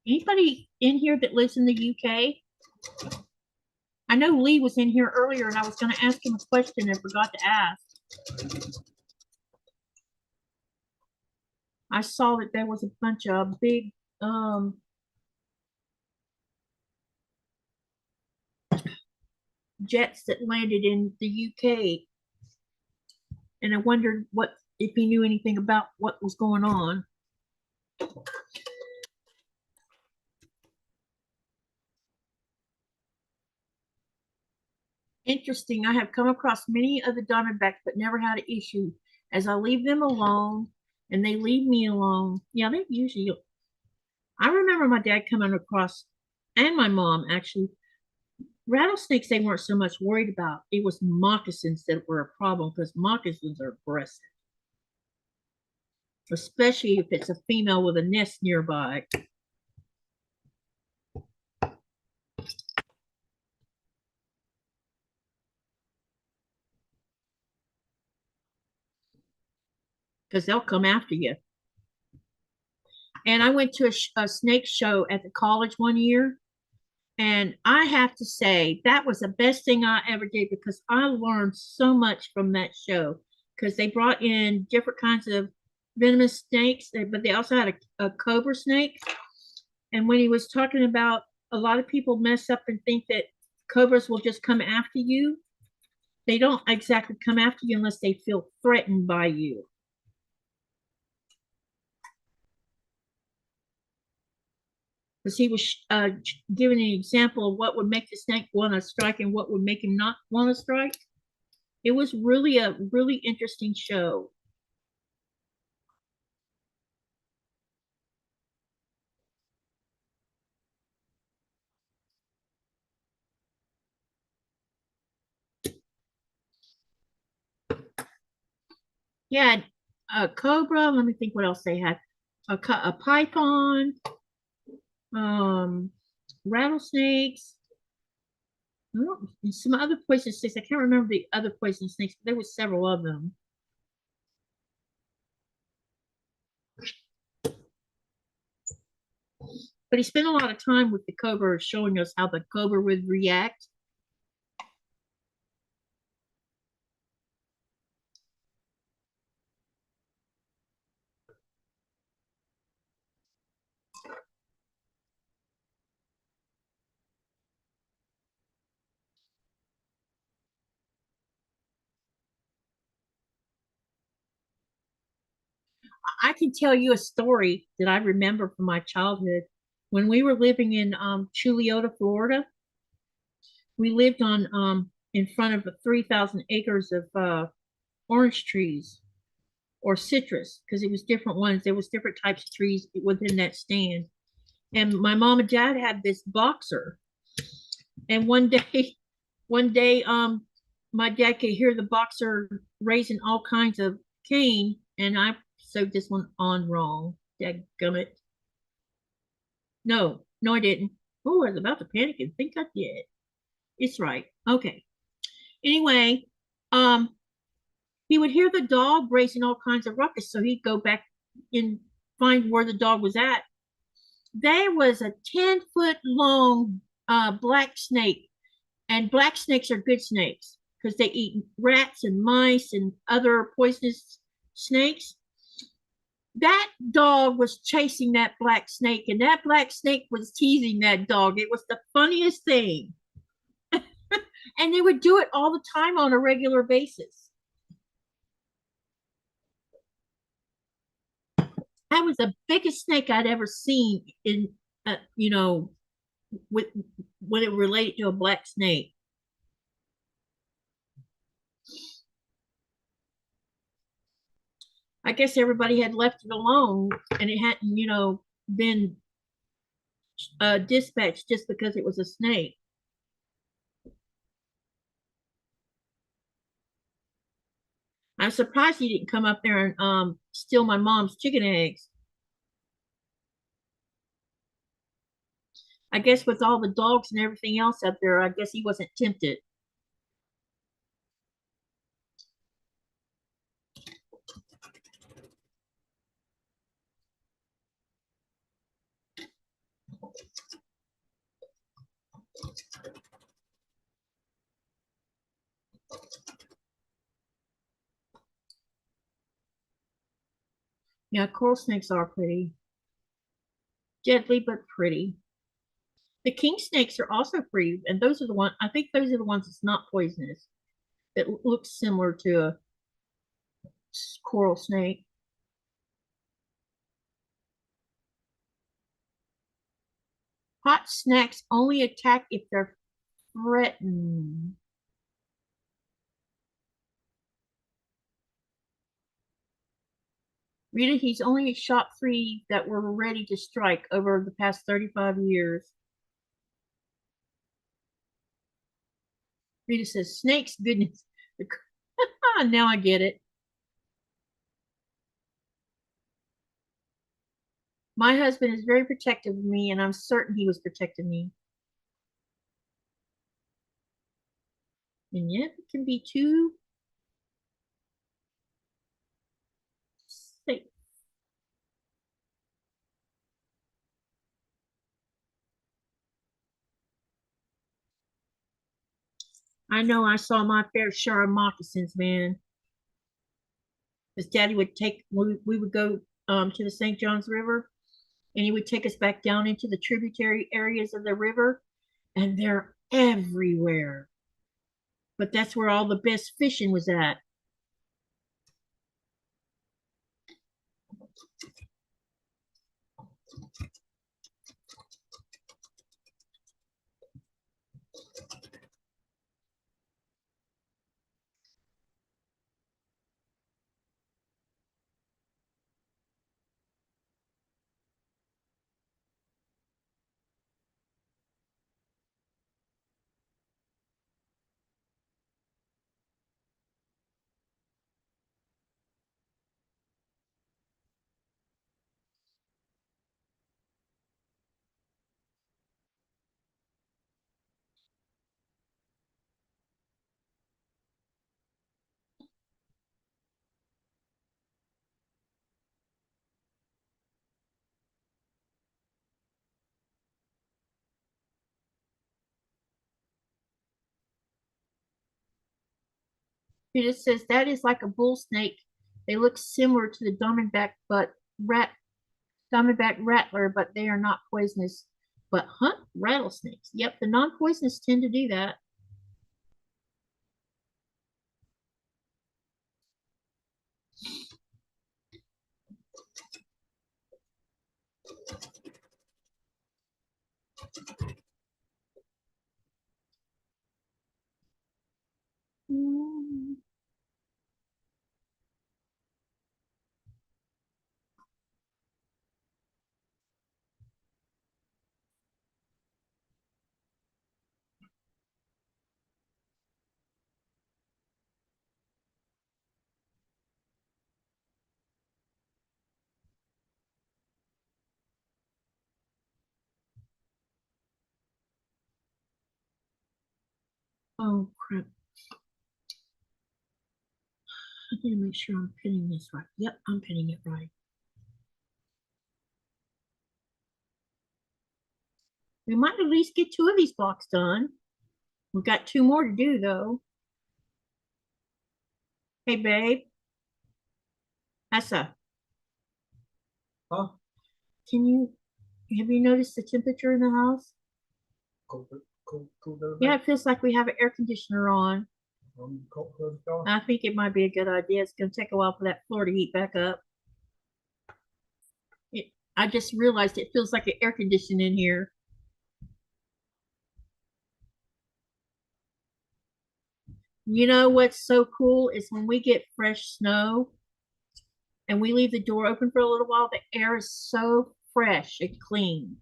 Anybody in here that lives in the UK? I know Lee was in here earlier and I was going to ask him a question and forgot to ask. I saw that there was a bunch of big jets that landed in the UK. And I wondered if he knew anything about what was going on. Interesting. I have come across many of the Diamondbacks, but never had an issue as I leave them alone and they leave me alone. Yeah, they usually. I remember my dad coming across, and my mom actually, rattlesnakes they weren't so much worried about. It was moccasins that were a problem because moccasins are aggressive, especially if it's a female with a nest nearby. Because they'll come after you. And I went to a snake show at the college one year. And I have to say, that was the best thing I ever did because I learned so much from that show. Because they brought in different kinds of venomous snakes, but they also had a cobra snake. And when he was talking about a lot of people mess up and think that cobras will just come after you, they don't exactly come after you unless they feel threatened by you. Because he was giving an example of what would make the snake want to strike and what would make him not want to strike. It was really a really interesting show. Yeah, a cobra. Let me think what else they had. A python, rattlesnakes. Some other poison snakes. I can't remember the other poison snakes, but there were several of them. But he spent a lot of time with the cobra showing us how the cobra would react. I can tell you a story that I remember from my childhood. When we were living in Chuliota, Florida, we lived on in front of 3,000 acres of orange trees or citrus because it was different ones. There was different types of trees within that stand. And my mom and dad had this boxer. And one day, my dad could hear the boxer raising all kinds of cane, and I sewed this one on wrong. Dadgummit. No, I didn't. Oh, I was about to panic and think I did. It's right. Okay. Anyway, um, he would hear the dog raising all kinds of ruckus, so he'd go back and find where the dog was at. There was a 10-foot long black snake, and black snakes are good snakes because they eat rats and mice and other poisonous snakes. That dog was chasing that black snake, and that black snake was teasing that dog. It was the funniest thing. And they would do it all the time on a regular basis. That was the biggest snake I'd ever seen in, with when it related to a black snake. I guess everybody had left it alone, and it hadn't, been dispatched just because it was a snake. I'm surprised he didn't come up there and steal my mom's chicken eggs. I guess with all the dogs and everything else up there, I guess he wasn't tempted. Yeah, coral snakes are pretty. Deadly, but pretty. The king snakes are also pretty, and those are the ones, I think those are the ones that's not poisonous, that looks similar to a coral snake. Hot snakes only attack if they're threatened. Rita, he's only shot 3 that were ready to strike over the past 35 years. Rita says, snakes, goodness. Now I get it. My husband is very protective of me, and I'm certain he was protecting me. And yet it can be too safe. I know I saw my fair share of moccasins, man. Because Daddy would take, we would go to the St. Johns River, and he would take us back down into the tributary areas of the river, and they're everywhere. But that's where all the best fishing was at. It just says that is like a bull snake. They look similar to the diamondback rattler, but they are not poisonous. But hunt rattlesnakes. Yep, the non-poisonous tend to do that. Mm. Oh crap. I need to make sure I'm pinning this right. Yep, I'm pinning it right. We might at least get 2 of these blocks done. We've got 2 more to do though. Hey babe. Essa, Huh? have you noticed the temperature in the house? Cool. Yeah, it feels like we have an air conditioner on. I think it might be a good idea. It's going to take a while for that floor to heat back up. I just realized it feels like an air conditioner in here. You know what's so cool is when we get fresh snow and we leave the door open for a little while, the air is so fresh and clean.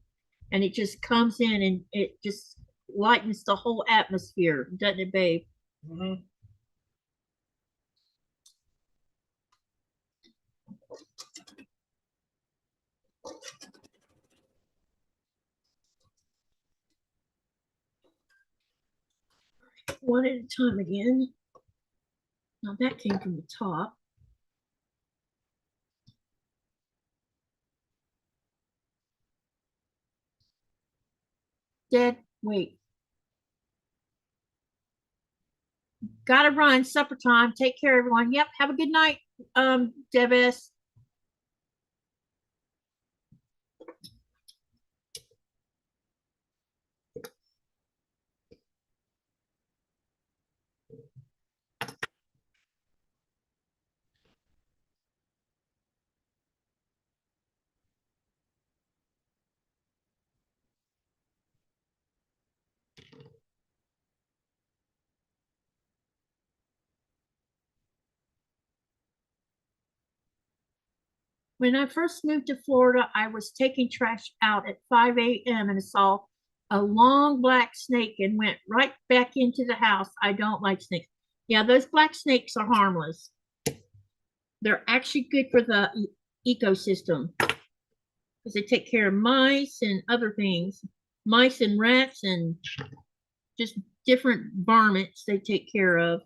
And it just comes in and it just lightens the whole atmosphere, doesn't it, babe? Mm-hmm. One at a time again. Now that came from the top. Dad, wait. Gotta run, supper time. Take care, everyone. Yep, have a good night, Debis. When I first moved to Florida, I was taking trash out at 5 a.m. and saw a long black snake and went right back into the house. I don't like snakes. Yeah, those black snakes are harmless. They're actually good for the ecosystem because they take care of mice and other things, mice and rats and just different varmints they take care of.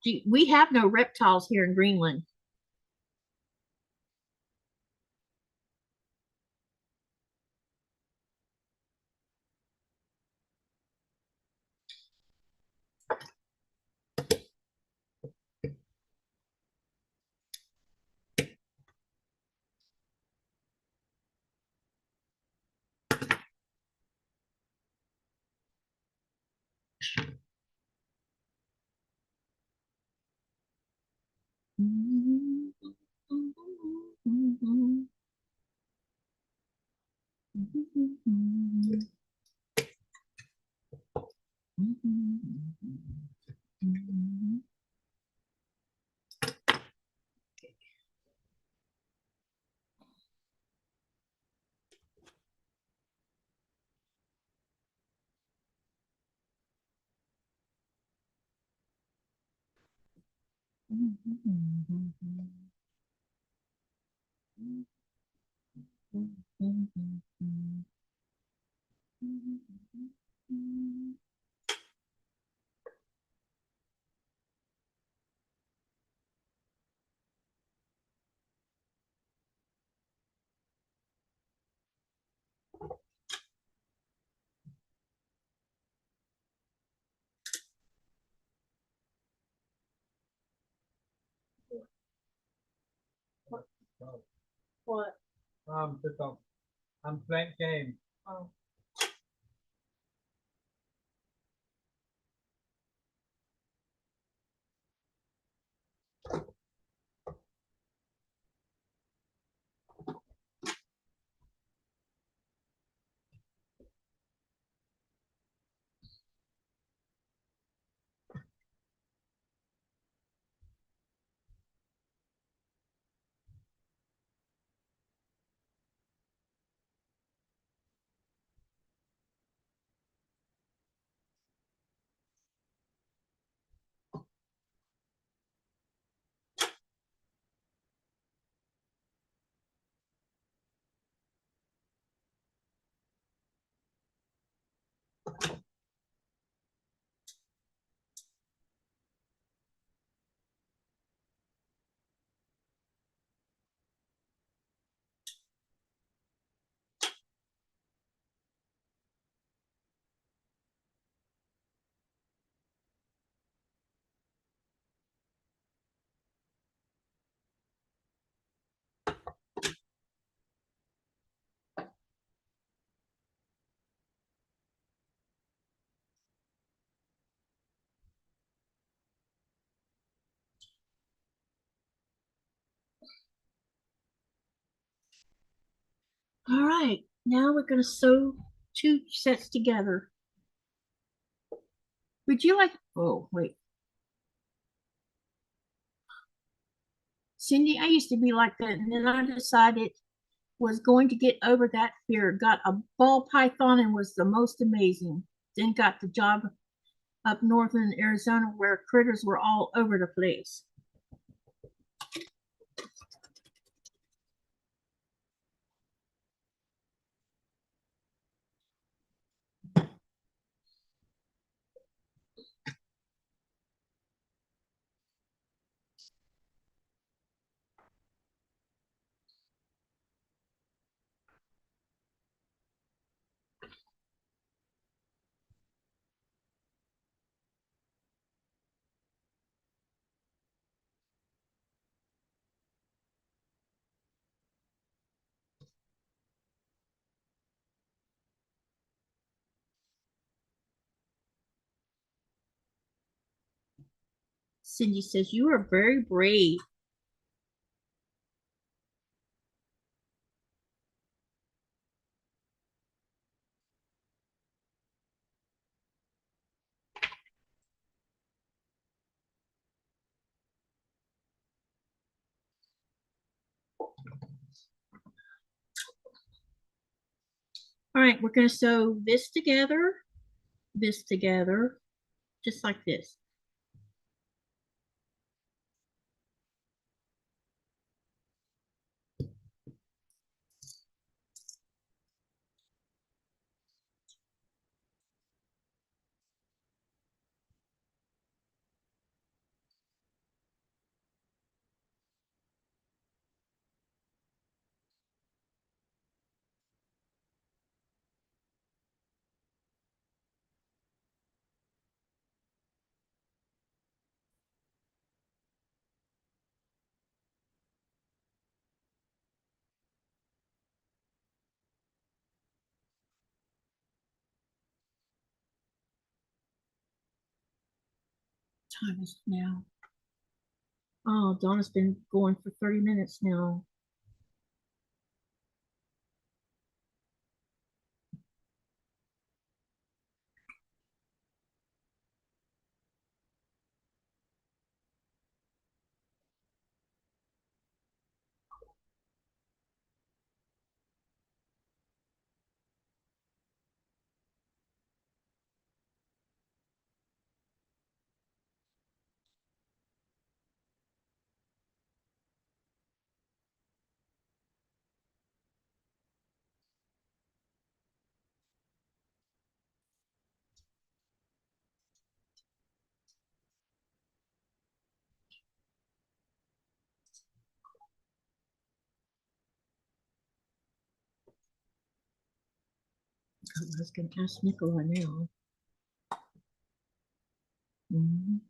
Gee, we have no reptiles here in Greenland. What? I'm playing game. Oh. All right, now we're going to sew two sets together. Would you like, oh, wait. Cindy, I used to be like that, and then I decided was going to get over that fear. Got a ball python and was the most amazing. Then got the job up north in Arizona where critters were all over the place. Cindy says, you are very brave. All right, we're going to sew this together, just like this. Time is now. Oh, Donna's been going for 30 minutes now. I was going to ask Nicola now. Mhm.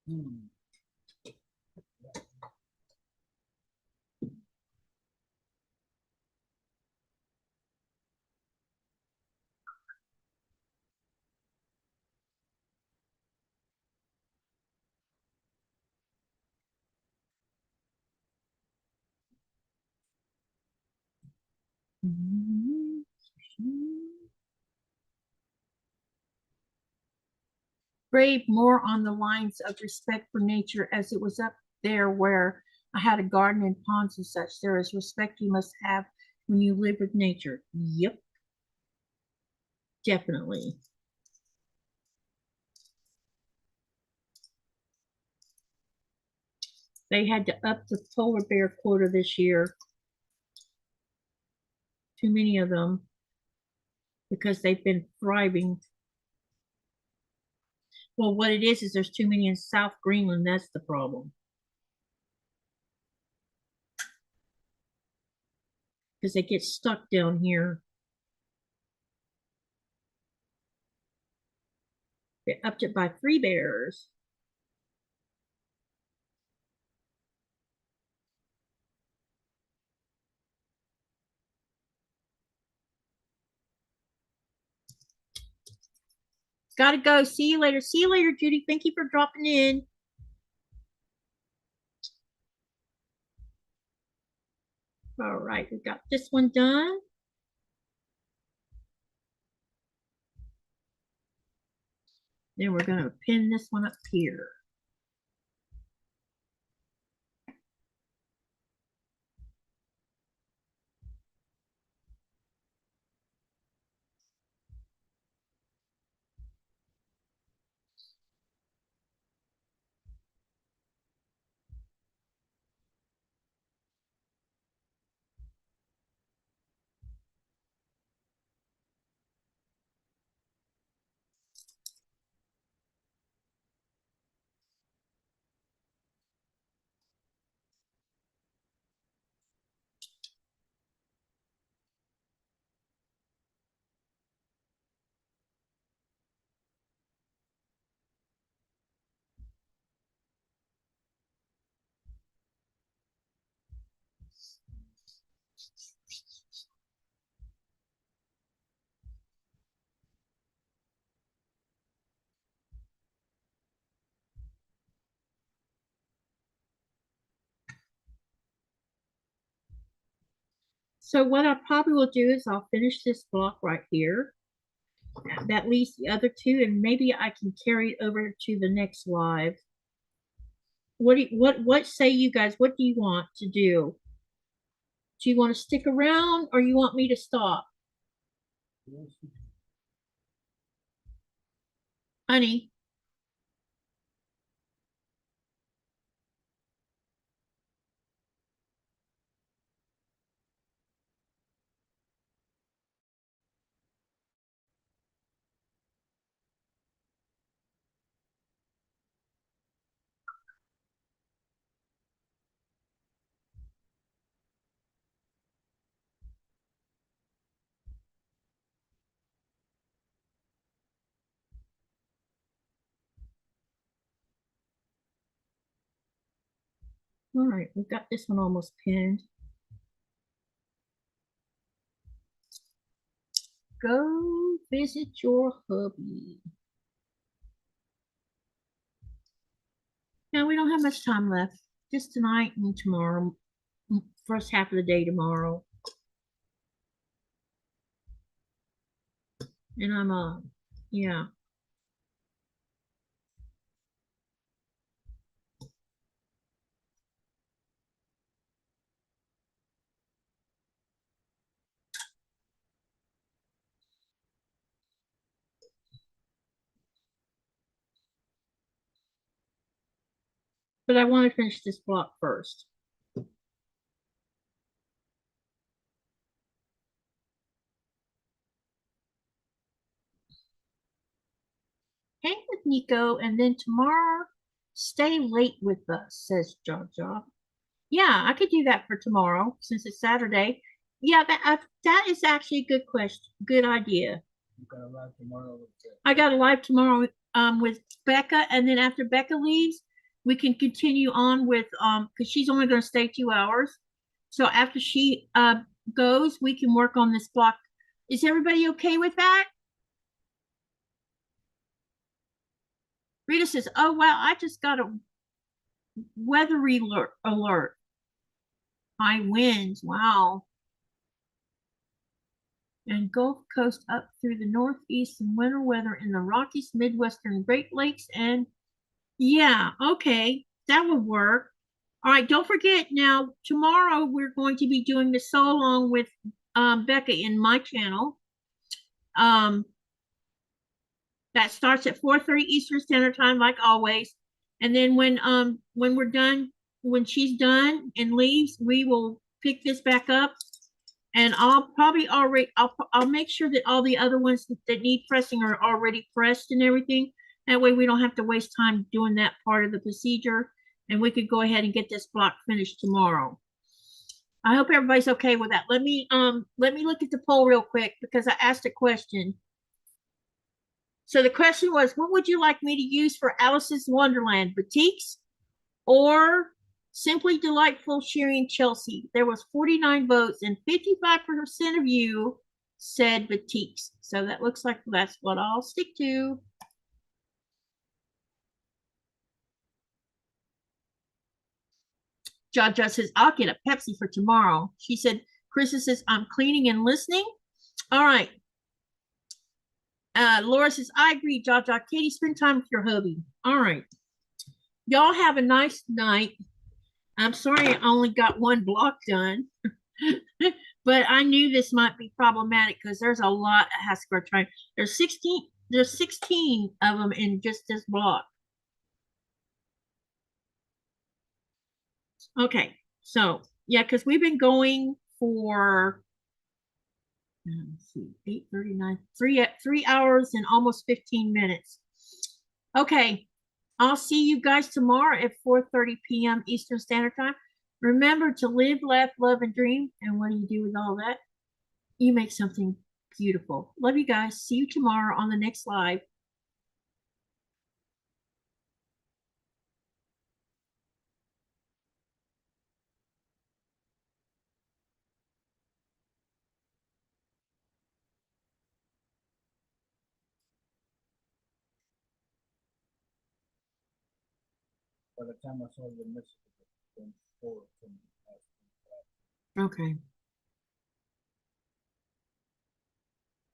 Hmm. Mhm. Brave more on the lines of respect for nature, as it was up there where I had a garden and ponds and such. There is respect you must have when you live with nature. Yep, definitely. They had to up the polar bear quota this year. Too many of them because they've been thriving. Well, what it is there's too many in South Greenland. That's the problem. Because they get stuck down here. They upped it by 3 bears. Gotta go. See you later. See you later, Judy. Thank you for dropping in. All right, we got this one done. Then we're going to pin this one up here. So what I probably will do is I'll finish this block right here. That leaves the other two, and maybe I can carry it over to the next live. What say you guys? What do you want to do? Do you want to stick around or you want me to stop? Honey. All right, we've got this one almost pinned. Go visit your hubby. Now we don't have much time left. Just tonight and tomorrow. First half of the day tomorrow. And I'm yeah. But I want to finish this block first. Hang with Nico, and then tomorrow stay late with us, says Jaja. Yeah, I could do that for tomorrow since it's Saturday. Yeah, that is actually a good question. Good idea. I got a live tomorrow with Becca, and then after Becca leaves, we can continue on with because she's only going to stay 2 hours. So after she goes, we can work on this block. Is everybody okay with that? Rita says, "Oh wow, I just got a weather alert. High winds. Wow." And Gulf Coast up through the Northeast and winter weather in the Rockies, Midwestern Great Lakes, and yeah, okay, that would work. All right, don't forget now, tomorrow we're going to be doing the sew along with Becca in my channel. That starts at 4:30 Eastern Standard Time, like always. And then when we're done, when she's done and leaves, we will pick this back up. And I'll probably I'll make sure that all the other ones that need pressing are already pressed and everything. That way we don't have to waste time doing that part of the procedure, and we could go ahead and get this block finished tomorrow. I hope everybody's okay with that. Let me look at the poll real quick because I asked a question. So the question was, what would you like me to use for Alice's Wonderland? Batiks or Simply Delightful Shearing Chelsea? There was 49 votes and 55% of you said Batiks. So that looks like that's what I'll stick to. Jaja says, I'll get a Pepsi for tomorrow. She said, Krista says, I'm cleaning and listening. All right. Laura says, I agree, Jaja. Katie, spend time with your hubby. All right. Y'all have a nice night. I'm sorry I only got one block done. But I knew this might be problematic because there's a lot of Haskell trying. There's 16 of them in just this block. Okay, so yeah, because we've been going for let's see, 8:39, 3 hours and almost 15 minutes. Okay, I'll see you guys tomorrow at 4:30 p.m. Eastern Standard Time. Remember to live, laugh, love, and dream. And what do you do with all that? You make something beautiful. Love you guys. See you tomorrow on the next live. By the time I saw the message, it was 4 to me. Okay.